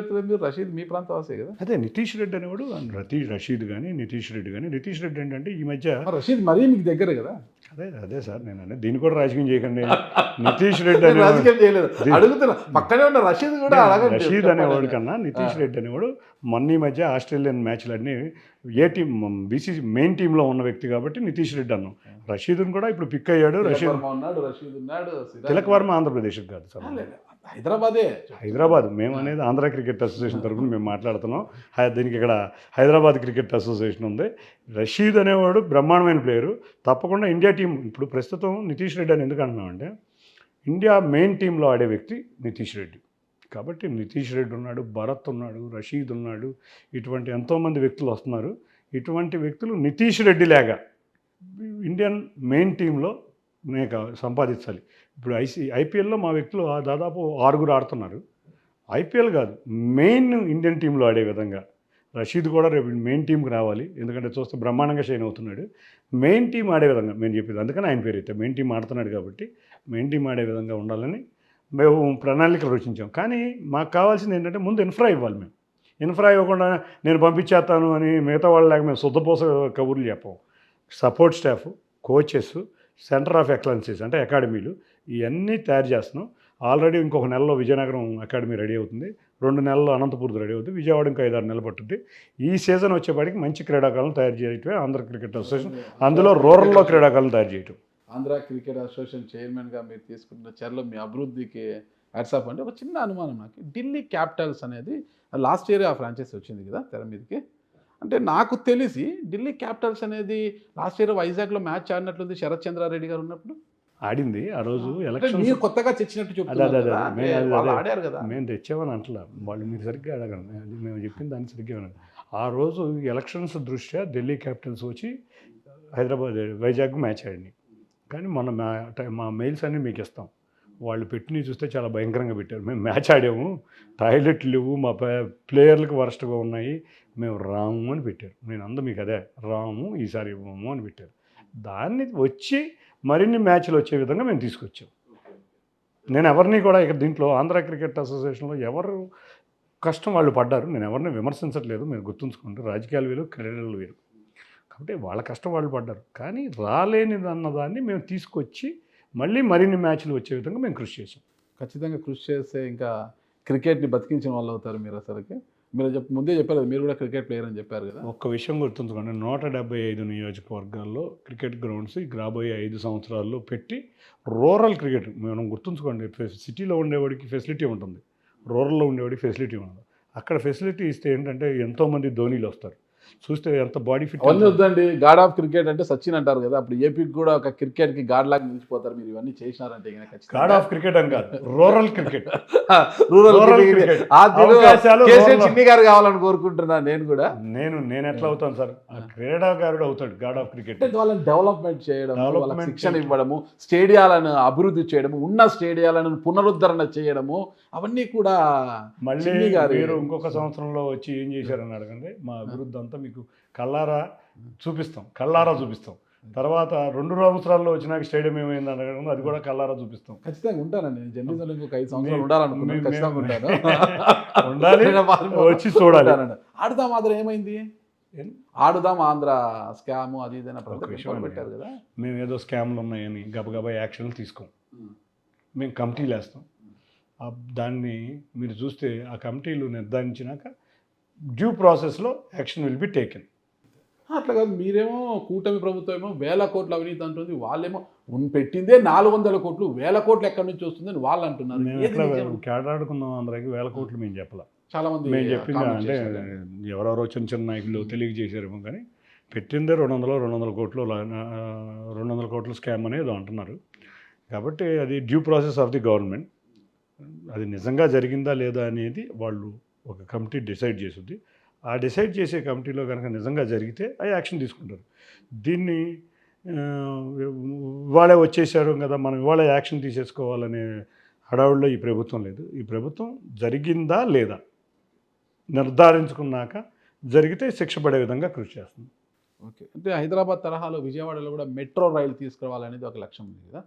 రషీద్ మీ ప్రాంతవాసే కదా? అదే నితీష్ రెడ్డి అనేవాడు, రషీద్ కానీ నితీష్ రెడ్డి కానీ. నితీష్ రెడ్డి ఏంటంటే ఈ మధ్య రషీద్ మరీ మీకు దగ్గర కదా? అదే సార్, నేను దీన్ని కూడా రాజకీయం చేయకండి. నితీష్ రెడ్డి రషీద్ అనేవాడు కన్నా నితీష్ రెడ్డి అనేవాడు మొన్న ఈ మధ్య ఆస్ట్రేలియన్ మ్యాచ్లన్నీ ఏ టీం, బీసీసీ మెయిన్ టీంలో ఉన్న వ్యక్తి కాబట్టి నితీష్ రెడ్డి అన్నాం. రషీద్ని కూడా ఇప్పుడు పిక్ అయ్యాడు. తిలక్ వర్మ ఆంధ్రప్రదేశ్ కాదు సార్, హైదరాబాద్. మేము అనేది ఆంధ్ర క్రికెట్ అసోసియేషన్ తరఫున మేము మాట్లాడుతున్నాం. దీనికి ఇక్కడ హైదరాబాద్ క్రికెట్ అసోసియేషన్ ఉంది. రషీద్ అనేవాడు బ్రహ్మాండమైన ప్లేయరు, తప్పకుండా ఇండియా టీం. ఇప్పుడు ప్రస్తుతం నితీష్ రెడ్డి అని ఎందుకు అంటున్నామంటే, ఇండియా మెయిన్ టీంలో ఆడే వ్యక్తి నితీష్ రెడ్డి. కాబట్టి నితీష్ రెడ్డి ఉన్నాడు, భరత్ ఉన్నాడు, రషీద్ ఉన్నాడు, ఇటువంటి ఎంతోమంది వ్యక్తులు వస్తున్నారు. ఇటువంటి వ్యక్తులు నితీష్ రెడ్డి లాగా ఇండియన్ మెయిన్ టీంలో సంపాదించాలి. ఇప్పుడు ఐపీఎల్లో మా వ్యక్తులు దాదాపు 6 ఆడుతున్నారు. ఐపీఎల్ కాదు, మెయిన్ ఇండియన్ టీంలో ఆడే విధంగా రషీద్ కూడా రేపు మెయిన్ టీంకి రావాలి. ఎందుకంటే చూస్తే బ్రహ్మాండంగా షైన్ అవుతున్నాడు. మెయిన్ టీం ఆడే విధంగా మేము చెప్పేది, అందుకని ఆయన పేరు అయితే మెయిన్ టీం ఆడుతున్నాడు కాబట్టి మెయిన్ టీం ఆడే విధంగా ఉండాలని మేము ప్రణాళికలు రచించాం. కానీ మాకు కావాల్సింది ఏంటంటే ముందు ఇన్ఫ్రా ఇవ్వాలి. మేము ఇన్ఫ్రా ఇవ్వకుండా నేను పంపించేస్తాను అని మిగతా వాళ్ళలాగా మేము శుద్ధపోస కబుర్లు చెప్పాం. Support staff, coaches, centre of excellences అంటే అకాడమీలు, ఇవన్నీ తయారు చేస్తున్నాం. ఆల్రెడీ ఇంకొక నెలలో విజయనగరం అకాడమీ రెడీ అవుతుంది. 2 నెలలు అనంతపూర్ రెడీ అవుతుంది, విజయవాడ ఇంకా 5-6 నెలలు పట్టుద్ది. ఈ సీజన్ వచ్చేపాటికి మంచి క్రీడాకారులను తయారు చేయటమే ఆంధ్ర క్రికెట్ అసోసియేషన్, అందులో రూరల్లో క్రీడాకారులను తయారు చేయటం. ఆంధ్ర క్రికెట్ అసోసియేషన్ చైర్మన్గా మీరు తీసుకున్న చర్యలు మీ అభివృద్ధికి హ్యాట్సాప్. అంటే ఒక చిన్న అనుమానం నాకు, ఢిల్లీ క్యాపిటల్స్ అనేది లాస్ట్ ఇయర్ ఆ ఫ్రాంచైజీ వచ్చింది కదా తెర మీదకి. అంటే నాకు తెలిసి ఢిల్లీ క్యాపిటల్స్ అనేది లాస్ట్ ఇయర్ వైజాగ్లో మ్యాచ్ ఆడినట్లుంది శరత్ చంద్రారెడ్డి గారు ఉన్నప్పుడు. ఆడింది ఆ రోజు అంటే ఎలక్షన్. మీరు కొత్తగా తెచ్చినట్టు చెప్తున్నారు కదా, అంటే వాళ్ళు ఆడారు కదా. మేము తెచ్చామని అంటలా, వాళ్ళు మీరు సరిగ్గా అడగండి, అది మేము చెప్పిన దాన్ని సరిగ్గా వినండి. ఆ రోజు ఎలక్షన్స్ దృష్ట్యా ఢిల్లీ క్యాపిటల్స్ వచ్చి హైదరాబాద్ వైజాగ్ మ్యాచ్ ఆడినాయి. కానీ మన మా మెయిల్స్ అన్నీ మీకు ఇస్తాం. వాళ్ళు పెట్టినవి చూస్తే చాలా భయంకరంగా పెట్టారు. మేము మ్యాచ్ ఆడాము, టాయిలెట్లు లేవు, మా ప్లేయర్లకు వరస్ట్గా ఉన్నాయి, మేము రాము అని పెట్టారు. నేను అందు మీకు అదే రాము, ఈసారి ఇవ్వము అని పెట్టారు. దాన్ని వచ్చి మరిన్ని మ్యాచ్లు వచ్చే విధంగా మేము తీసుకొచ్చాం. నేను ఎవరిని కూడా ఇక్కడ దీంట్లో ఆంధ్ర క్రికెట్ అసోసియేషన్లో ఎవరు కష్టం వాళ్ళు పడ్డారు, నేను ఎవరిని విమర్శించట్లేదు, మీరు గుర్తుంచుకోండి. రాజకీయాలు వేరు, క్రీడలు వేరు. కాబట్టి వాళ్ళ కష్టం వాళ్ళు పడ్డారు. కానీ రాలేనిదన్న దాన్ని మేము తీసుకొచ్చి మళ్ళీ మరిన్ని మ్యాచ్లు వచ్చే విధంగా మేము కృషి చేసాం. ఖచ్చితంగా కృషి చేస్తే ఇంకా క్రికెట్ని బతికించిన వాళ్ళు అవుతారు మీరు. అసలుకి మీరు ముందే చెప్పారు కదా, మీరు కూడా క్రికెట్ ప్లేయర్ అని చెప్పారు కదా. ఒక్క విషయం గుర్తుంచుకోండి, 175 నియోజకవర్గాల్లో క్రికెట్ గ్రౌండ్స్ రాబోయే 5 సంవత్సరాల్లో పెట్టి రూరల్ క్రికెట్ మనం గుర్తుంచుకోండి. సిటీలో ఉండేవాడికి ఫెసిలిటీ ఉంటుంది, రూరల్లో ఉండేవాడికి ఫెసిలిటీ ఉండదు. అక్కడ ఫెసిలిటీ ఇస్తే ఏంటంటే ఎంతోమంది ధోనీలు వస్తారు. చూస్తే ఎంత బాడీ ఫిట్. అవన్నీ వద్దండి, గాడ్ ఆఫ్ క్రికెట్ అంటే సచిన్ అంటారు కదా, అప్పుడు ఏపీకి కూడా ఒక క్రికెట్కి గాడ్ లాగా నిలిచిపోతారు. మీరు ఇవన్నీ చేసినారంటే గాడ్ ఆఫ్ క్రికెట్ అని కాదు, రూరల్ క్రికెట్. రూరల్ క్రికెట్ చిన్ని గారు కావాలని కోరుకుంటున్నాను నేను కూడా. నేను ఎట్లా అవుతాను సార్, క్రీడాకారుడు అవుతాడు గాడ్ ఆఫ్ క్రికెట్. వాళ్ళని డెవలప్మెంట్ చేయడం, వాళ్ళకి శిక్షణ ఇవ్వడము, స్టేడియాలను అభివృద్ధి చేయడము, ఉన్న స్టేడియాలను పునరుద్ధరణ చేయడము, అవన్నీ కూడా మళ్ళీ మీరు ఇంకొక సంవత్సరంలో వచ్చి ఏం చేశారని అడగండి. మా అభివృద్ధి అంతా మీకు కళ్ళారా చూపిస్తాం. తర్వాత 2 సంవత్సరాల్లో వచ్చినాక స్టేడియం ఏమైంది అడగడం, అది కూడా కళ్ళారా చూపిస్తాం. ఖచ్చితంగా ఉంటానండి, నేను జర్నలిజంలో ఇంకొక 5 సంవత్సరాలు ఉండాలనుకుంటున్నాను. ఖచ్చితంగా ఉంటాను, ఉండాలి, వచ్చి చూడాలి. ఆడుదాం ఆంధ్ర ఏమైంది, ఆడుదాం ఆంధ్ర స్కామ్ అది ఇదైనా పెట్టారు కదా. మేము ఏదో స్కామ్లు ఉన్నాయని గబగబా యాక్షన్లు తీసుకోం, మేము కమిటీలు వేస్తాం. దాన్ని మీరు చూస్తే ఆ కమిటీలు నిర్ధారించినాక డ్యూ ప్రాసెస్లో యాక్షన్ విల్ బి టేకెన్. అట్లా కాదు, మీరేమో కూటమి ప్రభుత్వం ఏమో 1000 కోట్ల అవినీతి అంటుంది, వాళ్ళేమో పెట్టిందే 400 కోట్లు, 1000 కోట్లు ఎక్కడి నుంచి వస్తుందని వాళ్ళు అంటున్నారు. మేము ఎట్లా కేటాడుకుందాం అందరికి 1000 కోట్లు మేము చెప్పాల. చాలా మంది మేము చెప్పింది అంటే ఎవరెవరో చిన్న నాయకులు తెలియజేశారేమో, కానీ పెట్టిందే 200 కోట్లు 200 కోట్లు స్కామ్ అనేది అంటున్నారు. కాబట్టి అది due process of the government. అది నిజంగా జరిగిందా లేదా అనేది వాళ్ళు ఒక కమిటీ డిసైడ్ చేస్తుంది. ఆ డిసైడ్ చేసే కమిటీలో కనుక నిజంగా జరిగితే ఆ యాక్షన్ తీసుకుంటారు. దీన్ని ఇవాళే వచ్చేసారు కదా, మనం ఇవాళ యాక్షన్ తీసేసుకోవాలనే హడావుడిలో ఈ ప్రభుత్వం లేదు. ఈ ప్రభుత్వం జరిగిందా లేదా నిర్ధారించుకున్నాక జరిగితే శిక్ష పడే విధంగా కృషి చేస్తుంది. ఓకే, అంటే హైదరాబాద్ తరహాలో విజయవాడలో కూడా మెట్రో రైలు తీసుకురావాలనేది ఒక లక్ష్యం ఉంది కదా,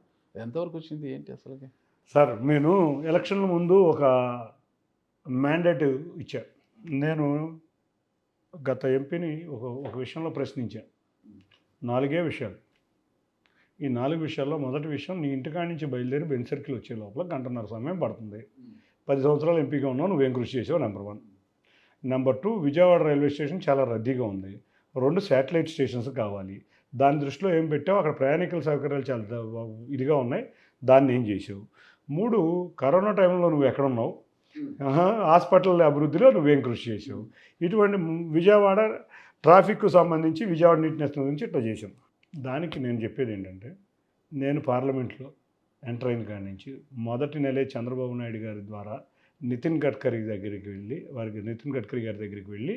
ఎంతవరకు వచ్చింది ఏంటి అసలుకి? సార్, నేను ఎలక్షన్ల ముందు ఒక మ్యాండేట్ ఇచ్చా. నేను గత ఎంపీని ఒక విషయంలో ప్రశ్నించాను. 4 విషయాలు. ఈ 4 విషయాల్లో మొదటి విషయం, నీ ఇంటికాడి నుంచి బయలుదేరి బెంచ్ సర్కిల్ వచ్చే లోపల 1.5 సమయం పడుతుంది. 10 సంవత్సరాలు ఎంపీగా ఉన్నావు, నువ్వేం కృషి చేసావు, number 1. Number 2, Vijayawada railway station చాలా రద్దీగా ఉంది, 2 శాటిలైట్ స్టేషన్స్ కావాలి. దాని దృష్టిలో ఏం పెట్టావు, అక్కడ ప్రయాణికుల సౌకర్యాలు చాలా ఇదిగా ఉన్నాయి, దాన్ని ఏం చేసావు. 3, కరోనా టైంలో నువ్వు ఎక్కడున్నావు, హాస్పిటల్ అభివృద్ధిలో నువ్వేం కృషి చేసావు. ఇటువంటి విజయవాడ ట్రాఫిక్కు సంబంధించి, విజయవాడ నీట్నెస్ గురించి ఇట్లా చేసాం. దానికి నేను చెప్పేది ఏంటంటే, నేను పార్లమెంట్లో ఎంటర్ అయిన కాడి నుంచి మొదటి నెలే చంద్రబాబు నాయుడు గారి ద్వారా నితిన్ గడ్కరీ గారి దగ్గరికి వెళ్ళి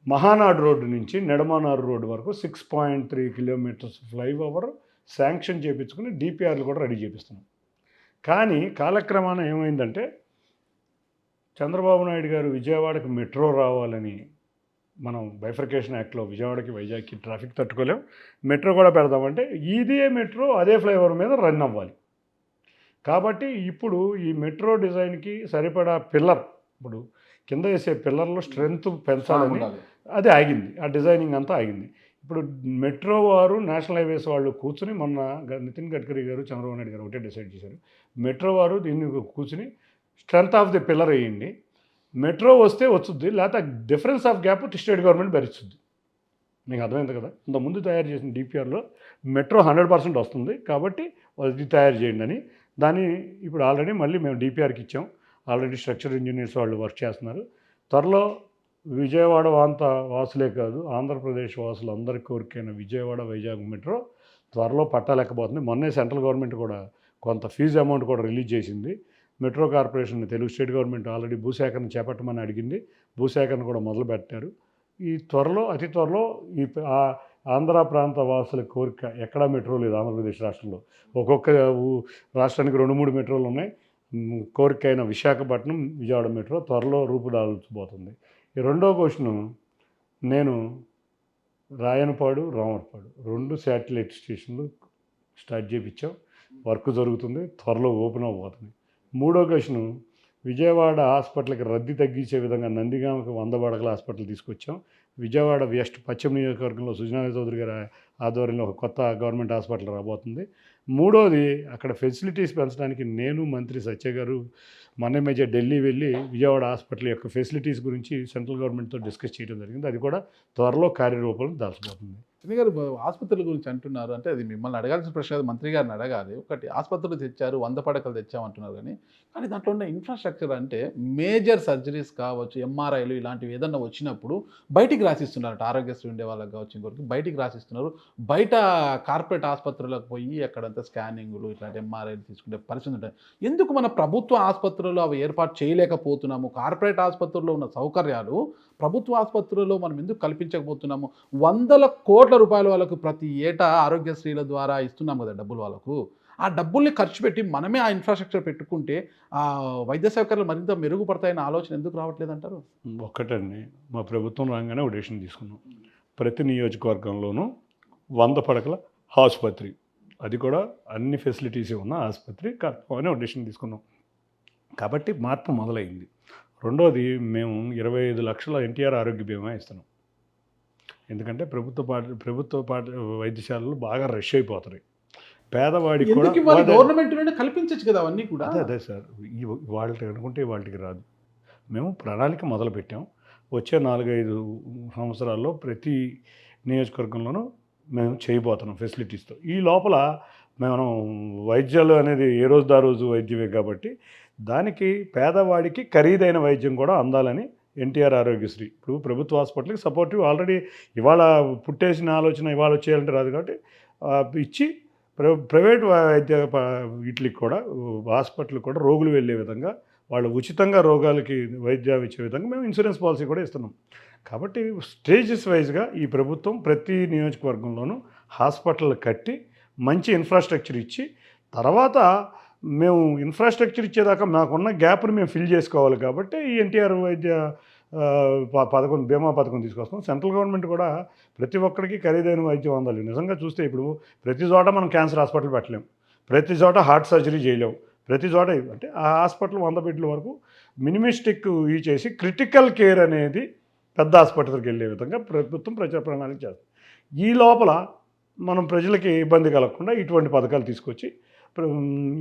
మహానాడు రోడ్డు నుంచి నెడమనాడు రోడ్డు వరకు 6.3 కిలోమీటర్స్ ఫ్లైఓవర్ శాంక్షన్ చేయించుకుని డిపిఆర్లు కూడా రెడీ చేపిస్తున్నాం. కానీ కాలక్రమాన ఏమైందంటే, చంద్రబాబు నాయుడు గారు విజయవాడకి మెట్రో రావాలని, మనం బైఫర్కేషన్ యాక్ట్లో విజయవాడకి వైజాగ్కి ట్రాఫిక్ తట్టుకోలేం, మెట్రో కూడా పెడదామంటే ఇదే మెట్రో అదే ఫ్లైఓవర్ మీద రన్ అవ్వాలి. కాబట్టి ఇప్పుడు ఈ మెట్రో డిజైన్కి సరిపడా పిల్లర్, ఇప్పుడు కింద వేసే పిల్లర్లో స్ట్రెంగ్త్ పెంచాలని అది ఆగింది, ఆ డిజైనింగ్ అంతా ఆగింది. ఇప్పుడు మెట్రో వారు, నేషనల్ హైవేస్ వాళ్ళు కూర్చుని, మొన్న నితిన్ గడ్కరీ గారు చంద్రబాబు నాయుడు గారు ఒకటే డిసైడ్ చేశారు, మెట్రో వారు దీన్ని కూర్చుని స్ట్రెంగ్త్ ఆఫ్ ది పిల్లర్ వేయండి, మెట్రో వస్తే వచ్చుద్ది, లేకపోతే difference of gap state government భరిస్తుంది. మీకు అర్థమైంది కదా. ఇంతకుముందు తయారు చేసిన డిపిఆర్లో మెట్రో 100% వస్తుంది కాబట్టి అది తయారు చేయండి అని. దాన్ని ఇప్పుడు ఆల్రెడీ మళ్ళీ మేము డిపిఆర్కి ఇచ్చాం. ఆల్రెడీ స్ట్రక్చర్ ఇంజనీర్స్ వాళ్ళు వర్క్ చేస్తున్నారు. త్వరలో విజయవాడ వాసులే కాదు, ఆంధ్రప్రదేశ్ వాసులు అందరి కోరికైన విజయవాడ వైజాగ్ మెట్రో త్వరలో పట్టాలెక్కబోతుంది. మొన్నే సెంట్రల్ గవర్నమెంట్ కూడా కొంత ఫీజు అమౌంట్ కూడా రిలీజ్ చేసింది. Metro corporation Telugu state government already భూసేకరణ చేపట్టమని అడిగింది. భూసేకరణ కూడా మొదలుపెట్టారు. ఈ త్వరలో అతి త్వరలో ఆంధ్ర ప్రాంత వాసుల కోరిక, ఎక్కడా మెట్రో లేదు ఆంధ్రప్రదేశ్ రాష్ట్రంలో. ఒక్కొక్క రాష్ట్రానికి 2-3 మెట్రోలు ఉన్నాయి. కోరిక అయిన విశాఖపట్నం విజయవాడ మెట్రో త్వరలో రూపుదాల్చబోతుంది. ఈ రెండో క్వశ్చను, నేను రాయనపాడు రామర్పాడు 2 శాటిలైట్ స్టేషన్లు స్టార్ట్ చేయించాం. వర్క్ జరుగుతుంది, త్వరలో ఓపెన్ అవ్వబోతుంది. మూడో క్వశ్చను, విజయవాడ హాస్పిటల్కి రద్దీ తగ్గించే విధంగా నందిగామకు 100 పడకల హాస్పిటల్ తీసుకొచ్చాం. విజయవాడ వెస్ట్ పశ్చిమ నియోజకవర్గంలో సుజనా చౌదరి గారి ఆధ్వర్యంలో ఒక కొత్త గవర్నమెంట్ హాస్పిటల్ రాబోతుంది. మూడోది, అక్కడ ఫెసిలిటీస్ పెంచడానికి నేను మంత్రి సత్య గారు మొన్న మధ్య ఢిల్లీ వెళ్ళి విజయవాడ హాస్పిటల్ యొక్క ఫెసిలిటీస్ గురించి సెంట్రల్ గవర్నమెంట్తో డిస్కస్ చేయడం జరిగింది. అది కూడా త్వరలో కార్యరూపం దాల్చబోతుంది. చిన్ని గారు ఆసుపత్రుల గురించి అంటున్నారు. అంటే అది మిమ్మల్ని అడగాల్సిన ప్రశ్న కాదు, మంత్రి గారిని అడగాలి. ఒకటి, ఆసుపత్రులు తెచ్చారు, 100 పడకలు తెచ్చామంటున్నారు కానీ దాంట్లో ఉన్న ఇన్ఫ్రాస్ట్రక్చర్ అంటే మేజర్ సర్జరీస్ కావచ్చు, ఎంఆర్ఐలు ఇలాంటివి ఏదన్నా వచ్చినప్పుడు బయటికి రాసిస్తున్నారట. ఆరోగ్యశ్రీ ఉండే వాళ్ళకి కావచ్చు, ఇంకొకరికి బయటికి రాసిస్తున్నారు. బయట కార్పొరేట్ ఆసుపత్రులకు పోయి అక్కడంతా స్కానింగ్లు ఇట్లాంటి ఎంఆర్ఐలు తీసుకునే పరిస్థితి ఉంటాయి. ఎందుకు మన ప్రభుత్వ ఆసుపత్రుల్లో అవి ఏర్పాటు చేయలేకపోతున్నాము? కార్పొరేట్ ఆసుపత్రుల్లో ఉన్న సౌకర్యాలు ప్రభుత్వ ఆసుపత్రుల్లో మనం ఎందుకు కల్పించకపోతున్నాము? 100 కోట్ల రూపాయల వాళ్ళకు ప్రతి ఏటా ఆరోగ్యశ్రీల ద్వారా ఇస్తున్నాం కదా డబ్బులు వాళ్ళకు. ఆ డబ్బుల్ని ఖర్చు పెట్టి మనమే ఆ ఇన్ఫ్రాస్ట్రక్చర్ పెట్టుకుంటే ఆ వైద్య సౌకర్యాలు మరింత మెరుగుపడతాయన్న ఆలోచన ఎందుకు రావట్లేదంటారు? ఒక్కటండి, మా ప్రభుత్వం రాగానే ఒక డెసిషన్ తీసుకున్నాం. ప్రతి నియోజకవర్గంలోనూ 100 పడకల ఆసుపత్రి, అది కూడా అన్ని ఫెసిలిటీస్ ఉన్న ఆసుపత్రి అని ఒక డెసిషన్ తీసుకున్నాం. కాబట్టి మార్పు మొదలైంది. రెండోది, మేము 25 లక్షల ఎన్టీఆర్ ఆరోగ్య బీమా ఇస్తున్నాం. ఎందుకంటే ప్రభుత్వ వైద్యశాలలు బాగా రష్ అయిపోతున్నాయి. పేదవాడికి కూడా గవర్నమెంట్ కల్పించచ్చు కదా అవన్నీ కూడా. అదే సార్, వాళ్ళకి అనుకుంటే వాళ్ళకి రాదు. మేము ప్రణాళిక మొదలుపెట్టాం. వచ్చే 4-5 సంవత్సరాల్లో ప్రతి నియోజకవర్గంలోనూ మేము చేయబోతున్నాం ఫెసిలిటీస్తో. ఈ లోపల మనం వైద్యాలు అనేది ఏ రోజు ఆ రోజు వైద్యమే కాబట్టి దానికి పేదవాడికి ఖరీదైన వైద్యం కూడా అందాలని ఎన్టీఆర్ ఆరోగ్యశ్రీ ఇప్పుడు ప్రభుత్వ హాస్పిటల్కి సపోర్టివ్ ఆల్రెడీ ఇవాళ పుట్టేసిన ఆలోచన ఇవాళ వచ్చేయాలంటే రాదు కాబట్టి ఇచ్చి ప్రైవేట్ వైద్య వీటికి కూడా హాస్పిటల్కి కూడా రోగులు వెళ్ళే విధంగా వాళ్ళు ఉచితంగా రోగాలకి వైద్యం ఇచ్చే విధంగా మేము ఇన్సూరెన్స్ పాలసీ కూడా ఇస్తున్నాం. కాబట్టి స్టేజెస్ వైజ్గా ఈ ప్రభుత్వం ప్రతి నియోజకవర్గంలోనూ హాస్పిటల్ కట్టి మంచి ఇన్ఫ్రాస్ట్రక్చర్ ఇచ్చి తర్వాత మేము ఇన్ఫ్రాస్ట్రక్చర్ ఇచ్చేదాకా మాకున్న గ్యాప్ని మేము ఫిల్ చేసుకోవాలి. కాబట్టి ఈ ఎన్టీఆర్ వైద్య పథకం బీమా పథకం తీసుకొస్తాం. సెంట్రల్ గవర్నమెంట్ కూడా ప్రతి ఒక్కరికి ఖరీదైన వైద్యం అందాలి. నిజంగా చూస్తే ఇప్పుడు ప్రతి చోట మనం క్యాన్సర్ హాస్పిటల్ పెట్టలేం, ప్రతి చోట హార్ట్ సర్జరీ చేయలేము, ప్రతి చోట అంటే ఆ హాస్పిటల్ 100 బెడ్ల వరకు మినిమిస్టిక్ చేసి క్రిటికల్ కేర్ అనేది పెద్ద హాస్పిటల్కి వెళ్ళే విధంగా ప్రభుత్వం ప్రచార ప్రణాళిక చేస్తుంది. ఈ లోపల మనం ప్రజలకి ఇబ్బంది కలగకుండా ఇటువంటి పథకాలు తీసుకొచ్చి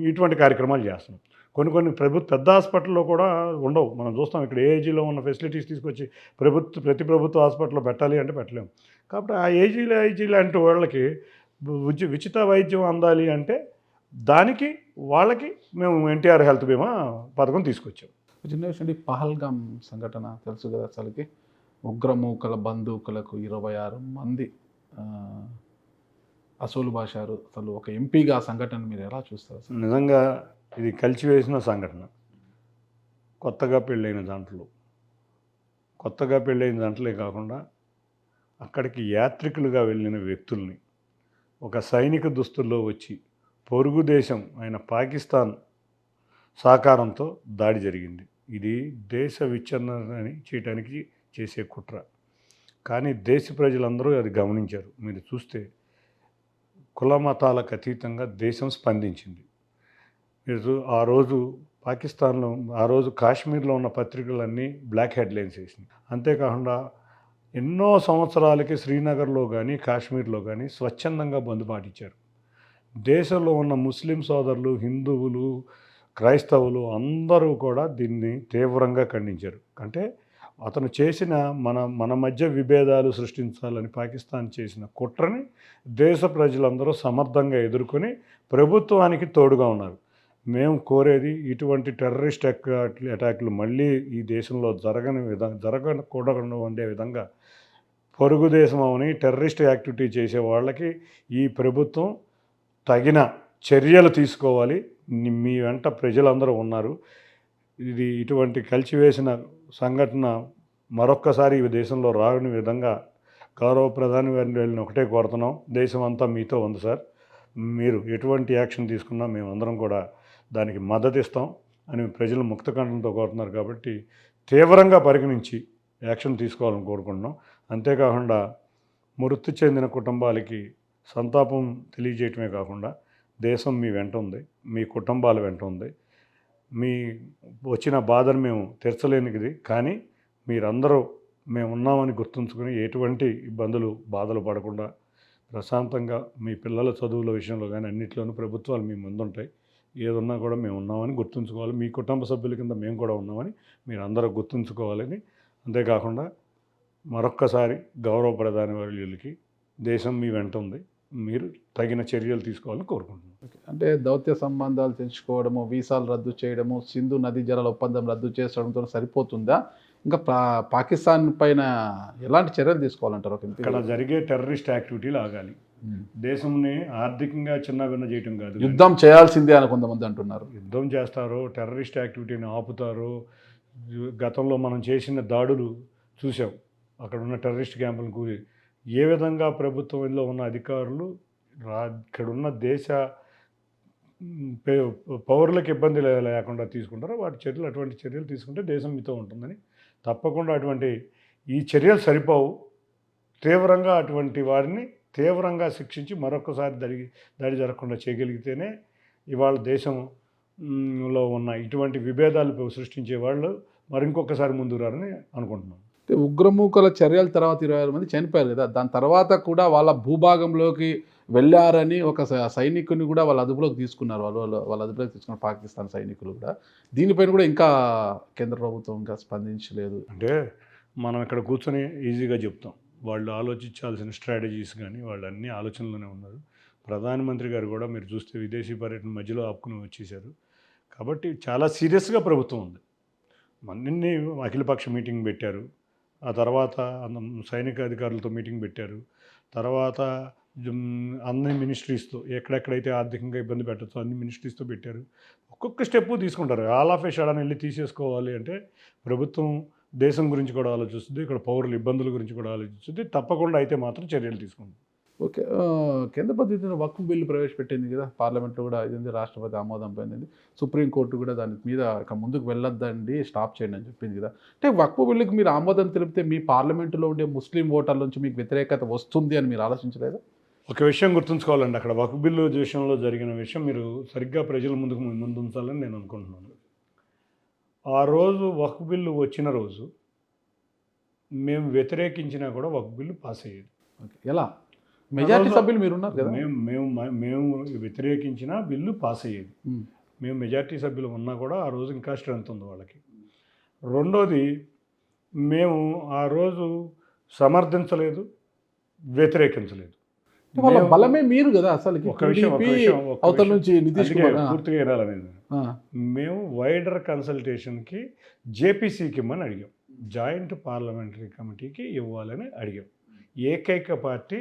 ఇటువంటి కార్యక్రమాలు చేస్తున్నాం. కొన్ని పెద్ద హాస్పిటల్లో కూడా ఉండవు. మనం చూస్తాం ఇక్కడ ఏజీలో ఉన్న ఫెసిలిటీస్ తీసుకొచ్చి ప్రతి ప్రభుత్వ హాస్పిటల్లో పెట్టాలి అంటే పెట్టలేము. కాబట్టి ఆ ఐజీ లాంటి వాళ్ళకి ఉచిత వైద్యం అందాలి అంటే దానికి వాళ్ళకి మేము ఎన్టీఆర్ హెల్త్ బీమా పథకం తీసుకొచ్చాం. చిన్న విషయం, పహల్గామ్ సంఘటన తెలుసు కదా. అసలుకి ఉగ్రమూకల బంధువులకు 26 మంది అసలు భాషారు. అసలు ఒక ఎంపీగా ఆ సంఘటన మీరు ఎలా చూస్తారు? నిజంగా ఇది కలిసివేసిన సంఘటన. కొత్తగా పెళ్ళైన దాంట్లే కాకుండా అక్కడికి యాత్రికులుగా వెళ్ళిన వ్యక్తుల్ని ఒక సైనిక దుస్తుల్లో వచ్చి పొరుగు దేశం అయిన పాకిస్తాన్ సహకారంతో దాడి జరిగింది. ఇది దేశ విచ్ఛిన్నని చేయడానికి చేసే కుట్ర. కానీ దేశ ప్రజలందరూ అది గమనించారు. మీరు చూస్తే కుల మతాలకు అతీతంగా దేశం స్పందించింది. మీరు ఆ రోజు పాకిస్తాన్లో ఆ రోజు కాశ్మీర్లో ఉన్న పత్రికలన్నీ బ్లాక్ హెడ్లైన్స్ వేసింది. అంతేకాకుండా ఎన్నో సంవత్సరాలకి శ్రీనగర్లో కానీ కాశ్మీర్లో కానీ స్వచ్ఛందంగా బంద్ పాటించారు. దేశంలో ఉన్న ముస్లిం సోదరులు, హిందువులు, క్రైస్తవులు అందరూ కూడా దీన్ని తీవ్రంగా ఖండించారు. అంటే అతను చేసిన మన మధ్య విభేదాలు సృష్టించాలని పాకిస్తాన్ చేసిన కుట్రని దేశ ప్రజలందరూ సమర్థంగా ఎదుర్కొని ప్రభుత్వానికి తోడుగా ఉన్నారు. మేము కోరేది ఇటువంటి టెర్రరిస్ట్ అటాక్లు మళ్ళీ ఈ దేశంలో జరగకూడకుండా ఉండే విధంగా పొరుగు దేశం అవని టెర్రరిస్ట్ యాక్టివిటీ చేసే వాళ్ళకి ఈ ప్రభుత్వం తగిన చర్యలు తీసుకోవాలి. మీ వెంట ప్రజలందరూ ఉన్నారు. ఇది ఇటువంటి కలిచివేసిన సంఘటన మరొక్కసారి ఈ దేశంలో రాని విధంగా గౌరవ ప్రధాని గారిని ఒకటే కోరుతున్నాం. దేశం అంతా మీతో ఉంది సార్. మీరు ఎటువంటి యాక్షన్ తీసుకున్నా మేమందరం కూడా దానికి మద్దతు ఇస్తాం అని ప్రజలు ముక్తకంఠంతో కోరుతున్నారు. కాబట్టి తీవ్రంగా పరిగణించి యాక్షన్ తీసుకోవాలని కోరుకుంటున్నాం. అంతేకాకుండా మృతి చెందిన కుటుంబాలకి సంతాపం తెలియజేయటమే కాకుండా దేశం మీ వెంట ఉంది, మీ కుటుంబాల వెంట ఉంది. మీ వచ్చిన బాధను మేము తీర్చలేనిది, కానీ మీరందరూ మేము ఉన్నామని గుర్తుంచుకొని ఎటువంటి ఇబ్బందులు బాధలు పడకుండా ప్రశాంతంగా మీ పిల్లల చదువుల విషయంలో కానీ అన్నింటిలోనూ ప్రభుత్వాలు మీ ముందుంటాయి. ఏదున్నా కూడా మేము ఉన్నామని గుర్తుంచుకోవాలి. మీ కుటుంబ సభ్యుల కింద మేము కూడా ఉన్నామని మీరు అందరూ గుర్తుంచుకోవాలని, అంతేకాకుండా మరొక్కసారి గౌరవ ప్రధాని వర్యులకి దేశం మీ వెంట ఉంది, మీరు తగిన చర్యలు తీసుకోవాలని కోరుకుంటున్నాను. అంటే దౌత్య సంబంధాలు తెంచుకోవడము, వీసాలు రద్దు చేయడము, సింధు నదీ జలాల ఒప్పందం రద్దు చేయడంతో సరిపోతుందా? ఇంకా పాకిస్తాన్ పైన ఎలాంటి చర్యలు తీసుకోవాలంటారు? ఇక్కడ జరిగే టెర్రరిస్ట్ యాక్టివిటీలు ఆగాలి. దేశంని ఆర్థికంగా చిన్నభిన్న చేయటం కాదు, యుద్ధం చేయాల్సిందే అని కొంతమంది అంటున్నారు. యుద్ధం చేస్తారో టెర్రరిస్ట్ యాక్టివిటీని ఆపుతారో. గతంలో మనం చేసిన దాడులు చూసాం. అక్కడ ఉన్న టెర్రరిస్ట్ క్యాంపులను కూలి ఏ విధంగా ప్రభుత్వంలో ఉన్న అధికారులు ఇక్కడున్న దేశ పౌరులకు ఇబ్బంది లేకుండా తీసుకుంటారో అటువంటి చర్యలు తీసుకుంటే దేశం మీతో ఉంటుందని. తప్పకుండా ఈ చర్యలు సరిపోవు. తీవ్రంగా అటువంటి వారిని తీవ్రంగా శిక్షించి మరొకసారి దాడి జరగకుండా చేయగలిగితేనే ఇవాళ దేశంలో ఉన్న ఇటువంటి విభేదాలు సృష్టించే వాళ్ళు మరింకొకసారి ముందుకు రారని అనుకుంటున్నాను. ఉగ్రమూకల చర్యల తర్వాత 26 మంది చనిపోయారు కదా, దాని తర్వాత కూడా వాళ్ళ భూభాగంలోకి వెళ్ళారని ఒక సైనికుని కూడా వాళ్ళ అదుపులోకి తీసుకున్నారు. వాళ్ళ అదుపులోకి తీసుకున్న పాకిస్తాన్ సైనికులు కూడా. దీనిపైన కూడా ఇంకా కేంద్ర ప్రభుత్వం ఇంకా స్పందించలేదు. అంటే మనం ఇక్కడ కూర్చొని ఈజీగా చెప్తాం, వాళ్ళు ఆలోచించాల్సిన స్ట్రాటజీస్ కానీ వాళ్ళు అన్ని ఆలోచనలోనే ఉన్నారు. ప్రధానమంత్రి గారు కూడా మీరు చూస్తే విదేశీ పర్యటన మధ్యలో ఆపుకుని వచ్చేసారు. కాబట్టి చాలా సీరియస్గా ప్రభుత్వం ఉంది. మొన్ననే అఖిలపక్ష మీటింగ్ పెట్టారు. ఆ తర్వాత సైనిక అధికారులతో మీటింగ్ పెట్టారు. తర్వాత అన్ని మినిస్ట్రీస్తో ఎక్కడెక్కడైతే ఆర్థికంగా ఇబ్బంది పెట్టచ్చో అన్ని మినిస్ట్రీస్తో పెట్టారు. ఒక్కొక్క స్టెప్పు తీసుకుంటారు. ఆల్ ఆఫ్ ఏ సడన్ వెళ్ళి తీసేసుకోవాలి అంటే ప్రభుత్వం దేశం గురించి కూడా ఆలోచిస్తుంది, ఇక్కడ పౌరుల ఇబ్బందుల గురించి కూడా ఆలోచిస్తుంది. తప్పకుండా అయితే మాత్రం చర్యలు తీసుకుంటుంది. ఓకే. కేంద్ర ప్రభుత్వం వక్ఫ్ బిల్లు ప్రవేశపెట్టింది కదా, పార్లమెంట్లో కూడా ఇది రాష్ట్రపతి ఆమోదం పొందింది. సుప్రీంకోర్టు కూడా దాని మీద ఇక ముందుకు వెళ్ళొద్దండి, స్టాప్ చేయండి అని చెప్పింది కదా. అంటే వక్ఫ్ బిల్లుకి మీరు ఆమోదం తెలిపితే మీ పార్లమెంటులో ఉండే ముస్లిం ఓటర్ల నుంచి మీకు వ్యతిరేకత వస్తుంది అని మీరు ఆలోచించలేదా? ఒక విషయం గుర్తుంచుకోవాలండి, అక్కడ వక్ఫ్ బిల్లు విషయంలో జరిగిన విషయం మీరు సరిగ్గా ప్రజల ముందు ఉంచాలని నేను అనుకుంటున్నాను. ఆ రోజు వక్ఫ్ బిల్లు వచ్చిన రోజు మేము వ్యతిరేకించినా కూడా వక్ఫ్ బిల్లు పాస్ అయ్యేది. ఓకే. ఎలా? మెజారిటీ సభ్యులు మీరు ఉన్నారు కదా. మేము వ్యతిరేకించిన బిల్లు పాస్ అయ్యేది. మేము మెజారిటీ సభ్యులు ఉన్నా కూడా ఆ రోజు ఇంకా స్ట్రెంత్ ఉంది వాళ్ళకి. రెండోది, మేము ఆ రోజు సమర్థించలేదు, వ్యతిరేకించలేదు. బలమే మీరు కదా అసలు. అవతల నుంచి పూర్తిగా వినాలనేది. మేము వైడర్ కన్సల్టేషన్కి జేపీసీకి ఇమ్మని అడిగాం, జాయింట్ పార్లమెంటరీ కమిటీకి ఇవ్వాలని అడిగాం. ఏకైక పార్టీ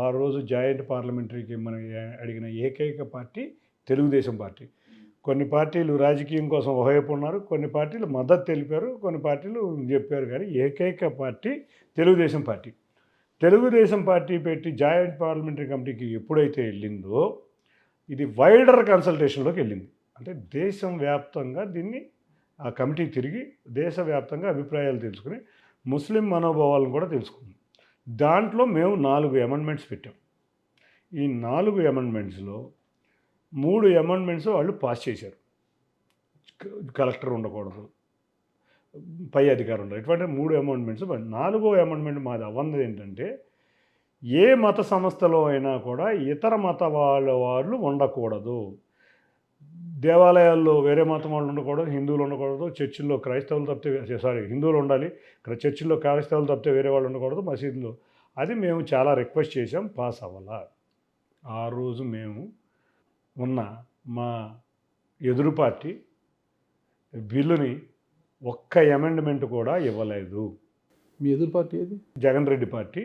ఆ రోజు జాయింట్ పార్లమెంటరీకి ఇమ్మని అడిగిన ఏకైక పార్టీ తెలుగుదేశం పార్టీ. కొన్ని పార్టీలు రాజకీయం కోసం ఒకవైపు ఉన్నారు, కొన్ని పార్టీలు మద్దతు తెలిపారు, కొన్ని పార్టీలు చెప్పారు. కానీ ఏకైక party Telugu Desam party. Telugu Desam party పెట్టి జాయింట్ పార్లమెంటరీ కమిటీకి ఎప్పుడైతే వెళ్ళిందో ఇది వైడర్ కన్సల్టేషన్లోకి వెళ్ళింది. అంటే దేశం వ్యాప్తంగా దీన్ని ఆ కమిటీ తిరిగి దేశవ్యాప్తంగా అభిప్రాయాలు తెలుసుకుని ముస్లిం మనోభావాలను కూడా తెలుసుకుంది. దాంట్లో మేము 4 అమెండ్మెంట్స్ పెట్టాం. ఈ 4 అమెండ్మెంట్స్లో 3 అమెండ్మెంట్స్ వాళ్ళు పాస్ చేశారు. కలెక్టర్ ఉండకూడదు, పై అధికారం ఉండాలి, ఇటువంటి 3 అమెండ్మెంట్స్. 4వ అమెండ్మెంట్ మాది అవ్వన్నది ఏంటంటే, ఏ మత సంస్థలో అయినా కూడా ఇతర మత వాళ్ళు ఉండకూడదు. దేవాలయాల్లో వేరే మతం వాళ్ళు ఉండకూడదు, హిందువులు ఉండకూడదు, చర్చిల్లో క్రైస్తవులు తప్పితే హిందువులు ఉండాలి, చర్చిల్లో క్రైస్తవులు తప్పితే వేరే వాళ్ళు ఉండకూడదు, మసీదులో. అది మేము చాలా రిక్వెస్ట్ చేసాం, పాస్ అవ్వాల. ఆ రోజు మేము ఉన్న మా ఎదురు పార్టీ బిల్లుని ఒక్క అమెండ్మెంట్ కూడా ఇవ్వలేదు. మీ ఎదురు పార్టీ ఏది? జగన్ రెడ్డి పార్టీ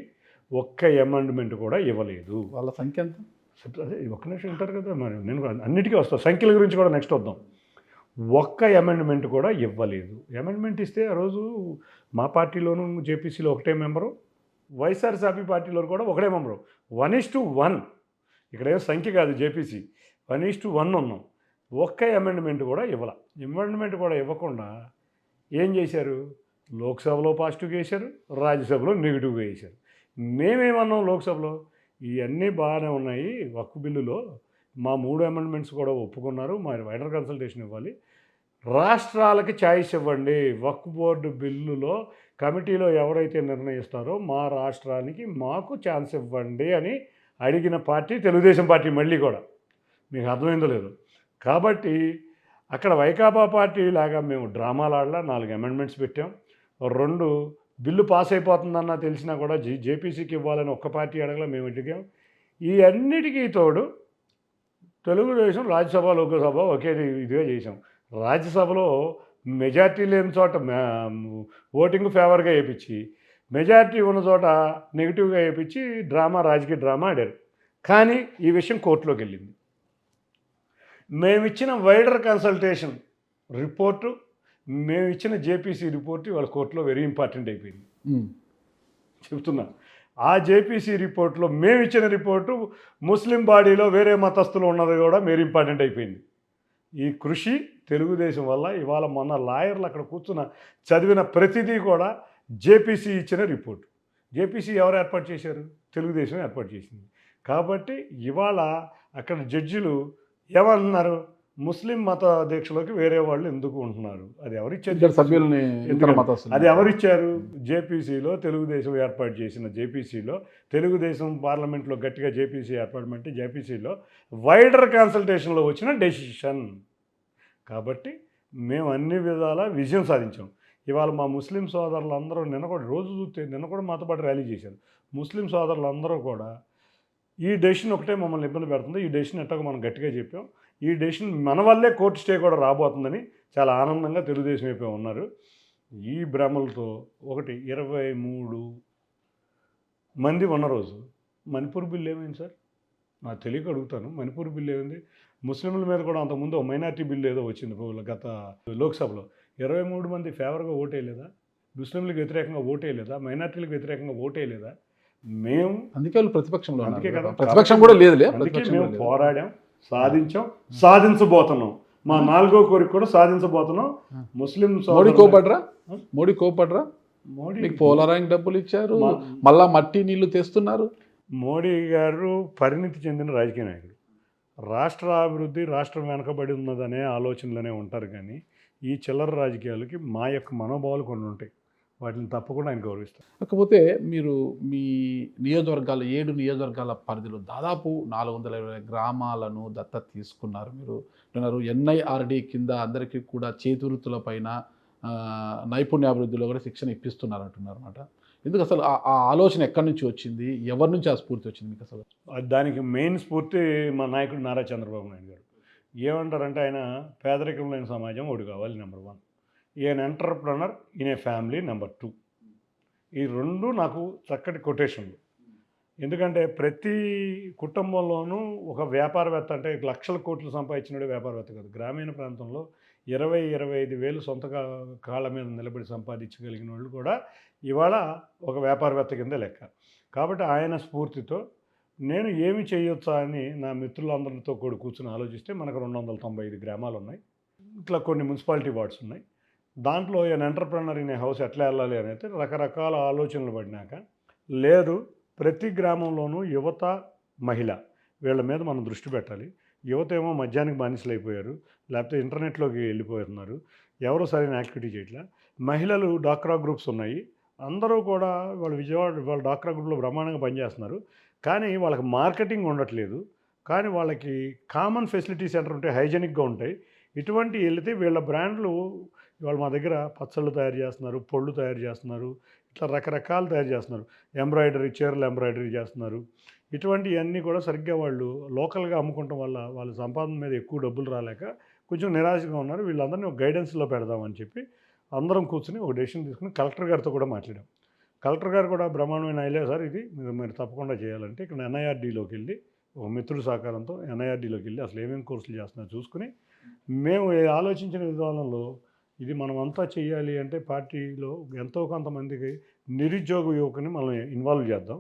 ఒక్క అమెండ్మెంట్ కూడా ఇవ్వలేదు. వాళ్ళ సంఖ్య ఎంత? అదే ఒక్క నిమిషం ఉంటారు కదా, మరి నేను అన్నిటికీ వస్తాను, సంఖ్యల గురించి కూడా నెక్స్ట్ వద్దాం. ఒక్క అమెండ్మెంట్ కూడా ఇవ్వలేదు. అమెండ్మెంట్ ఇస్తే ఆ రోజు మా పార్టీలోనూ జేపీసీలో ఒకటే మెంబరు, వైఎస్ఆర్సీపీ పార్టీలో కూడా ఒకటే మెంబరు. 1:1. ఇక్కడేమో సంఖ్య కాదు, జేపీసీ 1:1 ఉన్నాం. ఒక్క అమెండ్మెంట్ కూడా ఇవ్వాల. అమెండ్మెంట్ కూడా ఇవ్వకుండా ఏం చేశారు? లోక్సభలో పాజిటివ్గా వేశారు, రాజ్యసభలో నెగిటివ్గా వేశారు. మేమేమన్నాం లోక్సభలో, ఇవన్నీ బాగానే ఉన్నాయి, వక్ఫ్ బిల్లులో మా 3 అమెండ్మెంట్స్ కూడా ఒప్పుకున్నారు, మరి వైడర్ కన్సల్టేషన్ ఇవ్వాలి, రాష్ట్రాలకి ఛాయిస్ ఇవ్వండి, వక్ఫ్ బోర్డు బిల్లులో కమిటీలో ఎవరైతే నిర్ణయిస్తారో మా రాష్ట్రానికి మాకు ఛాన్స్ ఇవ్వండి అని అడిగిన పార్టీ తెలుగుదేశం పార్టీ. మళ్ళీ కూడా మీకు అర్థమైందో లేదు. కాబట్టి అక్కడ వైకాపా పార్టీ లాగా మేము డ్రామాలు ఆడలా, 4 అమెండ్మెంట్స్ పెట్టాం. 2 బిల్లు పాస్ అయిపోతుందన్న తెలిసినా కూడా జేపీసీకి ఇవ్వాలని ఒక్క పార్టీ అడగలా, మేము అడిగాం. ఈ అన్నిటికీ తోడు తెలుగుదేశం రాజ్యసభ లోక్సభ ఒకే ఇదిగా చేసాం. రాజ్యసభలో మెజార్టీ లేని చోట ఓటింగ్ ఫేవర్గా వేయించి, మెజార్టీ ఉన్న చోట నెగిటివ్గా వేయించి రాజకీయ డ్రామా ఆడారు. కానీ ఈ విషయం కోర్టులోకి వెళ్ళింది. మేమిచ్చిన వైడర్ కన్సల్టేషన్ రిపోర్టు, మేము ఇచ్చిన జేపీసీ రిపోర్టు వాళ్ళ కోర్టులో వెరీ ఇంపార్టెంట్ అయిపోయింది. చెప్తున్నా, ఆ జేపీసీ రిపోర్ట్లో మేము ఇచ్చిన రిపోర్టు ముస్లిం బాడీలో వేరే మతస్థులు ఉన్నది కూడా వెరీ ఇంపార్టెంట్ అయిపోయింది. ఈ కృషి తెలుగుదేశం వల్ల ఇవాళ మొన్న లాయర్లు అక్కడ కూర్చున్న చదివిన ప్రతిదీ కూడా జేపీసీ ఇచ్చిన రిపోర్టు. జేపీసీ ఎవరు ఏర్పాటు చేశారు? తెలుగుదేశం ఏర్పాటు చేసింది. కాబట్టి ఇవాళ అక్కడ జడ్జిలు ఏమంటున్నారు? ముస్లిం మత దీక్షలోకి వేరే వాళ్ళు ఎందుకు ఉంటున్నారు? అది ఎవరిచ్చారు? సభ్యులని అది ఎవరిచ్చారు? జేపీసీలో తెలుగుదేశం ఏర్పాటు చేసిన జేపీసీలో, తెలుగుదేశం పార్లమెంట్లో గట్టిగా జేపీసీ ఏర్పాటు జేపీసీలో వైడర్ కన్సల్టేషన్లో వచ్చిన డెసిషన్. కాబట్టి మేము అన్ని విధాలా విజయం సాధించాం. ఇవాళ మా ముస్లిం సోదరులందరూ నిన్న కూడా మాతో పాటు ర్యాలీ చేశారు. ముస్లిం సోదరులందరూ కూడా ఈ డెసిషన్ ఒకటే మమ్మల్ని ఇబ్బంది పెడుతుంది, ఈ డెసిషన్ ఎట్టగా మనం గట్టిగా చెప్పాం, ఈ డెసిషన్ మన వల్లే కోర్టు స్టే కూడా రాబోతుందని చాలా ఆనందంగా తెలుగుదేశం వైపే ఉన్నారు. ఈ భ్రమలతో 23 మంది ఉన్న రోజు మణిపూర్ బిల్ ఏమైంది సార్? నాకు తెలియక అడుగుతాను, మణిపూర్ బిల్ ఏమైంది? ముస్లింల మీద కూడా అంతకుముందు మైనార్టీ బిల్ ఏదో వచ్చింది గత లోక్సభలో. 23 మంది ఫేవర్గా ఓటేయలేదా? ముస్లింలకు వ్యతిరేకంగా ఓటేయలేదా? మైనార్టీలకు వ్యతిరేకంగా ఓటేయలేదా? మేము అందుకే వాళ్ళు ప్రతిపక్షంలో, అందుకే కదా ప్రతిపక్షం కూడా లేదులే, అందుకే మేము పోరాడాం, సాధించాం, సాధించబోతున్నాం. మా 4వ కోరిక కూడా సాధించబోతున్నాం. ముస్లిం మోడీ కోపడ్రా? మీకు పోలరాంగ్ డబ్బులు ఇచ్చారు, మళ్ళా మట్టి నీళ్లు తెస్తున్నారు. మోడీ గారు పరిణితి చెందిన రాజకీయ నాయకుడు. రాష్ట్ర అభివృద్ధి, రాష్ట్రం వెనకబడి ఉన్నదనే ఆలోచనలోనే ఉంటారు. కానీ ఈ చిల్లర రాజకీయాలకి మా యొక్క మనోభావాలు కొన్ని ఉంటాయి, వాటిని తప్పకుండా ఆయన గౌరవిస్తారు. కాకపోతే మీరు మీ నియోజకవర్గాలు 7 నియోజకవర్గాల పరిధిలో దాదాపు 420 గ్రామాలను దత్తత తీసుకున్నారు. మీరు అంటున్నారు ఎన్ఐఆర్డి కింద అందరికీ కూడా చేతివృత్తుల పైన నైపుణ్యాభివృద్ధిలో కూడా శిక్షణ ఇప్పిస్తున్నారు అంటున్నారు అన్నమాట. ఎందుకు అసలు ఆ ఆలోచన ఎక్కడి నుంచి వచ్చింది? ఎవరి నుంచి ఆ స్ఫూర్తి వచ్చింది మీకు అసలు? దానికి మెయిన్ స్ఫూర్తి మా నాయకుడు నారా చంద్రబాబు నాయుడు గారు. ఏమంటారంటే ఆయన పేదరికం లేని సమాజం ఒకటి కావాలి, నెంబర్ 1. ఈయన entrepreneur in a family, number 2. ఈ 2 నాకు చక్కటి కొటేషన్లు. ఎందుకంటే ప్రతి కుటుంబంలోనూ ఒక వ్యాపారవేత్త, అంటే లక్షల కోట్లు సంపాదించినడు వ్యాపారవేత్త కాదు. గ్రామీణ ప్రాంతంలో 20-25 వేలు సొంత కాళ్ళ మీద నిలబడి సంపాదించగలిగిన వాళ్ళు కూడా ఇవాళ ఒక వ్యాపారవేత్త కింద లెక్క. కాబట్టి ఆయన స్ఫూర్తితో నేను ఏమి చేయొచ్చా అని నా మిత్రులందరితో కూడా కూర్చొని ఆలోచిస్తే మనకు 295 గ్రామాలు ఉన్నాయి, ఇట్లా కొన్ని మున్సిపాలిటీ వార్డ్స్ ఉన్నాయి. దాంట్లో ఈయన ఎంటర్ప్రెనర్ ఇన్ ఏ హౌస్ ఎట్లా వెళ్ళాలి అని అయితే రకరకాల ఆలోచనలు పడినాక, లేదు ప్రతి గ్రామంలోనూ యువత, మహిళ వీళ్ళ మీద మనం దృష్టి పెట్టాలి. యువత ఏమో మద్యానికి బానిసలు అయిపోయారు, లేకపోతే ఇంటర్నెట్లోకి వెళ్ళిపోతున్నారు, ఎవరు సరైన యాక్టివిటీ చేయట్లా. మహిళలు డాక్రా గ్రూప్స్ ఉన్నాయి, అందరూ కూడా వాళ్ళ డాక్రా గ్రూప్లో బ్రహ్మాండంగా పనిచేస్తున్నారు. కానీ వాళ్ళకి మార్కెటింగ్ ఉండట్లేదు, కానీ వాళ్ళకి కామన్ ఫెసిలిటీ సెంటర్ ఉంటాయి, హైజెనిక్గా ఉంటాయి. ఇటువంటి వెళితే వీళ్ళ బ్రాండ్లు ఇవాళ మా దగ్గర పచ్చళ్ళు తయారు చేస్తున్నారు, పొళ్ళు తయారు చేస్తున్నారు, ఇట్లా రకరకాలు తయారు చేస్తున్నారు. ఎంబ్రాయిడరీ, చీరలు ఎంబ్రాయిడరీ చేస్తున్నారు. ఇటువంటివన్నీ కూడా సరిగ్గా వాళ్ళు లోకల్గా అమ్ముకోవటం వల్ల వాళ్ళ సంపాదన మీద ఎక్కువ డబ్బులు రాలేక కొంచెం నిరాశగా ఉన్నారు. వీళ్ళందరినీ ఒక గైడెన్స్లో పెడదామని చెప్పి అందరం కూర్చొని ఒక డెసిషన్ తీసుకుని కలెక్టర్ గారితో కూడా మాట్లాడాం. కలెక్టర్ గారు కూడా బ్రహ్మాండమైన ఐడియా సార్ ఇది, మీరు తప్పకుండా చేయాలంటే ఇక్కడ ఎన్ఐఆర్డీలోకి వెళ్ళి ఒక మిత్రుడి సహకారంతో ఎన్ఐఆర్డీలోకి వెళ్ళి అసలు ఏమేమి కోర్సులు చేస్తున్నారో చూసుకుని మేము ఆలోచించిన విధానంలో ఇది మనం అంతా చేయాలి అంటే పార్టీలో ఎంతో కొంతమందికి నిరుద్యోగ యువకుని మనం ఇన్వాల్వ్ చేద్దాం.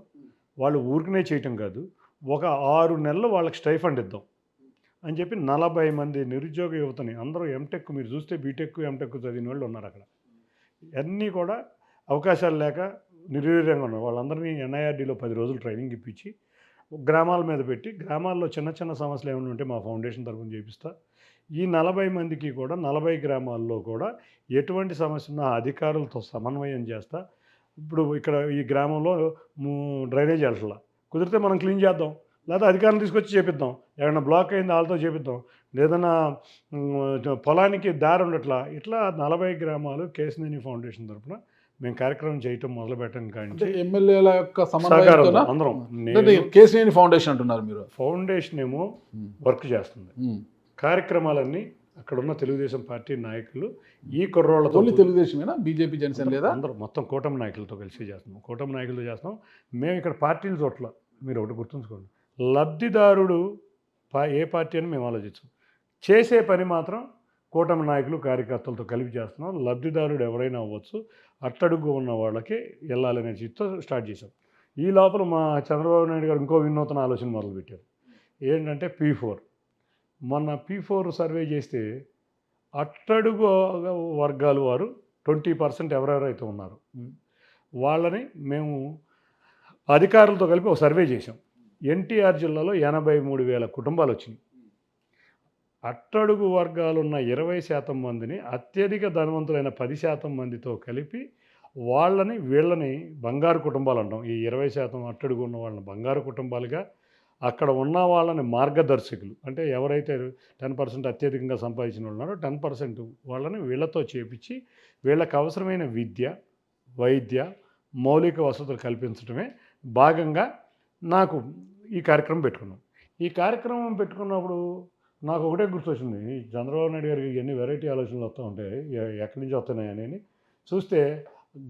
వాళ్ళు ఊరికనే చేయటం కాదు, ఒక 6 నెలలు వాళ్ళకి స్టైఫండ్ ఇద్దాం అని చెప్పి 40 మంది నిరుద్యోగ యువతని, అందరూ ఎంటెక్, మీరు చూస్తే బీటెక్ ఎంటెక్ చదివిన వాళ్ళు ఉన్నారు అక్కడ. అన్నీ కూడా అవకాశాలు లేక నిర్వీర్యంగా ఉన్నారు. వాళ్ళందరినీ ఎన్ఐఆర్డీలో 10 రోజులు ట్రైనింగ్ ఇప్పించి గ్రామాల మీద పెట్టి, గ్రామాల్లో చిన్న చిన్న సమస్యలు ఏమైనా ఉంటే మా ఫౌండేషన్ తరఫున చేపిస్తా. ఈ 40 మందికి కూడా 40 గ్రామాల్లో కూడా ఎటువంటి సమస్య ఉన్నా అధికారులతో సమన్వయం చేస్తా. ఇప్పుడు ఇక్కడ ఈ గ్రామంలో డ్రైనేజ్ వెళ్ళట్లా, కుదిరితే మనం క్లీన్ చేద్దాం, లేదా అధికారులను తీసుకొచ్చి చేపిద్దాం. ఏమైనా బ్లాక్ అయింది వాళ్ళతో చేపిద్దాం, లేదన్నా పొలానికి దారి ఉండట్లా. ఇట్లా 40 గ్రామాలు కేశినేని ఫౌండేషన్ తరఫున మేము కార్యక్రమం చేయటం మొదలుపెట్టడం కానీ ఎమ్మెల్యేల యొక్క సమన్వయంతో అందరం కేశినేని ఫౌండేషన్ అంటున్నారు మీరు. ఫౌండేషన్ ఏమో వర్క్ చేస్తుంది, కార్యక్రమాలన్నీ అక్కడ ఉన్న తెలుగుదేశం పార్టీ నాయకులు ఈ కుర్రోళ్ళతో, తెలుగుదేశమేనా, బీజేపీ, జనసేన లేదా, అందరూ మొత్తం కూటమి నాయకులతో కలిసి చేస్తున్నాం. కూటమి నాయకులతో చేస్తాం. మేము ఇక్కడ పార్టీల చోట్ల మీరు ఒకటి గుర్తుంచుకోండి, లబ్ధిదారుడు ఏ పార్టీ అని మేము ఆలోచించాం. చేసే పని మాత్రం కూటమి నాయకులు కార్యకర్తలతో కలిపి చేస్తున్నాం. లబ్ధిదారుడు ఎవరైనా అవ్వచ్చు, అట్టడుగు ఉన్న వాళ్ళకి వెళ్ళాలనే చిత్తో స్టార్ట్ చేశాం. ఈ లోపల మా చంద్రబాబు నాయుడు గారు ఇంకో వినూతన ఆలోచన మొదలుపెట్టారు. ఏంటంటే P4. మొన్న P4 సర్వే చేస్తే అట్టడుగు వర్గాలు వారు 20% ఎవరెవరైతే ఉన్నారు వాళ్ళని మేము అధికారులతో కలిపి ఒక సర్వే చేసాం. ఎన్టీఆర్ జిల్లాలో 83,000 కుటుంబాలు వచ్చినాయి. అట్టడుగు వర్గాలు ఉన్న 20% మందిని అత్యధిక ధనవంతులైన 10% మందితో కలిపి వాళ్ళని వీళ్ళని బంగారు కుటుంబాలు అంటాం. ఈ 20% అట్టడుగు ఉన్న వాళ్ళని బంగారు కుటుంబాలుగా, అక్కడ ఉన్న వాళ్ళని మార్గదర్శకులు, అంటే ఎవరైతే 10% అత్యధికంగా సంపాదించిన వాళ్ళు ఉన్నారో 10% వాళ్ళని వీళ్ళతో చేపించి వీళ్ళకి అవసరమైన విద్య, వైద్య, మౌలిక వసతులు కల్పించడమే భాగంగా నాకు ఈ కార్యక్రమం పెట్టుకున్నాం. ఈ కార్యక్రమం పెట్టుకున్నప్పుడు నాకు ఒకటే గుర్తొచ్చింది, చంద్రబాబు నాయుడు గారికి ఇవన్నీ వెరైటీ ఆలోచనలు వస్తూ ఉంటాయి, ఎక్కడి నుంచి వస్తున్నాయని చూస్తే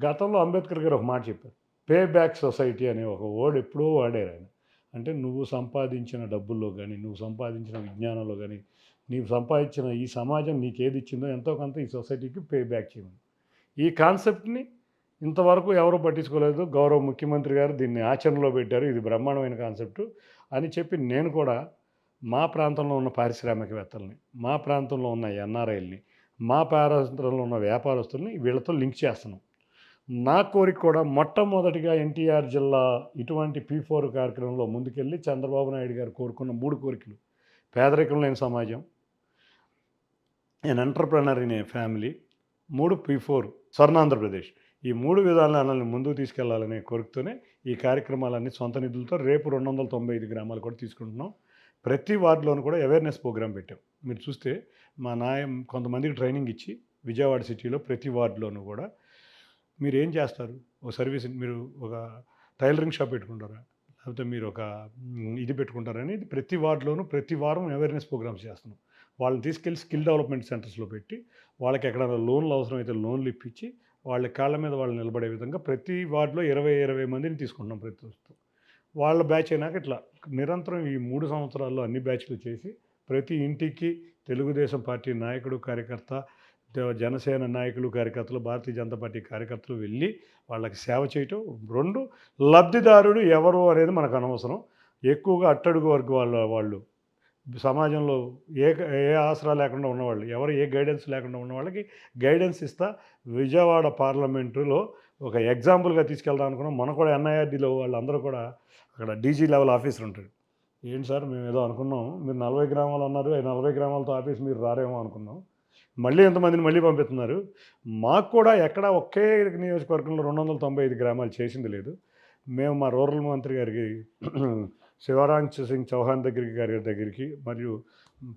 గతంలో అంబేద్కర్ గారు ఒక మాట చెప్పారు, పే బ్యాక్ సొసైటీ అనే ఒక వర్డ్ ఎప్పుడో వాడారు ఆయన. అంటే నువ్వు సంపాదించిన డబ్బుల్లో కానీ, నువ్వు సంపాదించిన విజ్ఞానంలో కానీ, నీవు సంపాదించిన ఈ సమాజం నీకు ఏది ఇచ్చిందో ఎంతో కొంత ఈ సొసైటీకి పే బ్యాక్ చేయమని. ఈ కాన్సెప్ట్ని ఇంతవరకు ఎవరు పట్టించుకోలేదు. గౌరవ ముఖ్యమంత్రి గారు దీన్ని ఆచరణలో పెట్టారు, ఇది బ్రహ్మాండమైన కాన్సెప్టు అని చెప్పి నేను కూడా మా ప్రాంతంలో ఉన్న పారిశ్రామికవేత్తల్ని, మా ప్రాంతంలో ఉన్న ఎన్ఆర్ఐల్ని, మా ప్రాంతంలో ఉన్న వ్యాపారస్తుల్ని వీళ్ళతో లింక్ చేస్తున్నాం. నా కోరిక కూడా మొట్టమొదటిగా ఎన్టీఆర్ జిల్లా ఇటువంటి P4 కార్యక్రమంలో ముందుకెళ్ళి చంద్రబాబు నాయుడు గారు కోరుకున్న 3 కోరికలు: పేదరికం లేని సమాజం, ఎన్ entrepreneur in a family, 3 P4 Swarnandhra Pradesh. ఈ 3 విధానాలను ముందుకు తీసుకెళ్లాలనే కోరికతోనే ఈ కార్యక్రమాలన్నీ సొంత నిధులతో రేపు 295 గ్రామాలు కూడా తీసుకుంటున్నాం. ప్రతి వార్డులోనూ కూడా అవేర్నెస్ ప్రోగ్రాం పెట్టాం. మీరు చూస్తే మా కొంతమందికి ట్రైనింగ్ ఇచ్చి విజయవాడ సిటీలో ప్రతి వార్డులోనూ కూడా మీరు ఏం చేస్తారు, ఒక సర్వీస్, మీరు ఒక టైలరింగ్ షాప్ పెట్టుకుంటారా, లేకపోతే మీరు ఒక ఇది పెట్టుకుంటారని ప్రతి వార్డులోనూ ప్రతి వారం అవేర్నెస్ ప్రోగ్రామ్స్ చేస్తున్నాం. వాళ్ళని తీసుకెళ్ళి స్కిల్ డెవలప్మెంట్ సెంటర్స్లో పెట్టి వాళ్ళకి ఎక్కడైనా లోన్లు అవసరమైతే లోన్లు ఇప్పించి వాళ్ళ కాళ్ళ మీద వాళ్ళు నిలబడే విధంగా ప్రతి వార్డులో 20 మందిని తీసుకుంటున్నాం ప్రతి వస్తూ. వాళ్ళ బ్యాచ్ అయినాక ఇట్లా నిరంతరం ఈ 3 సంవత్సరాల్లో అన్ని బ్యాచ్లు చేసి ప్రతి ఇంటికి తెలుగుదేశం పార్టీ నాయకుడు, కార్యకర్త, జనసేన నాయకులు, కార్యకర్తలు, భారతీయ జనతా పార్టీ కార్యకర్తలు వెళ్ళి వాళ్ళకి సేవ చేయటం. 2, లబ్ధిదారుడు ఎవరు అనేది మనకు అనవసరం. ఎక్కువగా అట్టడుగు వర్గ వాళ్ళు సమాజంలో ఏ ఆసరా లేకుండా ఉన్నవాళ్ళు, ఎవరు ఏ గైడెన్స్ లేకుండా ఉన్న వాళ్ళకి గైడెన్స్ ఇస్తా. విజయవాడ పార్లమెంటులో ఒక ఎగ్జాంపుల్గా తీసుకెళ్దాం అనుకున్నాం. మనం కూడా ఎన్ఐఆర్డీలో వాళ్ళందరూ కూడా అక్కడ డీజీ లెవెల్ ఆఫీసర్ ఉంటాడు. ఏంటి సార్ మేము ఏదో అనుకున్నాం, మీరు 40 గ్రామాలు అన్నారు, 40 గ్రామాలతో ఆఫీస్ మీరు రారేమో అనుకున్నాం, మళ్ళీ ఎంతమందిని మళ్ళీ పంపిస్తున్నారు. మాకు కూడా ఎక్కడ ఒకే నియోజకవర్గంలో 295 గ్రామాలు చేసింది లేదు. మేము మా రూరల్ మంత్రి గారికి శివరాజ్ సింగ్ చౌహాన్ గారి దగ్గరికి మరియు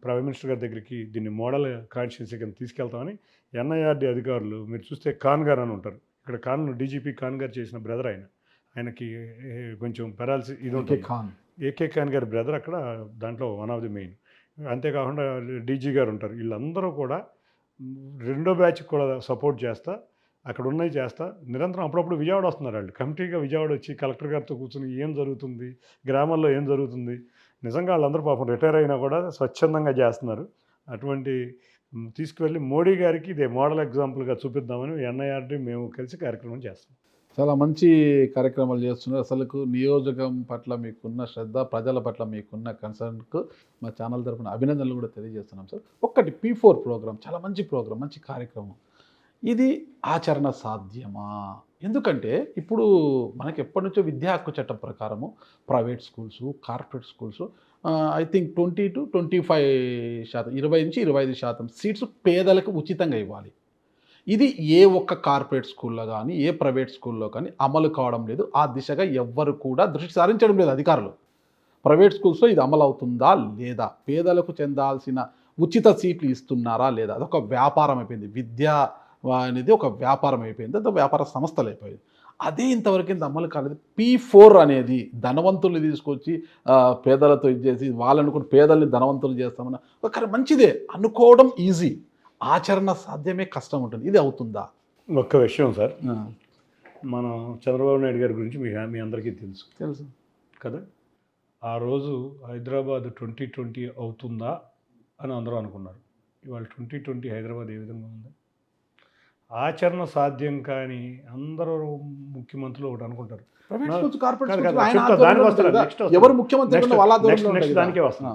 ప్రైమ్ మినిస్టర్ గారి దగ్గరికి దీన్ని మోడల్ కాన్స్టిట్యున్సీ కింద తీసుకెళ్తామని ఎన్ఐఆర్డి అధికారులు, మీరు చూస్తే ఖాన్ గారు అని ఉంటారు ఇక్కడ, డీజీపీ ఖాన్ గారు చేసిన బ్రదర్ ఆయనకి కొంచెం పెరాలసిస్ ఇది ఉంటుంది. ఏకే ఖాన్ గారి బ్రదర్ అక్కడ దాంట్లో వన్ ఆఫ్ ది మెయిన్. అంతేకాకుండా డీజీ గారు ఉంటారు. వీళ్ళందరూ కూడా రెండో బ్యాచ్కి కూడా సపోర్ట్ చేస్తా, అక్కడ ఉన్నవి చేస్తా, నిరంతరం అప్పుడప్పుడు విజయవాడ వస్తున్నారు వాళ్ళు. కమిటీగా విజయవాడ వచ్చి కలెక్టర్ గారితో కూర్చుని ఏం జరుగుతుంది, గ్రామాల్లో ఏం జరుగుతుంది, నిజంగా వాళ్ళందరూ పాపం రిటైర్ అయినా కూడా స్వచ్ఛందంగా చేస్తున్నారు. అటువంటి తీసుకువెళ్ళి మోడీ గారికి ఇదే మోడల్ ఎగ్జాంపుల్గా చూపిద్దామని ఎన్ఐఆర్డి మేము కలిసి కార్యక్రమం చేస్తాం. చాలా మంచి కార్యక్రమాలు చేస్తున్నారు. అసలుకు నియోజకం పట్ల మీకున్న శ్రద్ధ, ప్రజల పట్ల మీకున్న కన్సర్న్కు మా ఛానల్ తరఫున అభినందనలు కూడా తెలియజేస్తున్నాం సార్. ఒక్కటి P4 ప్రోగ్రామ్ చాలా మంచి ప్రోగ్రామ్, మంచి కార్యక్రమం. ఇది ఆచరణ సాధ్యమా? ఎందుకంటే ఇప్పుడు మనకి ఎప్పటి నుంచో విద్యా హక్కు చట్టం ప్రకారము private schools, corporate schools I think 20 to 25%, 20 నుంచి 25% సీట్స్ పేదలకు ఉచితంగా ఇవ్వాలి. ఇది ఏ ఒక్క కార్పొరేట్ స్కూల్లో కానీ ఏ ప్రైవేట్ స్కూల్లో కానీ అమలు కావడం లేదు. ఆ దిశగా ఎవ్వరు కూడా దృష్టి సారించడం లేదు అధికారులు. ప్రైవేట్ స్కూల్స్లో ఇది అమలు అవుతుందా లేదా, పేదలకు చెందాల్సిన ఉచిత సీట్లు ఇస్తున్నారా లేదా, అదొక వ్యాపారం అయిపోయింది. విద్య అనేది ఒక వ్యాపారం అయిపోయింది, అది వ్యాపార సంస్థలు అయిపోయింది. అదే ఇంతవరకు అమలు కాలేదు. P4 అనేది ధనవంతుల్ని తీసుకొచ్చి పేదలతో ఇచ్చేసి వాళ్ళని కూడా పేదల్ని ధనవంతులు చేస్తామని ఒక మంచిదే అనుకోవడం ఈజీ, ఆచరణ సాధ్యమే కష్టం ఉంటుంది. ఇది అవుతుందా? ఒక్క విషయం సార్, మనం చంద్రబాబు నాయుడు గారి గురించి మీ అందరికీ తెలుసు కదా. ఆ రోజు హైదరాబాద్ 2020 అవుతుందా అని అందరూ అనుకున్నారు. ఇవాళ 2020 హైదరాబాద్ ఏ విధంగా ఉంది? ఆచరణ సాధ్యం కానీ అందరూ ముఖ్యమంత్రులు ఒకటి అనుకుంటారు. దానికే వస్తున్నా.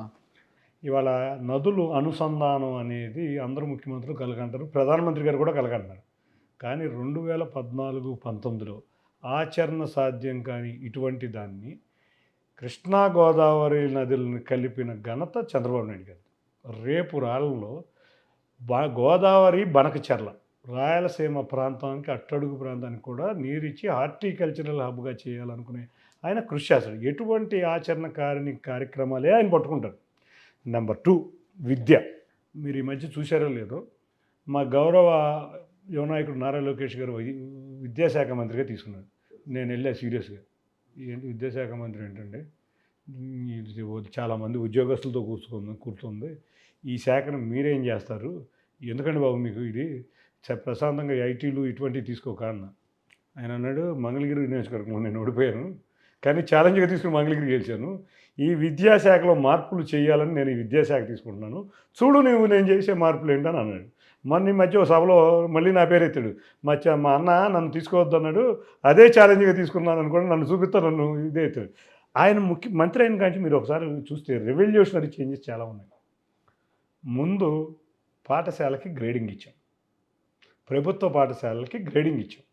ఇవాళ నదులు అనుసంధానం అనేది అందరూ ముఖ్యమంత్రులు కలగంటారు, ప్రధానమంత్రి గారు కూడా కలగంటారు. కానీ 2014-19లో ఆచరణ సాధ్యం కానీ ఇటువంటి దాన్ని కృష్ణా గోదావరి నదులను కలిపిన ఘనత చంద్రబాబు నాయుడు గారు. రేపు రాళ్ళలో గోదావరి బనకచెర్ల రాయలసీమ ప్రాంతానికి, అట్టడుగు ప్రాంతానికి కూడా నీరిచ్చి హార్టికల్చరల్ హబ్గా చేయాలనుకునే ఆయన కృషి చేస్తాడు. ఎటువంటి ఆచరణకారిని కార్యక్రమాలే ఆయన పట్టుకుంటారు. నెంబర్ 2 విద్య. మీరు ఈ మధ్య చూశారో లేదో, మా గౌరవ యువనాయకుడు నారా లోకేష్ గారు విద్యాశాఖ మంత్రిగా తీసుకున్నాడు. నేను వెళ్ళా సీరియస్గా, ఏంటి విద్యాశాఖ మంత్రి ఏంటంటే, చాలామంది ఉద్యోగస్తులతో కూర్చుంది, ఈ శాఖను మీరేం చేస్తారు, ఎందుకంటే బాబు మీకు ఇది ప్రశాంతంగా ఐటీలు ఇటువంటివి తీసుకోకన్నా. ఆయన అన్నాడు, మంగళగిరి నియోజకవర్గంలో నేను ఓడిపోయాను, కానీ ఛాలెంజ్గా తీసుకుని మంగళగిరి గెలిచాను. ఈ విద్యాశాఖలో మార్పులు చేయాలని నేను ఈ విద్యాశాఖ తీసుకుంటున్నాను, చూడు నువ్వు నేను చేసే మార్పులు ఏంటని అన్నాడు. మొన్న ఈ మధ్య సభలో మళ్ళీ నా పేరు ఎత్తాడు, మా అన్న నన్ను తీసుకోవద్దు అన్నాడు, అదే ఛాలెంజ్గా తీసుకున్నాను అనుకోండి, నన్ను చూపిస్తా, నన్ను ఇదే ఎత్తాడు. ఆయన మంత్రి అయిన కానీ మీరు ఒకసారి చూస్తే రెవల్యూషనరీ చేంజెస్ చాలా ఉన్నాయి. ముందు పాఠశాలకి గ్రేడింగ్ ఇచ్చాం, ప్రభుత్వ పాఠశాలలకి గ్రేడింగ్ ఇచ్చాం,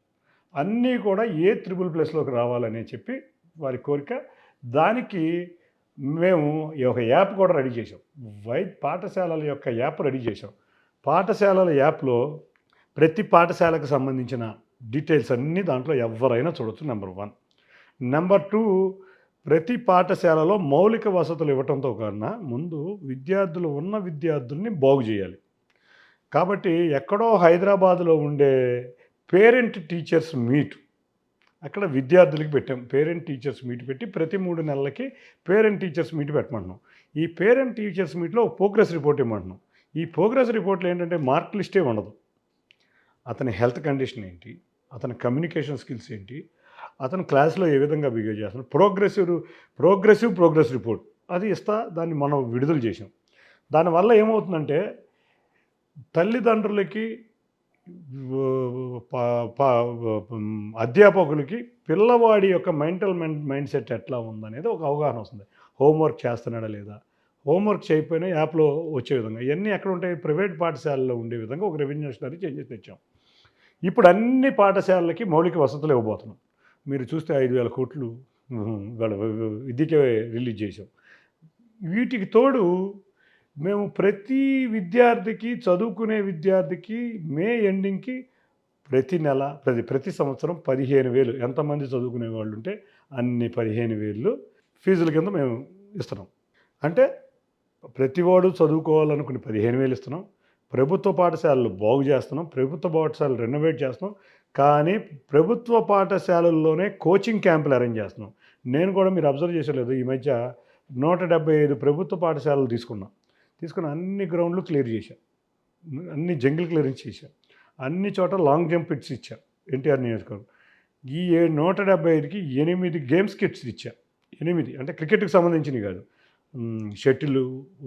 అన్నీ కూడా A++లోకి రావాలని చెప్పి వారి కోరిక. దానికి మేము ఒక యాప్ కూడా రెడీ చేసాం, పాఠశాలల యొక్క యాప్ రెడీ చేసాం. పాఠశాలల యాప్లో ప్రతి పాఠశాలకు సంబంధించిన డీటెయిల్స్ అన్నీ దాంట్లో ఎవరైనా చూడొచ్చు. నెంబర్ 1. నెంబర్ 2, ప్రతి పాఠశాలలో మౌలిక వసతులు ఇవ్వటంతో కన్నా ముందు విద్యార్థుల్ని బాగు చేయాలి. కాబట్టి ఎక్కడో హైదరాబాద్లో ఉండే పేరెంట్ టీచర్స్ మీట్ అక్కడ విద్యార్థులకి పెట్టాం. పేరెంట్ టీచర్స్ మీట్ పెట్టి ప్రతి 3 నెలలకి పేరెంట్ టీచర్స్ మీట్ పెట్టమంటున్నాం. ఈ పేరెంట్ టీచర్స్ మీట్లో ప్రోగ్రెస్ రిపోర్ట్ ఇవ్వమంటున్నాం. ఈ ప్రోగ్రెస్ రిపోర్ట్లో ఏంటంటే మార్క్ లిస్టే ఉండదు, అతని హెల్త్ కండిషన్ ఏంటి, అతని కమ్యూనికేషన్ స్కిల్స్ ఏంటి, అతను క్లాస్లో ఏ విధంగా బిహేవ్ చేస్తున్నాడు, ప్రోగ్రెస్ రిపోర్ట్ అది ఇస్తా. దాన్ని మనం విడుదల చేసాం. దానివల్ల ఏమవుతుందంటే తల్లిదండ్రులకి, అధ్యాపకులకి పిల్లవాడి యొక్క మైండ్ సెట్ ఎట్లా ఉందనేది ఒక అవగాహన వస్తుంది. హోంవర్క్ చేస్తున్నాడా లేదా, హోంవర్క్ చేయకపోయినా యాప్లో వచ్చే విధంగా ఇవన్నీ ఎక్కడ ఉంటాయి, ప్రైవేట్ పాఠశాలలో ఉండే విధంగా ఒక రెవల్యూషనరీ చేంజెస్ తెచ్చాం. ఇప్పుడు అన్ని పాఠశాలలకి మౌలిక వసతులు ఇవ్వబోతున్నాం. మీరు చూస్తే 5,000 కోట్లు విద్యకే రిలీజ్ చేసాం. వీటికి తోడు మేము ప్రతి విద్యార్థికి, చదువుకునే విద్యార్థికి మే ఎండింగ్కి ప్రతి నెల ప్రతి సంవత్సరం 15,000, ఎంతమంది చదువుకునే వాళ్ళు ఉంటే అన్ని 15,000 ఫీజుల కింద మేము ఇస్తున్నాం. అంటే ప్రతివాడు చదువుకోవాలనుకుని 15,000 ఇస్తున్నాం. ప్రభుత్వ పాఠశాలలు బాగు చేస్తున్నాం. ప్రభుత్వ పాఠశాలలు రెనోవేట్ చేస్తున్నాం. కానీ ప్రభుత్వ పాఠశాలల్లోనే కోచింగ్ క్యాంపులు అరేంజ్ చేస్తున్నాం. నేను కూడా మీరు అబ్జర్వ్ చేసేలేదు, ఈ మధ్య 175 ప్రభుత్వ పాఠశాలలు తీసుకున్న అన్ని గ్రౌండ్లు క్లియర్ చేశాం. అన్ని జంగిల్ క్లియరెన్స్ చేశాం. అన్ని చోట లాంగ్ జంప్ పిట్స్ ఇచ్చాం. ఎన్టీఆర్ నియోజకవర్గం ఈ 175కి 8 గేమ్స్ కిట్స్ ఇచ్చాం. 8 అంటే క్రికెట్కి సంబంధించినవి కాదు, షటిల్,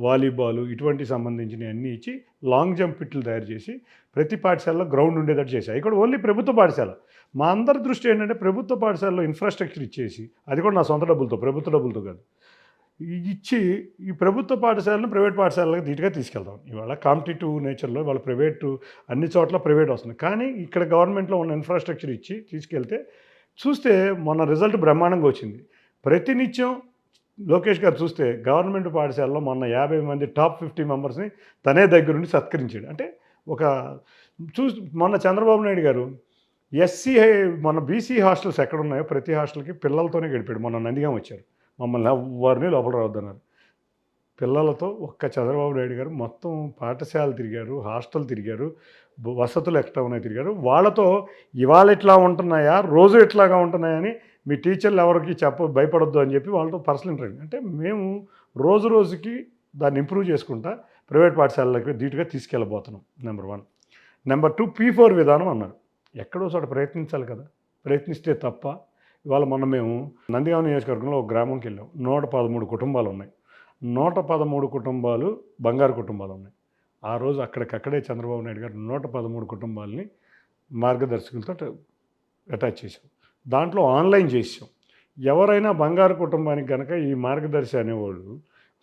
వాలీబాల్ ఇటువంటి సంబంధించినవి అన్నీ ఇచ్చి లాంగ్ జంప్ పిట్లు తయారు చేసి ప్రతి పాఠశాలలో గ్రౌండ్ ఉండేటట్టు చేశాయి. ఇక్కడ ఓన్లీ ప్రభుత్వ పాఠశాల. మా అందరి దృష్టి ఏంటంటే ప్రభుత్వ పాఠశాలలో ఇన్ఫ్రాస్ట్రక్చర్ ఇచ్చేసి, అది కూడా నా సొంత డబ్బులతో, ప్రభుత్వ డబ్బులతో కాదు, ఇచ్చి ఈ ప్రభుత్వ పాఠశాలను ప్రైవేట్ పాఠశాలకు ధీటుగా తీసుకెళ్తాం. ఇవాళ కాంపిటేటివ్ నేచర్లో వాళ్ళ ప్రైవేటు అన్ని చోట్ల ప్రైవేట్ వస్తుంది. కానీ ఇక్కడ గవర్నమెంట్లో ఉన్న ఇన్ఫ్రాస్ట్రక్చర్ ఇచ్చి తీసుకెళ్తే చూస్తే మొన్న రిజల్ట్ బ్రహ్మాండంగా వచ్చింది. ప్రతినిత్యం లోకేష్ గారు చూస్తే గవర్నమెంట్ పాఠశాలలో మొన్న 50 మంది టాప్ 50 మెంబర్స్ని తనే దగ్గరుండి సత్కరించాడు. అంటే ఒక మొన్న చంద్రబాబు నాయుడు గారు మన బీసీ హాస్టల్స్ ఎక్కడున్నాయో ప్రతి హాస్టల్కి పిల్లలతోనే గడిపాడు. మొన్న నందిగాం వచ్చారు, మమ్మల్ని ఎవరిని లోపల రావద్దన్నారు. పిల్లలతో చంద్రబాబు నాయుడు గారు మొత్తం పాఠశాల తిరిగారు, హాస్టల్ తిరిగారు, వసతులు ఎట్లా ఉన్నాయి తిరిగారు. వాళ్ళతో ఇవాళ ఇట్లా ఉంటున్నాయా, రోజు ఇట్లాగా ఉంటున్నాయని మీ టీచర్లు ఎవరికి భయపడొద్దు అని చెప్పి వాళ్ళతో పర్సనల్ ఇంటర్వ్యూ. అంటే మేము రోజు రోజుకి దాన్ని ఇంప్రూవ్ చేసుకుంటా ప్రైవేట్ పాఠశాలలకు ధీటుగా తీసుకెళ్ళబోతున్నాం. నెంబర్ 1. నెంబర్ 2, P4 విధానం అన్నారు. ఎక్కడో చోట ప్రయత్నించాలి కదా, ప్రయత్నిస్తే తప్ప. ఇవాళ మొన్న మేము నందిగామ నియోజకవర్గంలో ఒక గ్రామంకి వెళ్ళాం. 113 కుటుంబాలు ఉన్నాయి. 113 కుటుంబాలు బంగారు కుటుంబాలు ఉన్నాయి. ఆ రోజు అక్కడికక్కడే చంద్రబాబు నాయుడు గారు 113 కుటుంబాలని మార్గదర్శకులతో అటాచ్ చేశాం. దాంట్లో ఆన్లైన్ చేసాం. ఎవరైనా బంగారు కుటుంబానికి కనుక ఈ మార్గదర్శి అనేవాళ్ళు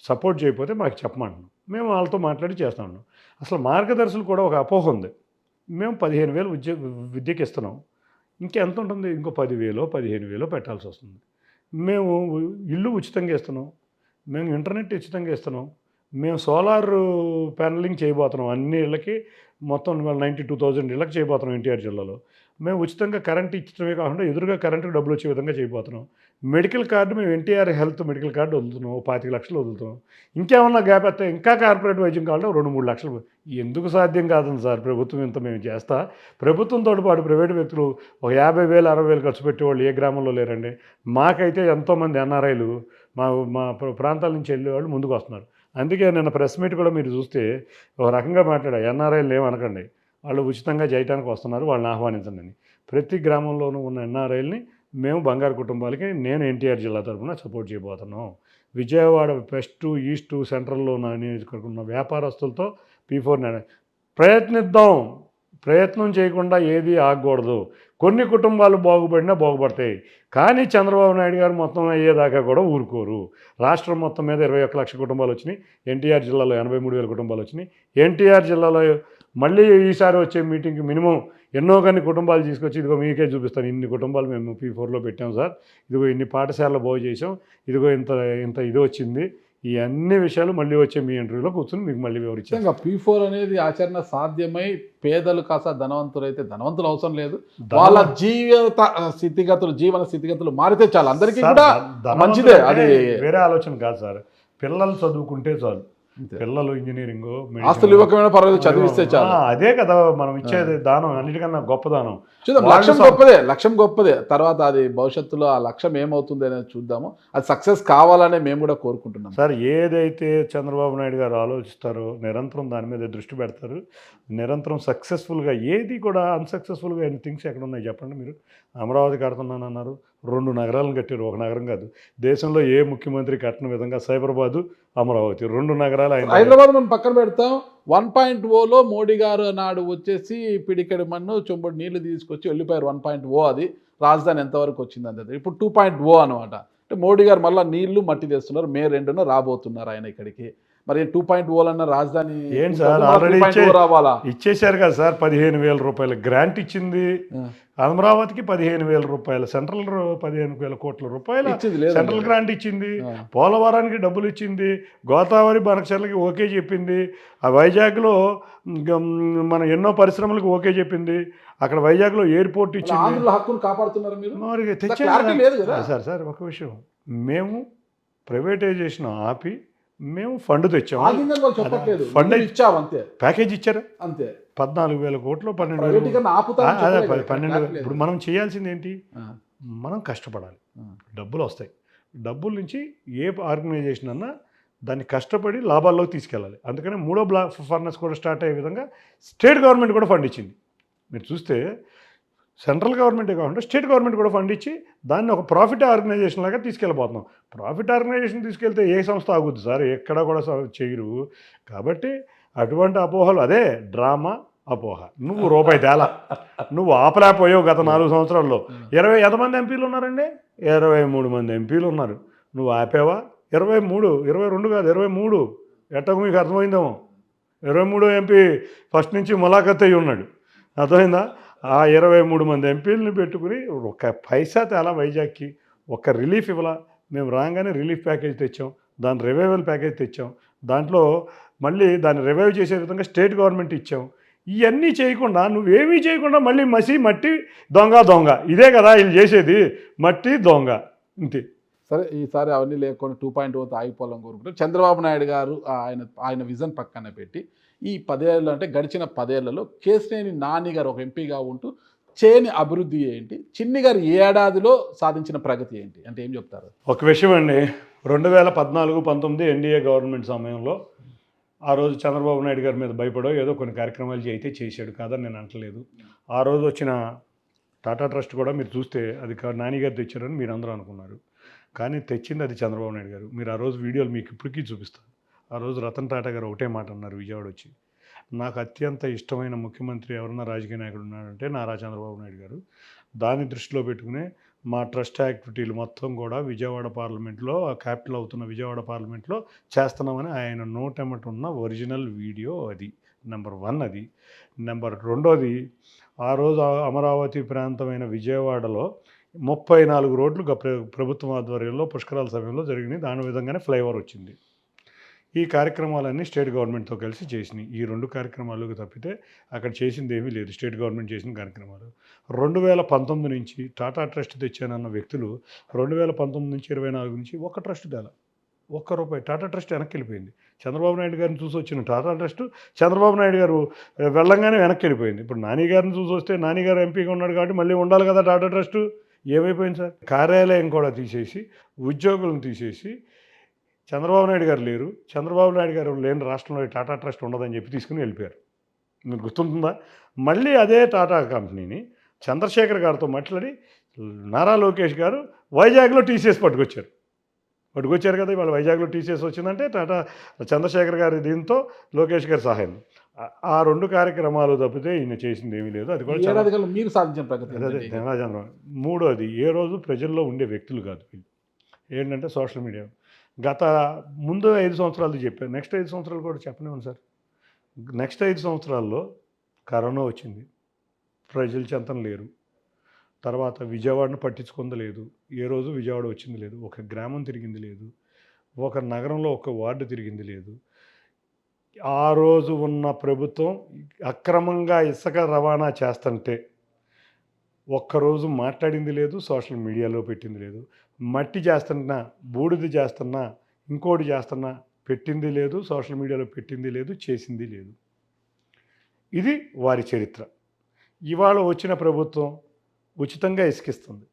సపోర్ట్ చేయకపోతే మాకు చెప్పమంటున్నాం. మేము వాళ్ళతో మాట్లాడి చేస్తా ఉన్నాం. అసలు మార్గదర్శులు కూడా ఒక అపోహ ఉంది. మేము 15,000 విద్యకి ఇస్తున్నాం, ఇంకెంత ఉంటుంది, ఇంకో 10,000 15,000 పెట్టాల్సి వస్తుంది. మేము ఇల్లు ఉచితంగా ఇస్తున్నాం, మేము ఇంటర్నెట్ ఉచితంగా ఇస్తున్నాం, మేము సోలార్ ప్యానలింగ్ చేయబోతున్నాం అన్ని ఇళ్ళకి, మొత్తం 92,000 ఇళ్ళకి చేయబోతున్నాం ఎన్టీఆర్ జిల్లాలో. మేము ఉచితంగా కరెంట్ ఇచ్చడమే కాకుండా ఎదురుగా కరెంటుకు డబ్బులు వచ్చే విధంగా చేయబోతున్నాం. మెడికల్ కార్డు మేము ఎన్టీఆర్ హెల్త్ మెడికల్ కార్డు వదులుతున్నాం, 25 లక్షలు వదులుతున్నాం. ఇంకేమన్నా గ్యాప్ వస్తే ఇంకా కార్పొరేట్ వైద్యం కావాలంటే 2-3 లక్షలు. ఎందుకు సాధ్యం కాదండి సార్, ప్రభుత్వం ఇంత మేము చేస్తా. ప్రభుత్వంతో పాటు ప్రైవేటు వ్యక్తులు ఒక 50,000 60,000 ఖర్చు పెట్టేవాళ్ళు ఏ గ్రామంలో లేరండి. మాకైతే ఎంతోమంది ఎన్ఆర్ఐలు మా ప్రాంతాల నుంచి వెళ్ళేవాళ్ళు ముందుకు వస్తున్నారు. అందుకే నిన్న ప్రెస్ మీట్ కూడా మీరు చూస్తే ఒక రకంగా మాట్లాడా, ఎన్ఆర్ఐలు ఏమనకండి, వాళ్ళు ఉచితంగా చేయడానికి వస్తున్నారు, వాళ్ళని ఆహ్వానించండి అని. ప్రతి గ్రామంలోనూ ఉన్న ఎన్ఆర్ఐల్ని మేము బంగారు కుటుంబాలకి నేను ఎన్టీఆర్ జిల్లా తరఫున సపోర్ట్ చేయబోతున్నాం. విజయవాడ వెస్ట్, ఈస్ట్, సెంట్రల్లో ఉన్న నియోజకవర్గం ఉన్న వ్యాపారస్తులతో P4 ప్రయత్నిద్దాం. ప్రయత్నం చేయకుండా ఏది ఆగకూడదు. కొన్ని కుటుంబాలు బాగుపడతాయి. కానీ చంద్రబాబు నాయుడు గారు మొత్తం అయ్యేదాకా కూడా ఊరుకోరు. రాష్ట్రం మొత్తం మీద 21 లక్షల కుటుంబాలు వచ్చినాయి. ఎన్టీఆర్ జిల్లాలో 83,000 కుటుంబాలు వచ్చినాయి. ఎన్టీఆర్ జిల్లాలో మళ్ళీ ఈసారి వచ్చే మీటింగ్కి మినిమం ఎన్నో కొన్ని కుటుంబాలు తీసుకొచ్చి ఇదిగో మీకే చూపిస్తాను, ఇన్ని కుటుంబాలు మేము P4లో పెట్టాం సార్, ఇదిగో ఇన్ని పాఠశాలలో బాగు చేసాం, ఇదిగో ఇంత ఇది వచ్చింది, ఈ అన్ని విషయాలు మళ్ళీ వచ్చే మీ ఇంటర్వ్యూలో కూర్చొని మీకు మళ్ళీ వివరించాను. P4 అనేది ఆచరణ సాధ్యమై పేదలు కాస్త ధనవంతులు అయితే, ధనవంతులు అవసరం లేదు, వాళ్ళ జీవన స్థితిగతులు మారితే చాలు, అందరికీ కూడా మంచిదే. అది వేరే ఆలోచన కాదు సార్. పిల్లలు చదువుకుంటే చాలు. పిల్లలు ఇంజనీరింగ్, ఆస్తులు ఇవ్వకమైనా పర్వాలేదు, చదివిస్తే చాలు. అదే కదా మనం ఇచ్చేది దానం, అన్నిటికన్నా గొప్ప దానం. చూద్దాం, లక్ష్యం గొప్పదే. తర్వాత అది భవిష్యత్తులో ఆ లక్ష్యం ఏమవుతుంది అనేది చూద్దాము. అది సక్సెస్ కావాలనే మేము కూడా కోరుకుంటున్నాం సార్. ఏదైతే చంద్రబాబు నాయుడు గారు ఆలోచిస్తారో నిరంతరం దాని మీద దృష్టి పెడతారు. నిరంతరం సక్సెస్ఫుల్గా, ఏది కూడా అన్సక్సెస్ఫుల్గా ఎన్ని థింగ్స్ ఎక్కడ ఉన్నాయి చెప్పండి మీరు. అమరావతి కడుతున్నాను అన్నారు, 2 నగరాలను కట్టారు, ఒక నగరం కాదు. దేశంలో ఏ ముఖ్యమంత్రి కట్టిన విధంగా సైబరాబాదు, అమరావతి 2 నగరాలు. హైదరాబాద్ మనం పక్కన పెడతాం. 1.0లో మోడీ గారు నాడు వచ్చేసి పిడికెడు మన్ను చెంబుడు నీళ్లు తీసుకొచ్చి వెళ్ళిపోయారు. 1.0 అది రాజధాని ఎంతవరకు వచ్చింది అంతే. ఇప్పుడు 2.0 అనమాట. అంటే మోడీ గారు మళ్ళీ నీళ్లు మట్టి తెస్తున్నారు. మే 2న రాబోతున్నారు ఆయన ఇక్కడికి. మరి 2.0 అన్న రాజధాని ఏంటి సార్, ఆల్రెడీ ఇచ్చేశారు కదా సార్. 15,000 రూపాయల గ్రాంట్ ఇచ్చింది అమరావతికి, 15,000 రూపాయలు సెంట్రల్, 15,000 కోట్ల రూపాయలు సెంట్రల్ గ్రాంట్ ఇచ్చింది. పోలవరానికి డబ్బులు ఇచ్చింది. గోదావరి బనకచర్లకి ఓకే చెప్పింది. ఆ వైజాగ్లో మన ఎన్నో పరిశ్రమలకు ఓకే చెప్పింది. అక్కడ వైజాగ్లో ఎయిర్పోర్ట్ ఇచ్చింది. హక్కును కాపాడుతున్నారు మీరు. మరి తెచ్చారు సార్. ఒక విషయం, మేము ప్రైవేటైజేషన్ ఆపి మేము ఫండ్ తెచ్చాము. ఆగిందని వాళ్ళు చెప్పట్లేదు, ఫండ్ నిధులు ఇచ్చావు అంతే. ప్యాకేజ్ ఇచ్చారా? అంతే. 14,000 కోట్లు 12,000. ప్రైవేటీకరణ ఆపుతామని అదే చెప్పలే కదా, 12. క్లారిటీ లేదు. ఇప్పుడు మనం చేయాల్సింది ఏంటి? ఆ, మనం కష్టపడాలి, ఆ. డబ్బులు వస్తాయి. డబ్బుల నుంచి ఏ ఆర్గనైజేషన్ అన్నా దాన్ని కష్టపడి లాభాల్లోకి తీసుకెళ్ళాలి. అందుకని 3వ బ్లాక్ ఫర్నెస్ కూడా స్టార్ట్ అయ్యే విధంగా స్టేట్ గవర్నమెంట్ కూడా ఫండ్ ఇచ్చింది. మీరు చూస్తే సెంట్రల్ గవర్నమెంటే కాకుండా స్టేట్ గవర్నమెంట్ కూడా ఫండ్ ఇచ్చి దాన్ని ఒక ప్రాఫిట్ ఆర్గనైజేషన్ లాగా తీసుకెళ్ళిపోతున్నాం. ప్రాఫిట్ ఆర్గనైజేషన్ తీసుకెళ్తే ఏ సంస్థ ఆగుద్ది సార్? ఎక్కడ కూడా చేయరు. కాబట్టి అటువంటి అపోహలు, అదే డ్రామా అపోహ. నువ్వు రూపాయి తేలా, నువ్వు ఆపలేకపోయావు గత 4 సంవత్సరాల్లో. 20 ఎంతమంది ఎంపీలు ఉన్నారండి? 23 మంది ఎంపీలు ఉన్నారు. నువ్వు ఆపావా? 23, 22 కాదు, 23. ఎట్టకు మీకు అర్థమైందేమో. 23 ఎంపీ ఫస్ట్ నుంచి ములాఖత్ అయ్యి ఉన్నాడు. అర్థమైందా? ఆ 23 మంది ఎంపీలని పెట్టుకుని ఒక పైసా తేలా వైజాగ్కి. ఒక్క రిలీఫ్ ఇవ్వాల. మేము రాగానే రిలీఫ్ ప్యాకేజ్ తెచ్చాం, దాని రివైవల్ ప్యాకేజ్ తెచ్చాం, దాంట్లో మళ్ళీ దాన్ని రివైవ్ చేసే విధంగా స్టేట్ గవర్నమెంట్ ఇచ్చాం. ఇవన్నీ చేయకుండా, నువ్వేమీ చేయకుండా మళ్ళీ మట్టి దొంగ ఇదే కదా వీళ్ళు చేసేది, మట్టి దొంగ ఇంతే. సరే, ఈసారి అవన్నీ లేకుండా 2.0 ఆగిపోవాలని కోరుకుంటారు. చంద్రబాబు నాయుడు గారు ఆయన విజన్ పక్కన పెట్టి ఈ 10 ఏళ్ళు, అంటే గడిచిన 10 ఏళ్లలో కేశినేని నాని గారు ఒక ఎంపీగా ఉంటూ చేయని అభివృద్ధి ఏంటి, చిన్ని గారు ఏ ఏడాదిలో సాధించిన ప్రగతి ఏంటి అంటే ఏం చెప్తారు? ఒక విషయం అండి, 2014-19 ఎన్డీఏ గవర్నమెంట్ సమయంలో ఆ రోజు చంద్రబాబు నాయుడు గారి మీద భయపడో ఏదో కొన్ని కార్యక్రమాలు అయితే చేశాడు, కాదని నేను అంటలేదు. ఆ రోజు వచ్చిన టాటా ట్రస్ట్ కూడా మీరు చూస్తే అది నాని గారు తెచ్చారని మీరు అందరూ అనుకున్నారు, కానీ తెచ్చింది అది చంద్రబాబు నాయుడు గారు. మీరు ఆ రోజు వీడియోలు మీకు ఇప్పటికీ చూపిస్తారు. ఆ రోజు రతన్ టాటా గారు ఒకటే మాట అన్నారు విజయవాడ వచ్చి, నాకు అత్యంత ఇష్టమైన ముఖ్యమంత్రి ఎవరన్నా రాజకీయ నాయకుడు ఉన్నాడంటే నారా చంద్రబాబు నాయుడు గారు. దాన్ని దృష్టిలో పెట్టుకునే మా ట్రస్ట్ యాక్టివిటీలు మొత్తం కూడా విజయవాడ పార్లమెంట్లో, క్యాపిటల్ అవుతున్న విజయవాడ పార్లమెంట్లో చేస్తున్నామని ఆయన నోటెమ్మట ఉన్న ఒరిజినల్ వీడియో అది. నెంబర్ 1 అది. నెంబర్ 2, ఆ రోజు అమరావతి ప్రాంతమైన విజయవాడలో 34 రోడ్లు ప్రభుత్వం ఆధ్వర్యంలో పుష్కరాల సమయంలో జరిగినాయి. దాని విధంగానే ఫ్లైఓవర్ వచ్చింది. ఈ కార్యక్రమాలన్నీ స్టేట్ గవర్నమెంట్తో కలిసి చేసినాయి. ఈ 2 కార్యక్రమాలకు తప్పితే అక్కడ చేసింది ఏమీ లేదు. స్టేట్ గవర్నమెంట్ చేసిన కార్యక్రమాలు 2019 నుంచి టాటా ట్రస్ట్ తెచ్చానన్న వ్యక్తులు 2019 నుంచి 24 నుంచి ఒక్క ట్రస్ట్ తేలా, ₹1 టాటా ట్రస్ట్ వెనక్కి వెళ్ళిపోయింది. చంద్రబాబు నాయుడు గారిని చూసి వచ్చిన టాటా ట్రస్ట్ చంద్రబాబు నాయుడు గారు వెళ్ళంగానే వెనక్కి వెళ్ళిపోయింది. ఇప్పుడు నాని గారిని చూసి వస్తే నాని గారు ఎంపీగా ఉన్నాడు కాబట్టి మళ్ళీ ఉండాలి కదా టాటా ట్రస్ట్. ఏమైపోయింది సార్? కార్యాలయం కూడా తీసేసి, ఉద్యోగులను తీసేసి, చంద్రబాబు నాయుడు గారు లేరు, చంద్రబాబు నాయుడు గారు లేని రాష్ట్రంలో టాటా ట్రస్ట్ ఉండదని చెప్పి తీసుకుని వెళ్ళిపోయారు. మీకు గుర్తుంటుందా? మళ్ళీ అదే టాటా కంపెనీని చంద్రశేఖర్ గారితో మాట్లాడి నారా లోకేష్ గారు వైజాగ్లో టీసీఎస్ పట్టుకొచ్చారు కదా. ఇవాళ వైజాగ్లో టీసీఎస్ వచ్చిందంటే టాటా చంద్రశేఖర్ గారి దీంతో లోకేష్ గారి సహాయం. ఆ 2 కార్యక్రమాలు తప్పితే ఈయన చేసింది ఏమీ లేదు. అది కూడా మీరు సాధించిన ప్రగతి. మూడోది, ఏ రోజు ప్రజల్లో ఉండే వ్యక్తులు కాదు వీళ్ళు. ఏంటంటే సోషల్ మీడియా. గత ముందు 5 సంవత్సరాలు చెప్పాను, నెక్స్ట్ 5 సంవత్సరాలు కూడా చెప్పనివ్వండి సార్. నెక్స్ట్ 5 సంవత్సరాల్లో కరోనా వచ్చింది, ప్రజలు చెంతం లేరు. తర్వాత విజయవాడను పట్టించుకుంది లేదు, ఏ రోజు విజయవాడ వచ్చింది లేదు, ఒక గ్రామం తిరిగింది లేదు, ఒక నగరంలో ఒక వార్డు తిరిగింది లేదు. ఆ రోజు ఉన్న ప్రభుత్వం అక్రమంగా ఇసుక రవాణా చేస్తుంటే ఒక్కరోజు మాట్లాడింది లేదు, సోషల్ మీడియాలో పెట్టింది లేదు. మట్టి చేస్తున్నా, బూడిద చేస్తున్నా, ఇంకోటి చేస్తున్నా పెట్టింది లేదు, సోషల్ మీడియాలో పెట్టింది లేదు, చేసింది లేదు. ఇది వారి చరిత్ర. ఇవాళ వచ్చిన ప్రభుత్వం ఉచితంగా ఇసుకిస్తుంది.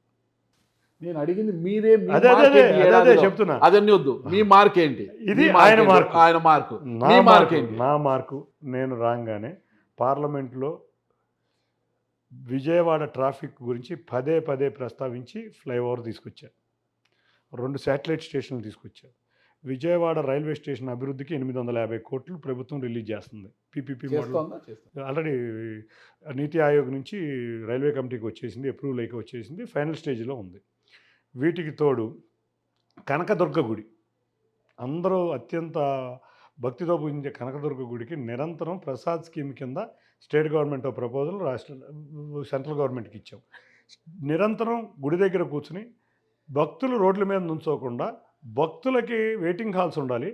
నేను అడిగింది మీరే, అదే చెప్తున్నా. అదన్నీ వద్దు, మీ మార్క్ ఏంటి? ఇది ఆయన మార్కు, ఆయన మార్కు, నా మార్కు. నేను రాగానే పార్లమెంట్లో విజయవాడ ట్రాఫిక్ గురించి పదే ప్రస్తావించి ఫ్లైఓవర్ తీసుకొచ్చారు, 2 శాటిలైట్ స్టేషన్లు తీసుకొచ్చారు. విజయవాడ రైల్వే స్టేషన్ అభివృద్ధికి 850 కోట్లు ప్రభుత్వం రిలీజ్ చేస్తుంది. పీపీపీ మోడల్ ఆల్రెడీ నీతి ఆయోగ్ నుంచి రైల్వే కమిటీకి వచ్చేసింది, అప్రూవల్ అయ్యి వచ్చేసింది, ఫైనల్ స్టేజ్లో ఉంది. వీటికి తోడు కనకదుర్గ గుడి, అందరూ అత్యంత భక్తితో పూజించే కనకదుర్గ గుడికి నిరంతరం ప్రసాద్ స్కీమ్ కింద స్టేట్ గవర్నమెంట్ ప్రపోజల్ సెంట్రల్ గవర్నమెంట్కి ఇచ్చాం. నిరంతరం గుడి దగ్గర కూర్చుని భక్తులు రోడ్ల మీద నుంచోకుండా భక్తులకి వెయిటింగ్ హాల్స్ ఉండాలి,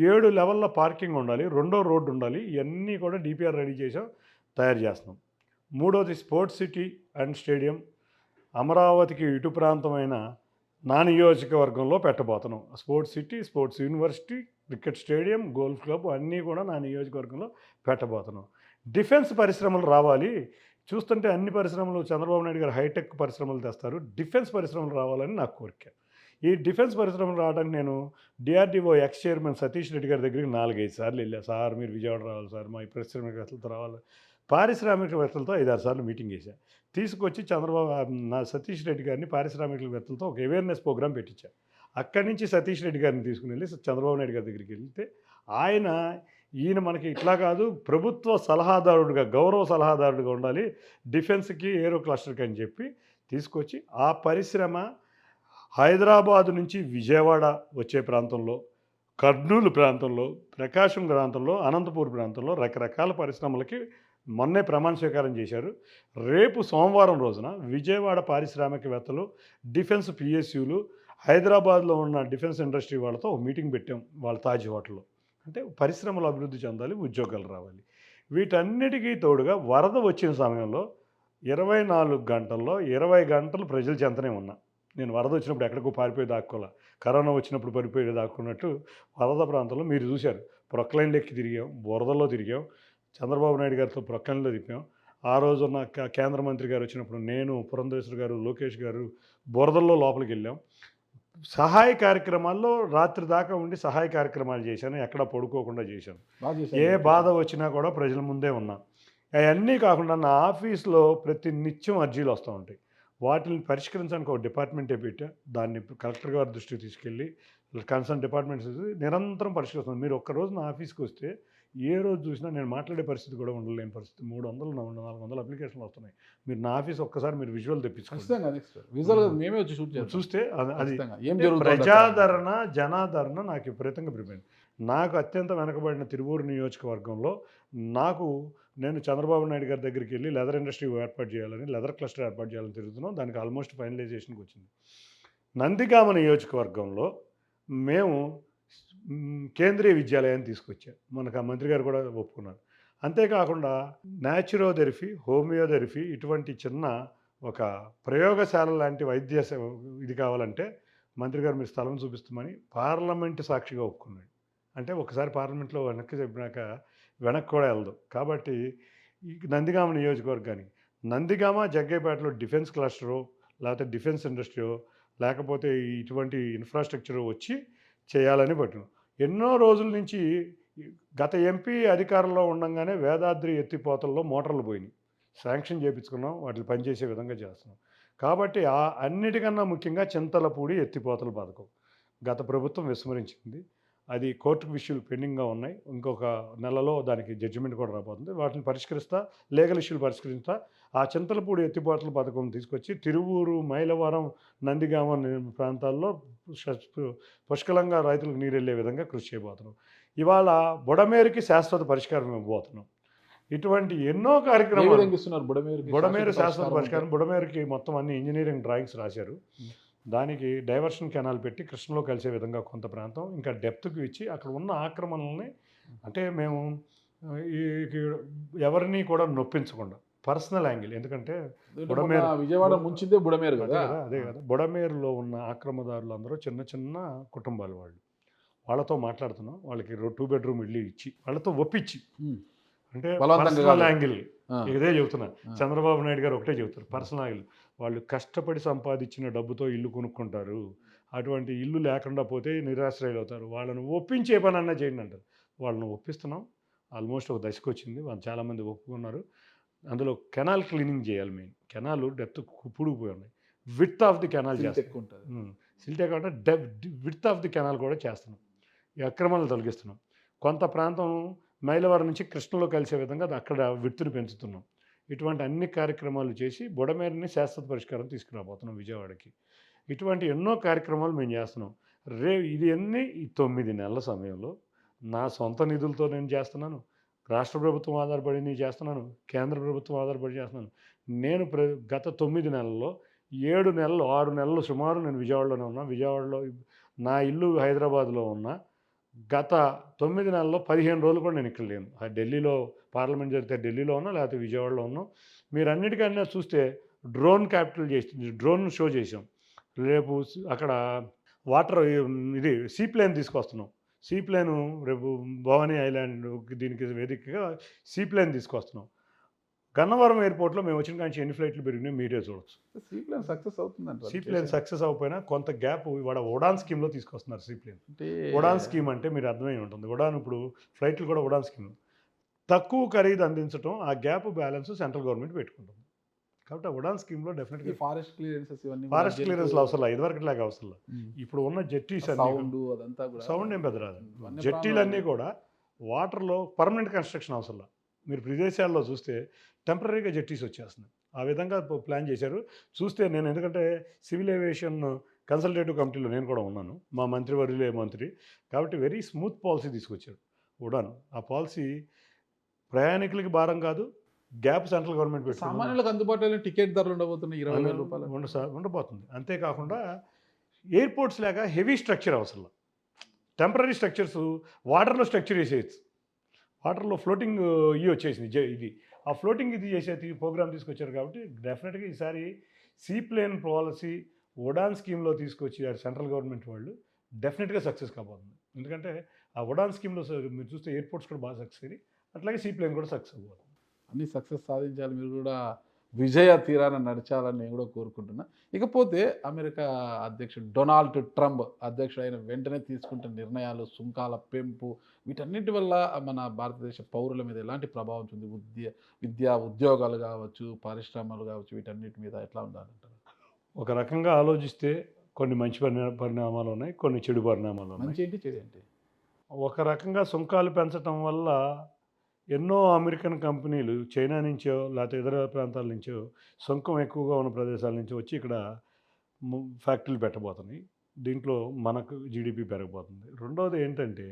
7 లెవెల్ల పార్కింగ్ ఉండాలి, 2వ రోడ్డు ఉండాలి. ఇవన్నీ కూడా డిపిఆర్ రెడీ చేసాం, తయారు చేస్తున్నాం. 3వది స్పోర్ట్స్ సిటీ అండ్ స్టేడియం. అమరావతికి ఇటు ప్రాంతమైన నా నియోజకవర్గంలో పెట్టబోతున్నాం. Sports city, sports university, cricket stadium, golf club అన్నీ కూడా నా నియోజకవర్గంలో పెట్టబోతున్నాం. డిఫెన్స్ పరిశ్రమలు రావాలి. చూస్తుంటే అన్ని పరిశ్రమలు చంద్రబాబు నాయుడు గారు హైటెక్ పరిశ్రమలు తెస్తారు. డిఫెన్స్ పరిశ్రమలు రావాలని నా కోరిక. ఈ డిఫెన్స్ పరిశ్రమలు రావడానికి నేను DRDO X chairman Satish Reddy గారి దగ్గరికి 4, 5 సార్లు వెళ్ళా. సార్ మీరు విజయవాడ రావాలి సార్, మా ఈ పారిశ్రామికవేత్తలతో రావాలి. పారిశ్రామికవేత్తలతో 5, 6 సార్లు మీటింగ్ చేశా. తీసుకొచ్చి నా సతీష్ రెడ్డి గారిని పారిశ్రామికవేత్తలతో ఒక అవేర్‌నెస్ ప్రోగ్రామ్ పెట్టించా. అక్కడి నుంచి సతీష్ రెడ్డి గారిని తీసుకుని వెళ్ళి చంద్రబాబు నాయుడు గారి దగ్గరికి వెళ్తే ఈయన మనకి ఇట్లా కాదు, ప్రభుత్వ సలహాదారుడిగా, గౌరవ సలహాదారుడిగా ఉండాలి డిఫెన్స్‌కి, ఏరో క్లస్టర్‌కి అని చెప్పి తీసుకొచ్చి ఆ పరిశ్రమ హైదరాబాద్ నుంచి విజయవాడ వచ్చే ప్రాంతంలో, కర్నూలు ప్రాంతంలో, ప్రకాశం ప్రాంతంలో, అనంతపూర్ ప్రాంతంలో రకరకాల పరిశ్రమలకి మొన్నే ప్రమాణ స్వీకారం చేశారు. రేపు సోమవారం రోజున విజయవాడ పారిశ్రామికవేత్తలు, డిఫెన్స్ పిఎస్యులు, హైదరాబాద్లో ఉన్న డిఫెన్స్ ఇండస్ట్రీ వాళ్ళతో ఒక మీటింగ్ పెట్టాం వాళ్ళ తాజ్ హోటల్లో. అంటే పరిశ్రమలు అభివృద్ధి చెందాలి, ఉద్యోగాలు రావాలి. వీటన్నిటికీ తోడుగా వరద వచ్చిన సమయంలో 24 గంటల్లో 20 గంటలు ప్రజల చెంతనే ఉన్నా. నేను వరద వచ్చినప్పుడు ఎక్కడికో పారిపోయి దాక్కోలే. కరోనా వచ్చినప్పుడు పడిపోయి దాక్కున్నట్టు వరద ప్రాంతంలో మీరు చూశారు. ప్రొక్లైన్లు ఎక్కి తిరిగాం, బురదల్లో తిరిగాం, చంద్రబాబు నాయుడు గారితో ప్రొక్లైన్లో తిప్పాం. ఆ రోజున్న కేంద్ర మంత్రి గారు వచ్చినప్పుడు నేను, పురంధేశ్వరి గారు, లోకేష్ గారు బురదల్లో లోపలికి వెళ్ళాం. సహాయ కార్యక్రమాల్లో రాత్రి దాకా ఉండి సహాయ కార్యక్రమాలు చేశాను. ఎక్కడా పడుకోకుండా చేశాను. ఏ బాధ వచ్చినా కూడా ప్రజల ముందే ఉన్నా. అవన్నీ కాకుండా నా ఆఫీస్లో ప్రతి నిత్యం అర్జీలు వస్తూ ఉంటాయి. వాటిని పరిష్కరించడానికి ఒక డిపార్ట్మెంటే పెట్టా. దాన్ని కలెక్టర్ గారి దృష్టికి తీసుకెళ్ళి కన్సర్న్ డిపార్ట్మెంట్స్ నిరంతరం పరిష్కరిస్తున్నాను. మీరు ఒక్కరోజు నా ఆఫీస్కి వస్తే ఏ రోజు చూసినా నేను మాట్లాడే పరిస్థితి కూడా ఉండలేని పరిస్థితి. 300, 400 అప్లికేషన్లు వస్తున్నాయి. మీరు నా ఆఫీస్ ఒక్కసారి మీరు విజువల్ తెప్పించుకోండి. మేమే వచ్చి షూట్ చేస్తాం. చూస్తే అది ఏం జరుగుతుంది, ప్రజాదరణ, జనాదరణ నాకు విపరీతంగా ప్రిపేర్. నాకు అత్యంత వెనకబడిన తిరువూరు నియోజకవర్గంలో నేను చంద్రబాబు నాయుడు గారి దగ్గరికి వెళ్ళి లెదర్ ఇండస్ట్రీ ఏర్పాటు చేయాలని, లెదర్ క్లస్టర్ ఏర్పాటు చేయాలని తిరుగుతున్నాం. దానికి ఆల్మోస్ట్ ఫైనలైజేషన్కి వచ్చింది. నందిగామ నియోజకవర్గంలో మేము కేంద్రీయ విద్యాలయాన్ని తీసుకొచ్చాం. మనకు ఆ మంత్రి గారు కూడా ఒప్పుకున్నారు. అంతేకాకుండా న్యాచురోథెరపీ, హోమియోథెరపీ ఇటువంటి చిన్న ఒక ప్రయోగశాల లాంటి ఇది కావాలంటే మంత్రి గారు మీరు స్థలం చూపిస్తామని పార్లమెంటు సాక్షిగా ఒప్పుకున్నాడు. అంటే ఒకసారి పార్లమెంట్లో వెనక్కి చెప్పినాక వెనక్కి కూడా వెళ్ళదు. కాబట్టి ఈ నందిగామ నియోజకవర్గానికి నందిగామ, జగ్గైపేటలో డిఫెన్స్ క్లస్టరో లేకపోతే డిఫెన్స్ ఇండస్ట్రీయో లేకపోతే ఇటువంటి ఇన్ఫ్రాస్ట్రక్చర్ వచ్చి చేయాలని పట్టిన. ఎన్నో రోజుల నుంచి గత ఎంపీ అధికారంలో ఉండగానే వేదాద్రి ఎత్తిపోతల్లో మోటార్లు పోయినాయి. శాంక్షన్ చేయించుకున్నాం, వాటిని పనిచేసే విధంగా చేస్తున్నాం. కాబట్టి అన్నిటికన్నా ముఖ్యంగా చింతలపూడి ఎత్తిపోతల పథకం గత ప్రభుత్వం విస్మరించింది. అది కోర్టుకు ఇష్యూలు పెండింగ్గా ఉన్నాయి. ఇంకొక నెలలో దానికి జడ్జిమెంట్ కూడా రాబోతుంది. వాటిని పరిష్కరిస్తా, లీగల్ ఇష్యూలు పరిష్కరిస్తా. ఆ చింతలపూడి ఎత్తిపోతల పథకం తీసుకొచ్చి తిరువూరు, మైలవరం, నందిగామ ప్రాంతాల్లో పుష్కలంగా రైతులకు నీరు వెళ్ళే విధంగా కృషి చేయబోతున్నాం. ఇవాళ బుడమేరుకి శాశ్వత పరిష్కారం ఇవ్వబోతున్నాం. ఇటువంటి ఎన్నో కార్యక్రమాలు. బుడమేరు శాశ్వత పరిష్కారం. బుడమేరుకి మొత్తం అన్ని ఇంజనీరింగ్ డ్రాయింగ్స్ రాశారు. దానికి డైవర్షన్ కెనాల్ పెట్టి కృష్ణలో కలిసే విధంగా కొంత ప్రాంతం ఇంకా డెప్త్కి ఇచ్చి అక్కడ ఉన్న ఆక్రమణల్ని, అంటే మేము ఎవరిని కూడా నొప్పించకుండా పర్సనల్ యాంగిల్, ఎందుకంటే విజయవాడ ముంచిందే బుడమేరు కదా. అదే కదా. బుడమేరులో ఉన్న ఆక్రమదారులు అందరూ చిన్న చిన్న కుటుంబాలు. వాళ్ళతో మాట్లాడుతున్నాం. వాళ్ళకి 2 బెడ్రూమ్ ఇల్లు ఇచ్చి వాళ్ళతో ఒప్పించి, అంటే పర్సనల్ యాంగిల్ ఇదే చెబుతున్నా. చంద్రబాబు నాయుడు గారు ఒకటే చెబుతారు, పర్సనల్ యాంగిల్. వాళ్ళు కష్టపడి సంపాదించిన డబ్బుతో ఇల్లు కొనుక్కుంటారు. అటువంటి ఇల్లు లేకుండా పోతే నిరాశ్రయులు అవుతారు. వాళ్ళని ఒప్పించే పని అన్నా చేయండి అంటారు. వాళ్ళని ఒప్పిస్తున్నాం. ఆల్మోస్ట్ ఒక దశకు వచ్చింది. వాళ్ళు చాలామంది ఒప్పుకున్నారు. అందులో కెనాల్ క్లీనింగ్ చేయాలి. మెయిన్ కెనాల్ డెప్త్ పుడిపోయి ఉన్నాయి. విడ్త్ ఆఫ్ ది కెనాల్ చేస్తాం. సిల్టే కాకుండా విడ్త్ ఆఫ్ ది కెనాల్ కూడా చేస్తున్నాం. ఈ అక్రమాలు తొలగిస్తున్నాం. కొంత ప్రాంతం మైలవరం నుంచి కృష్ణలో కలిసే విధంగా అక్కడ విడ్త్ని పెంచుతున్నాం. ఇటువంటి అన్ని కార్యక్రమాలు చేసి బుడమేరుని శాశ్వత పరిష్కారం తీసుకురాబోతున్నాం విజయవాడకి. ఇటువంటి ఎన్నో కార్యక్రమాలు మేము చేస్తున్నాం. ఇది అన్నీ ఈ 9 నెలల సమయంలో నా సొంత నిధులతో నేను చేస్తున్నాను. రాష్ట్ర ప్రభుత్వం ఆధారపడి నేను చేస్తున్నాను. కేంద్ర ప్రభుత్వం ఆధారపడి చేస్తున్నాను. నేను గత 9 నెలల్లో 7 నెలలు 6 నెలలు సుమారు నేను విజయవాడలోనే ఉన్నా. విజయవాడలో నా ఇల్లు హైదరాబాద్లో ఉన్నా. గత 9 నెలల్లో 15 రోజులు కూడా నేను ఇక్కడ లేను. ఢిల్లీలో పార్లమెంట్ జరిగితే ఢిల్లీలో ఉన్నా, లేకపోతే విజయవాడలో ఉన్నాం. మీరు అన్నిటికన్నా చూస్తే డ్రోన్ షో చేసాం. రేపు అక్కడ వాటర్ ఇది సీ ప్లేన్ తీసుకొస్తున్నాం. సీ ప్లేను రేపు భవానీ ఐలాండ్ దీనికి వేదికగా సీ ప్లేన్ తీసుకొస్తున్నాం. గన్నవరం ఎయిర్‌పోర్ట్‌లో మేము వచ్చిన కాడ నుంచి ఎన్ని ఫ్లైట్లు పెరిగినాయో మీరే చూడొచ్చు. సీ ప్లాన్ సక్సెస్ అవుతుందంట సీ ప్లేన్ సక్సెస్ అవ్వకపోయినా కొంత గ్యాప్ ఇవాళ ఉడాన్ స్కీమ్‌లో తీసుకొస్తున్నారు సీ ప్లేన్. అంటే ఉడాన్ స్కీమ్ అంటే మీరు అర్థమై ఉంటుంది. ఉడాన్ ఇప్పుడు ఫ్లైట్లు కూడా ఉడాన్ స్కీమ్. తక్కువ ఖరీదు అందించటం, ఆ గ్యాప్ బ్యాలెన్స్ సెంట్రల్ గవర్నమెంట్ పెట్టుకుంటుంది. కాబట్టి ఆ ఉడాన్ స్కీమ్‌లో ఈ డెఫినిట్‌గా ఫారెస్ట్ క్లియరెన్సెస్ ఇవన్నీ కూడా ఫారెస్ట్ క్లియరెన్స్‌లు అవసరం లేదు. ఇదివరకులాగా అవసరం లేదు. ఉమ్. ఇప్పుడు ఉన్న జెట్టీస్ అన్నీ సౌండ్ అదంతా కూడా సౌండ్ ఏం పెద్ద రాదు. వన్యప్రాణులు జెట్టీలన్నీ కూడా వాటర్‌లో పర్మనెంట్ కన్‌స్ట్రక్షన్ అవసరం లేదు. మీరు విదేశాల్లో చూస్తే టెంపరరీగా జెట్టీస్ వచ్చేస్తున్నాయి. ఆ విధంగా ప్లాన్ చేశారు. చూస్తే నేను ఎందుకంటే సివిల్ ఏవియేషన్ కన్సల్టేటివ్ కమిటీలో నేను కూడా ఉన్నాను. మా మంత్రివర్యులే మంత్రి. కాబట్టి వెరీ స్మూత్ పాలసీ తీసుకొచ్చాడు ఉడాన్. ఆ పాలసీ ప్రయాణికులకి భారం కాదు. గ్యాప్ సెంట్రల్ గవర్నమెంట్ పెట్టుకుంది. సామాన్యులకు అందుబాటులో టికెట్ ధరలు ఉండబోతున్నాయి 20,000 రూపాయలు. ఉండబోతుంది. అంతేకాకుండా ఎయిర్‌పోర్ట్స్ లాగా హెవీ స్ట్రక్చర్ అవసరం లేదు. టెంపరరీ స్ట్రక్చర్స్ వాటర్‌లో స్ట్రక్చర్ వేసేయచ్చు. వాటర్‌లో ఫ్లోటింగ్ వచ్చేసింది ఇది. ఆ ఫ్లోటింగ్ ఇది చేసేది ప్రోగ్రామ్ తీసుకొచ్చారు కాబట్టి డెఫినెట్‌గా ఈసారి సీ ప్లేన్ పాలసీ ఉడాన్ స్కీమ్‌లో తీసుకొచ్చి సెంట్రల్ గవర్నమెంట్ వాళ్ళు డెఫినెట్‌గా సక్సెస్ కాబోతుంది. ఎందుకంటే ఆ ఉడాన్ స్కీమ్‌లో మీరు చూస్తే ఎయిర్‌పోర్ట్స్ కూడా బాగా సక్సెస్ అయ్యాయి. అట్లాగే సీ ప్లేన్ కూడా సక్సెస్ అవ్వబోతుంది. అన్ని సక్సెస్ సాధించాలి, మీరు కూడా విజయ తీరాన నడిచాలని నేను కూడా కోరుకుంటున్నా. ఇకపోతే అమెరికా అధ్యక్షుడు డొనాల్డ్ ట్రంప్ అధ్యక్షుడైన వెంటనే తీసుకుంటున్న నిర్ణయాలు, సుంకాల పెంపు, వీటన్నిటి వల్ల మన భారతదేశ పౌరుల మీద ఎలాంటి ప్రభావం ఉంది? విద్య ఉద్యోగాలు కావచ్చు, పరిశ్రమలు కావచ్చు, వీటన్నిటి మీద ఎట్లా ఉండాలంటారు? ఒక రకంగా ఆలోచిస్తే కొన్ని మంచి పరిణామాలు ఉన్నాయి. కొన్ని చెడు పరిణామాలు ఉన్నాయి. మంచి ఏంటి, చెడు ఏంటి? ఒక రకంగా సుంకాలు పెంచటం వల్ల ఎన్నో అమెరికన్ కంపెనీలు చైనా నుంచో లేకపోతే ఇతర ప్రాంతాల నుంచో సుంకం ఎక్కువగా ఉన్న ప్రదేశాల నుంచి వచ్చి ఇక్కడ ఫ్యాక్టరీలు పెట్టబోతున్నాయి. దీంట్లో మనకు జీడిపి పెరగబోతుంది. రెండవది ఏంటంటే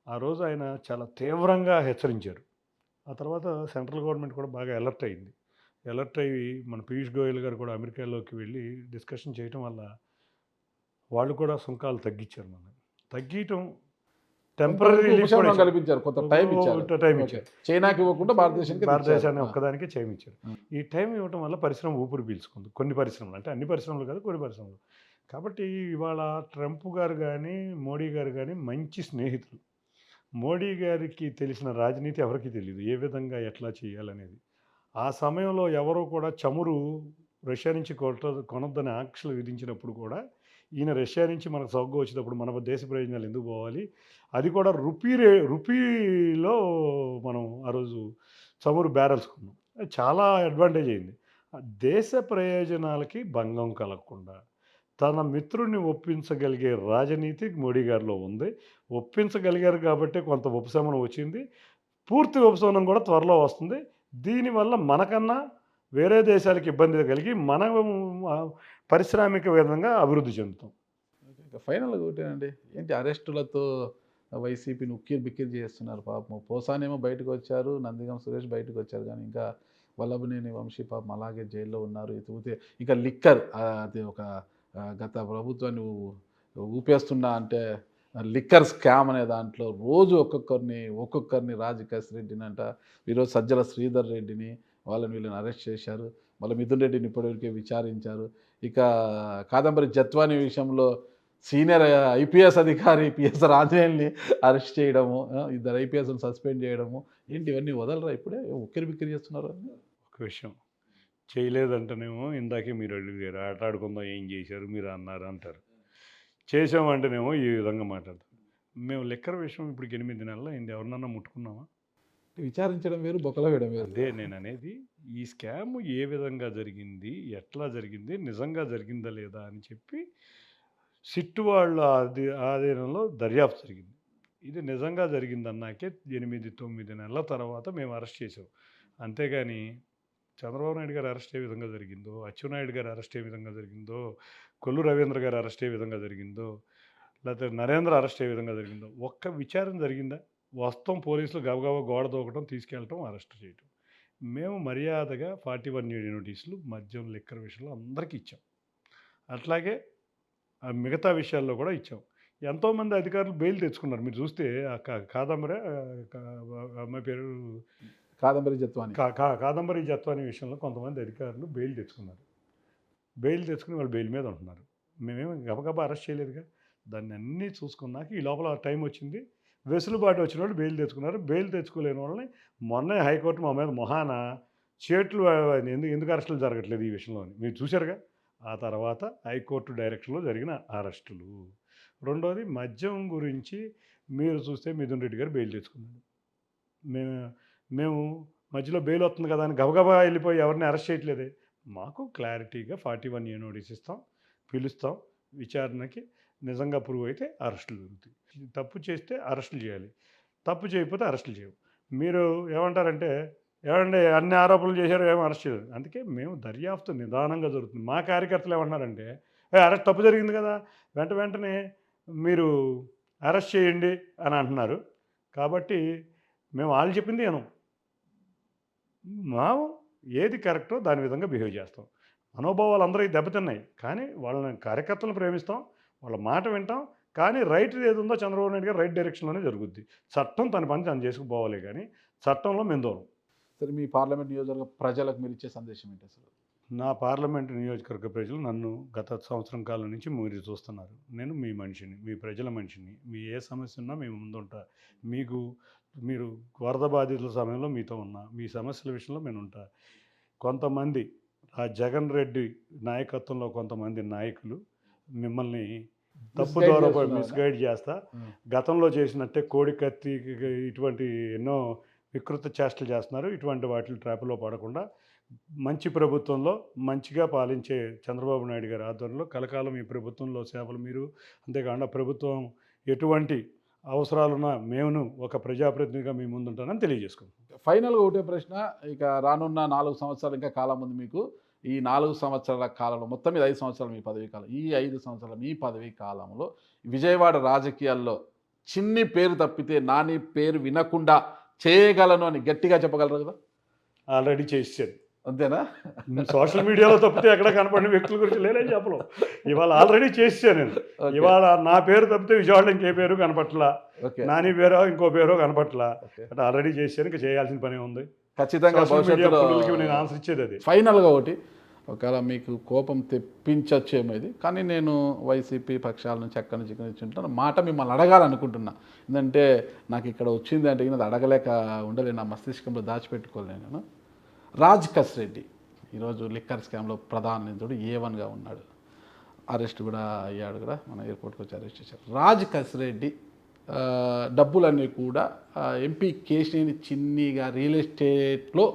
ఆ రోజు ఆయన చాలా తీవ్రంగా హెచ్చరించారు. ఆ తర్వాత సెంట్రల్ గవర్నమెంట్ కూడా బాగా అలర్ట్ అయింది. అలర్ట్ అయ్యి మన పీయూష్ గోయల్ గారు కూడా అమెరికాలోకి వెళ్ళి డిస్కషన్ చేయటం వల్ల వాళ్ళు కూడా సుంకాలు తగ్గించారు. తగ్గించడం టెంపరరీ రిలీఫ్ కూడా ఉపశమనం కల్పించారు, కొంత టైం ఇచ్చారు. Time okay. ఇచ్చారు. చైనాకి ఇవ్వకుండా భారతదేశానికి భారతదేశాన్ని ఇచ్చారు. ఒక్కదానికే టైం ఇచ్చారు. ఈ టైం ఇవ్వటం వల్ల పరిశ్రమ ఊపిరి పీల్చుకుంది. కొన్ని పరిశ్రమలు అంటే అన్ని పరిశ్రమలు కాదు, కొన్ని పరిశ్రమలు. కాబట్టి ఇవాళ ట్రంప్ గారు కానీ మోడీ గారు కానీ మంచి స్నేహితులు. మోడీ గారికి తెలిసిన రాజనీతి ఎవరికీ తెలియదు, ఏ విధంగా ఎట్లా చేయాలనేది. ఆ సమయంలో ఎవరో కూడా చమురు రష్యా నుంచి కొనొద్దని ఆంక్షలు విధించినప్పుడు కూడా ఈయన రష్యా నుంచి మనకు సౌగ్గా వచ్చేటప్పుడు మన దేశ ప్రయోజనాలు ఎందుకు పోవాలి, అది కూడా రూపీలో మనం ఆ రోజు చమురు బ్యారెల్స్ కొన్నాం. అది చాలా అడ్వాంటేజ్ అయింది. ఆ దేశ ప్రయోజనాలకి భంగం కలగకుండా తన మిత్రుడిని ఒప్పించగలిగే రాజనీతి మోడీ గారిలో ఉంది. ఒప్పించగలిగారు కాబట్టి కొంత ఉపశమనం వచ్చింది. పూర్తి ఉపశమనం కూడా త్వరలో వస్తుంది. దీనివల్ల మనకన్నా వేరే దేశాలకు ఇబ్బంది కలిగి మనం పారిశ్రామిక విధంగా అభివృద్ధి చెందుతాం. ఇక ఫైనల్గా ఒకటేనండి, ఏంటి అరెస్టులతో వైసీపీని ఉక్కిరి బిక్కిరి చేస్తున్నారు పాపం. పోసానేమో బయటకు వచ్చారు, నందిగం సురేష్ బయటకు వచ్చారు, కానీ ఇంకా వల్లభనేని వంశీ పాపం అలాగే జైల్లో ఉన్నారు. ఇకపోతే ఇక లిక్కర్, అది ఒక గత ప్రభుత్వాన్ని ఊపేస్తున్నా అంటే లిక్కర్ స్కామ్ అనే దాంట్లో రోజు ఒక్కొక్కరిని రాజకేశ్ రెడ్డిని అంట, ఈరోజు సజ్జల శ్రీధర్ రెడ్డిని వీళ్ళని అరెస్ట్ చేశారు. మళ్ళీ మిథున్ రెడ్డిని ఇప్పటివరకే విచారించారు. ఇక కాదంబరి జత్వాని విషయంలో సీనియర్ ఐపీఎస్ అధికారి పిఎస్ రాజేల్ని అరెస్ట్ చేయడము, ఇద్దరు ఐపీఎస్ని సస్పెండ్ చేయడము, ఏంటి ఇవన్నీ వదలరా ఇప్పుడే ఉక్కిరి బిక్కిరి చేస్తున్నారు? ఒక విషయం చేయలేదంటేనేమో ఇందాకే మీరు అడిగారు, ఆట ఆడుకుందాం ఏం చేశారు మీరు అన్నారు అంటారు. చేసామంటేనేమో ఈ విధంగా మాట్లాడతారు. మేము లిక్కర్ విషయం ఇప్పుడు 8 నెలలు అయింది, ఎవరినన్నా ముట్టుకున్నామా? విచారించడం వేరు, బొక్కలో వేయడం వేరు. అదే నేను అనేది. ఈ స్కామ్ ఏ విధంగా జరిగింది, ఎట్లా జరిగింది, నిజంగా జరిగిందా లేదా అని చెప్పి సిట్టు వాళ్ళ ఆధీనంలో దర్యాప్తు జరిగింది. ఇది నిజంగా జరిగిందన్నాకే 8-9 నెలల తర్వాత మేము అరెస్ట్ చేసాం. అంతేగాని చంద్రబాబు నాయుడు గారు అరెస్ట్ ఏ విధంగా జరిగిందో, అచ్చెన్నాయుడు గారు అరెస్ట్ ఏ విధంగా జరిగిందో, కొల్లు రవీంద్ర గారు అరెస్ట్ ఏ విధంగా జరిగిందో, లేకపోతే నరేంద్ర అరెస్ట్ ఏ విధంగా జరిగిందో ఒక్క విచారణ జరిగిందా? వస్తాం పోలీసులు గబగబా గోడ దూకటం, తీసుకెళ్ళటం, అరెస్ట్ చేయటం. మేము మర్యాదగా 41 నోటీసులు మద్యం లిక్కర్ విషయంలో అందరికీ ఇచ్చాం. అట్లాగే మిగతా విషయాల్లో కూడా ఇచ్చాం. ఎంతోమంది అధికారులు బెయిల్ తెచ్చుకున్నారు. మీరు చూస్తే కాదంబరి అమ్మాయి పేరు కాదంబరి జత్వాని కాదంబరి జత్వాని విషయంలో కొంతమంది అధికారులు బెయిల్ తెచ్చుకున్నారు. బెయిల్ తెచ్చుకుని వాళ్ళు బెయిల్ మీద ఉంటున్నారు. మేమేమి గబగబా అరెస్ట్ చేయలేదుగా. దాన్ని అన్నీ చూసుకున్నాక ఈ లోపల టైం వచ్చింది. వెసులుబాటు వచ్చిన వాళ్ళు బెయిల్ తెచ్చుకున్నారు. బెయిల్ తెచ్చుకోలేని వాళ్ళని మొన్నే హైకోర్టు మా మీద మొహాన చేట్లు ఎందుకు అరెస్టులు జరగట్లేదు ఈ విషయంలో అని మీరు చూశారుగా. ఆ తర్వాత హైకోర్టు డైరెక్షన్‌లో జరిగిన అరెస్టులు. రెండోది మద్యం గురించి మీరు చూస్తే మిథున్ రెడ్డి గారు బెయిల్ తెచ్చుకున్నాడు. మేము మేము మధ్యలో బెయిల్ వస్తుంది కదా అని గబగబా వెళ్ళిపోయి ఎవరిని అరెస్ట్ చేయట్లేదే. మాకు క్లారిటీగా 41A నోటీస్ ఇస్తాం, పిలుస్తాం విచారణకి. నిజంగా ప్రూవ్ అయితే అరెస్టులు జరుగుతాయి. తప్పు చేస్తే అరెస్టులు చేయాలి, తప్పు చేయకపోతే అరెస్టులు చేయవు. మీరు ఏమంటారంటే ఏమండి అన్ని ఆరోపణలు చేశారు ఏమో అరెస్ట్ చేయలేదు. అందుకే మేము దర్యాప్తు నిదానంగా జరుగుతుంది. మా కార్యకర్తలు ఏమంటున్నారంటే అరెస్ట్ తప్పు జరిగింది కదా వెంటనే మీరు అరెస్ట్ చేయండి అని అంటున్నారు. కాబట్టి మేము వాళ్ళు చెప్పింది వినం. మేము ఏది కరెక్టో దాని విధంగా బిహేవ్ చేస్తాం. మనోభావాలు అందరికీ దెబ్బతిన్నాయి, కానీ వాళ్ళని కార్యకర్తలను ప్రేమిస్తాం, వాళ్ళ మాట వింటాం. కానీ రైట్ ఏది ఉందో చంద్రబాబు నాయుడు గారు రైట్ డైరెక్షన్లోనే జరుగుద్ది. చట్టం తన పని తను చేసుకుపోవాలి, కానీ చట్టంలో మేము దూరం. సరే, మీ పార్లమెంట్ నియోజకవర్గ ప్రజలకు మీరు ఇచ్చే సందేశం ఏంటి అసలు? నా పార్లమెంటు నియోజకవర్గ ప్రజలు నన్ను గత సంవత్సరం కాలం నుంచి మీరు చూస్తున్నారు. నేను మీ మనిషిని, మీ ప్రజల మనిషిని. మీ ఏ సమస్య ఉన్నా మేము ముందుంటా. మీరు వరద బాధితుల సమయంలో మీతో ఉన్నా, మీ సమస్యల విషయంలో నేను ఉంటా. కొంతమంది ఆ జగన్ రెడ్డి నాయకత్వంలో కొంతమంది నాయకులు మిమ్మల్ని తప్పుదోవ మిస్గైడ్ చేస్తా, గతంలో చేసినట్టే కోడికత్తి ఇటువంటి ఎన్నో వికృత చేష్టలు చేస్తున్నారు. ఇటువంటి వాటి ట్రాప్లో పడకుండా మంచి ప్రభుత్వంలో మంచిగా పాలించే చంద్రబాబు నాయుడు గారి ఆధ్వర్యంలో కలకాలం ఈ ప్రభుత్వంలో సేవలు మీరు, అంతేకాకుండా ప్రభుత్వం ఎటువంటి అవసరాలున్నా మేము ఒక ప్రజాప్రతినిధిగా మీ ముందుంటానని తెలియజేసుకుంటాం. ఫైనల్గా ఒకటే ప్రశ్న, ఇక రానున్న 4 సంవత్సరాలు ఇంకా కాలం ఉంది మీకు. ఈ 4 సంవత్సరాల కాలంలో, మొత్తం మీద 5 సంవత్సరాలు మీ పదవీ కాలం, ఈ 5 సంవత్సరాల మీ పదవీ కాలంలో విజయవాడ రాజకీయాల్లో చిన్ని పేరు తప్పితే నాని పేరు వినకుండా చేయగలను అని గట్టిగా చెప్పగలరు కదా? ఆల్రెడీ చేసాడు. అంతేనా? సోషల్ మీడియాలో తప్పితే ఎక్కడ కనపడిన వ్యక్తుల గురించి లేదని చెప్పలేం. ఇవాళ ఆల్రెడీ చేసాను నేను. ఇవాళ నా పేరు తప్పితే విజయవాడలో ఇంకే పేరు కనపట్లా, నాని పేరో ఇంకో పేరో కనపట్లా. అంటే ఆల్రెడీ చేశాను, ఇంకా చేయాల్సిన పని ఉంది. ఖచ్చితంగా భవిష్యత్తులో నేను ఆన్సర్ ఇచ్చేది అది. ఫైనల్గా ఒకటి, ఒకవేళ మీకు కోపం తెప్పించచ్చేమో ఇది, కానీ నేను వైసీపీ పక్షాల నుంచి అక్కడి నుంచి ఇక్కడ నుంచి ఉంటాను మాట మిమ్మల్ని అడగాలనుకుంటున్నా. ఎందుకంటే నాకు ఇక్కడ వచ్చింది అంటే ఇది అడగలేక ఉండలేను, నా మస్తిష్కంలో దాచిపెట్టుకోలేను నేను. రాజ్ కసిరెడ్డి ఈరోజు లిక్కర్ స్కామ్లో ప్రధాన నిందితుడు A1గా ఉన్నాడు. అరెస్ట్ కూడా అయ్యాడు, కూడా మన ఎయిర్పోర్ట్కి వచ్చి అరెస్ట్ చేశారు. రాజ్ కసిరెడ్డి డబ్బులన్నీ కూడా ఎంపీ కేశినేని చిన్నిగా రియల్ ఎస్టేట్లో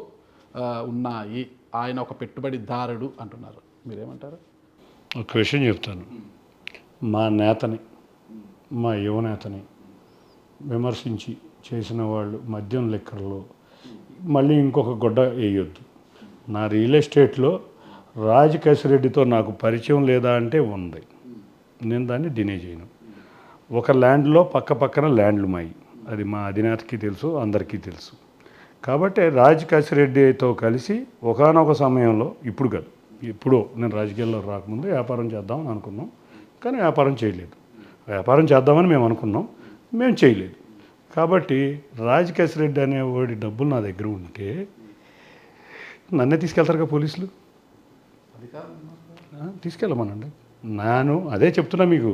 ఉన్నాయి, ఆయన ఒక పెట్టుబడిదారుడు అంటున్నారు. మీరేమంటారు? ఒక విషయం చెప్తాను. మా నేతని, మా యువనేతని విమర్శించి చేసిన వాళ్ళు మద్యం లెక్కల్లో మళ్ళీ ఇంకొక గొడ్డ వేయొద్దు. నా రియల్ ఎస్టేట్లో రాజ్ కసిరెడ్డితో నాకు పరిచయం లేదా అంటే ఉంది. నేను దాన్ని డినే చేయను. ఒక ల్యాండ్లో పక్కన ల్యాండ్లు మాయి, అది మా అధినేతకి తెలుసు, అందరికీ తెలుసు. కాబట్టి రాజ్ కసిరెడ్డితో కలిసి ఒకానొక సమయంలో, ఇప్పుడు కాదు, ఎప్పుడో నేను రాజకీయాల్లో రాకముందు వ్యాపారం చేద్దామని అనుకున్నాం, కానీ వ్యాపారం చేయలేదు. వ్యాపారం చేద్దామని మేము అనుకున్నాం, మేము చేయలేదు. కాబట్టి రాజ్ కసిరెడ్డి అనేవాడి డబ్బులు నా దగ్గర ఉంటే నన్నే తీసుకెళ్తారుగా పోలీసులు, తీసుకెళ్ళమనండి. నేను అదే చెప్తున్నా మీకు,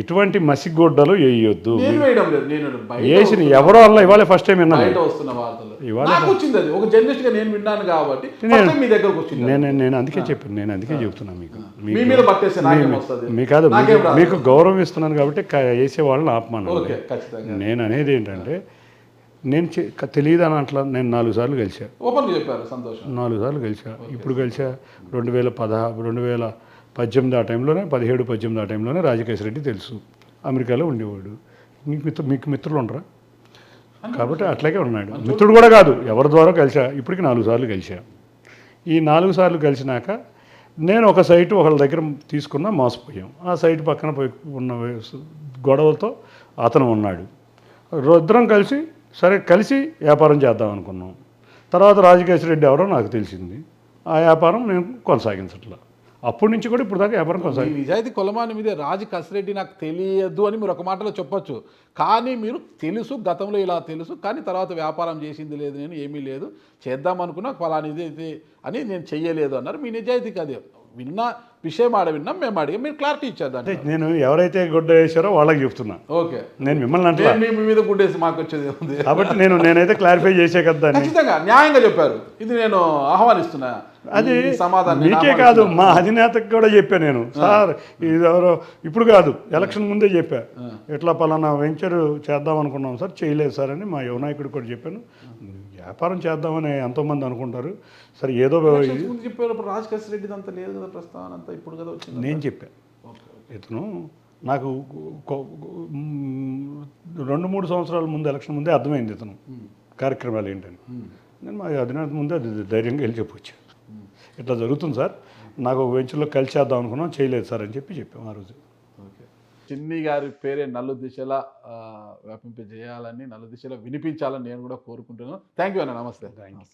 ఇటువంటి మసిగొడ్డలు వేయొద్దు. వేసిన ఎవరో అలా ఇవాళ ఫస్ట్ టైం విన్నాను. నేను అందుకే చెప్పాను, నేను అందుకే చెప్తున్నా మీకు కాదు, మీకు గౌరవం ఇస్తున్నాను కాబట్టి వేసే వాళ్ళని ఆపమను. నేను అనేది ఏంటంటే, నేను తెలియదు అని అట్లా నేను 4 సార్లు గెలిచా, 4 సార్లు గెలిచా. ఇప్పుడు గెలిచా 2018 ఆ టైంలోనే, 17-18 ఆ టైంలోనే రాజ్ కసిరెడ్డి తెలుసు, అమెరికాలో ఉండేవాడు. మీకు మిత్రులు ఉండరా? కాబట్టి అట్లాగే ఉన్నాడు. మిత్రుడు కూడా కాదు, ఎవరి ద్వారా కలిసా. ఇప్పటికి 4 సార్లు కలిసా. ఈ 4 సార్లు కలిసినాక నేను ఒక సైటు ఒకళ్ళ దగ్గర తీసుకున్నా, మోసపోయాం. ఆ సైటు పక్కన ఉన్న గొడవలతో అతను ఉన్నాడు. ఇద్దరం కలిసి వ్యాపారం చేద్దాం అనుకున్నాం. తర్వాత రాజ్ కసిరెడ్డి ఎవరో నాకు తెలిసింది. ఆ వ్యాపారం నేను కొనసాగించట్లా. అప్పటి నుంచి కూడా ఇప్పుడు దాకా వ్యాపారం కొనసాగి. నిజాయితీ కొలమాని మీదే రాజ్ కసిరెడ్డి నాకు తెలియదు అని మీరు ఒక మాటలో చెప్పొచ్చు, కానీ మీరు తెలుసు, గతంలో ఇలా తెలుసు, కానీ తర్వాత వ్యాపారం చేసింది లేదు, నేను ఏమీ లేదు, చేద్దాం అనుకున్నా ఫలానిది అని నేను చెయ్యలేదు అన్నారు. మీ నిజాయితీ అదే. విన్నా విషయం ఆడ విన్నాం, మేము అడిగాం, మీరు క్లారిటీ ఇచ్చారు అంటే దాన్ని. నేను ఎవరైతే గుడ్డ వేసారో వాళ్ళకి చెప్తున్నా, ఓకే, నేను మిమ్మల్ని అంటలా. మీ మీద గుడ్డేసి మాకు వచ్చేది ఉంది. కాబట్టి నేనైతే క్లారిఫై చేసే కదా దాన్ని. ఖచ్చితంగా న్యాయంగా చెప్పారు, ఇది నేను ఆహ్వానిస్తున్నా. అది ఈ సమాధానం నేను మీకే కాదు, ఆహ్వానిస్తున్నా. మా అధినేతకు కూడా చెప్పాను నేను, సార్ ఇది ఎవరో ఇప్పుడు కాదు ఎలక్షన్ ముందే చెప్పా, ఇట్లా పలానా వెంచర్ చేద్దాం అనుకున్నాం సార్, చేయలేదు సార్ అని మా యువనాయకుడికి కూడా చెప్పాను. వ్యాపారం చేద్దామని ఎంతోమంది అనుకుంటారు, సరే ఏదో ఎలక్షన్స్ ముందు చెప్పారు, ఇప్పుడు రాజకేశ్ రెడ్డిది అంతా లేదు కదా ప్రస్తావన, అంతా ఇప్పుడు కదా వచ్చింది. నేను చెప్పాను. ఓకే. ఇతను నాకు 2-3 సంవత్సరాల ముందు ఎలక్షన్ ముందే అర్థమైంది ఇతను కార్యక్రమాలు ఏంటని. నేను మా అధినేత ముందే అది ధైర్యంగా వెళ్ళి చెప్పొచ్చు, ఇట్లా జరుగుతుంది సార్, నాకు వెంచర్లో కలిసి చేద్దాం అనుకున్నాం, చేయలేదు సార్ అని చెప్పాము ఆ రోజు. ఓకే. చిన్ని గారి పేరే నలు దిశలా వ్యాపింపజేయాలని, నలు దిశలా వినిపించాలని నేను కూడా కోరుకుంటున్నాను. థ్యాంక్ యూ అన్న, నమస్తే. Thank you.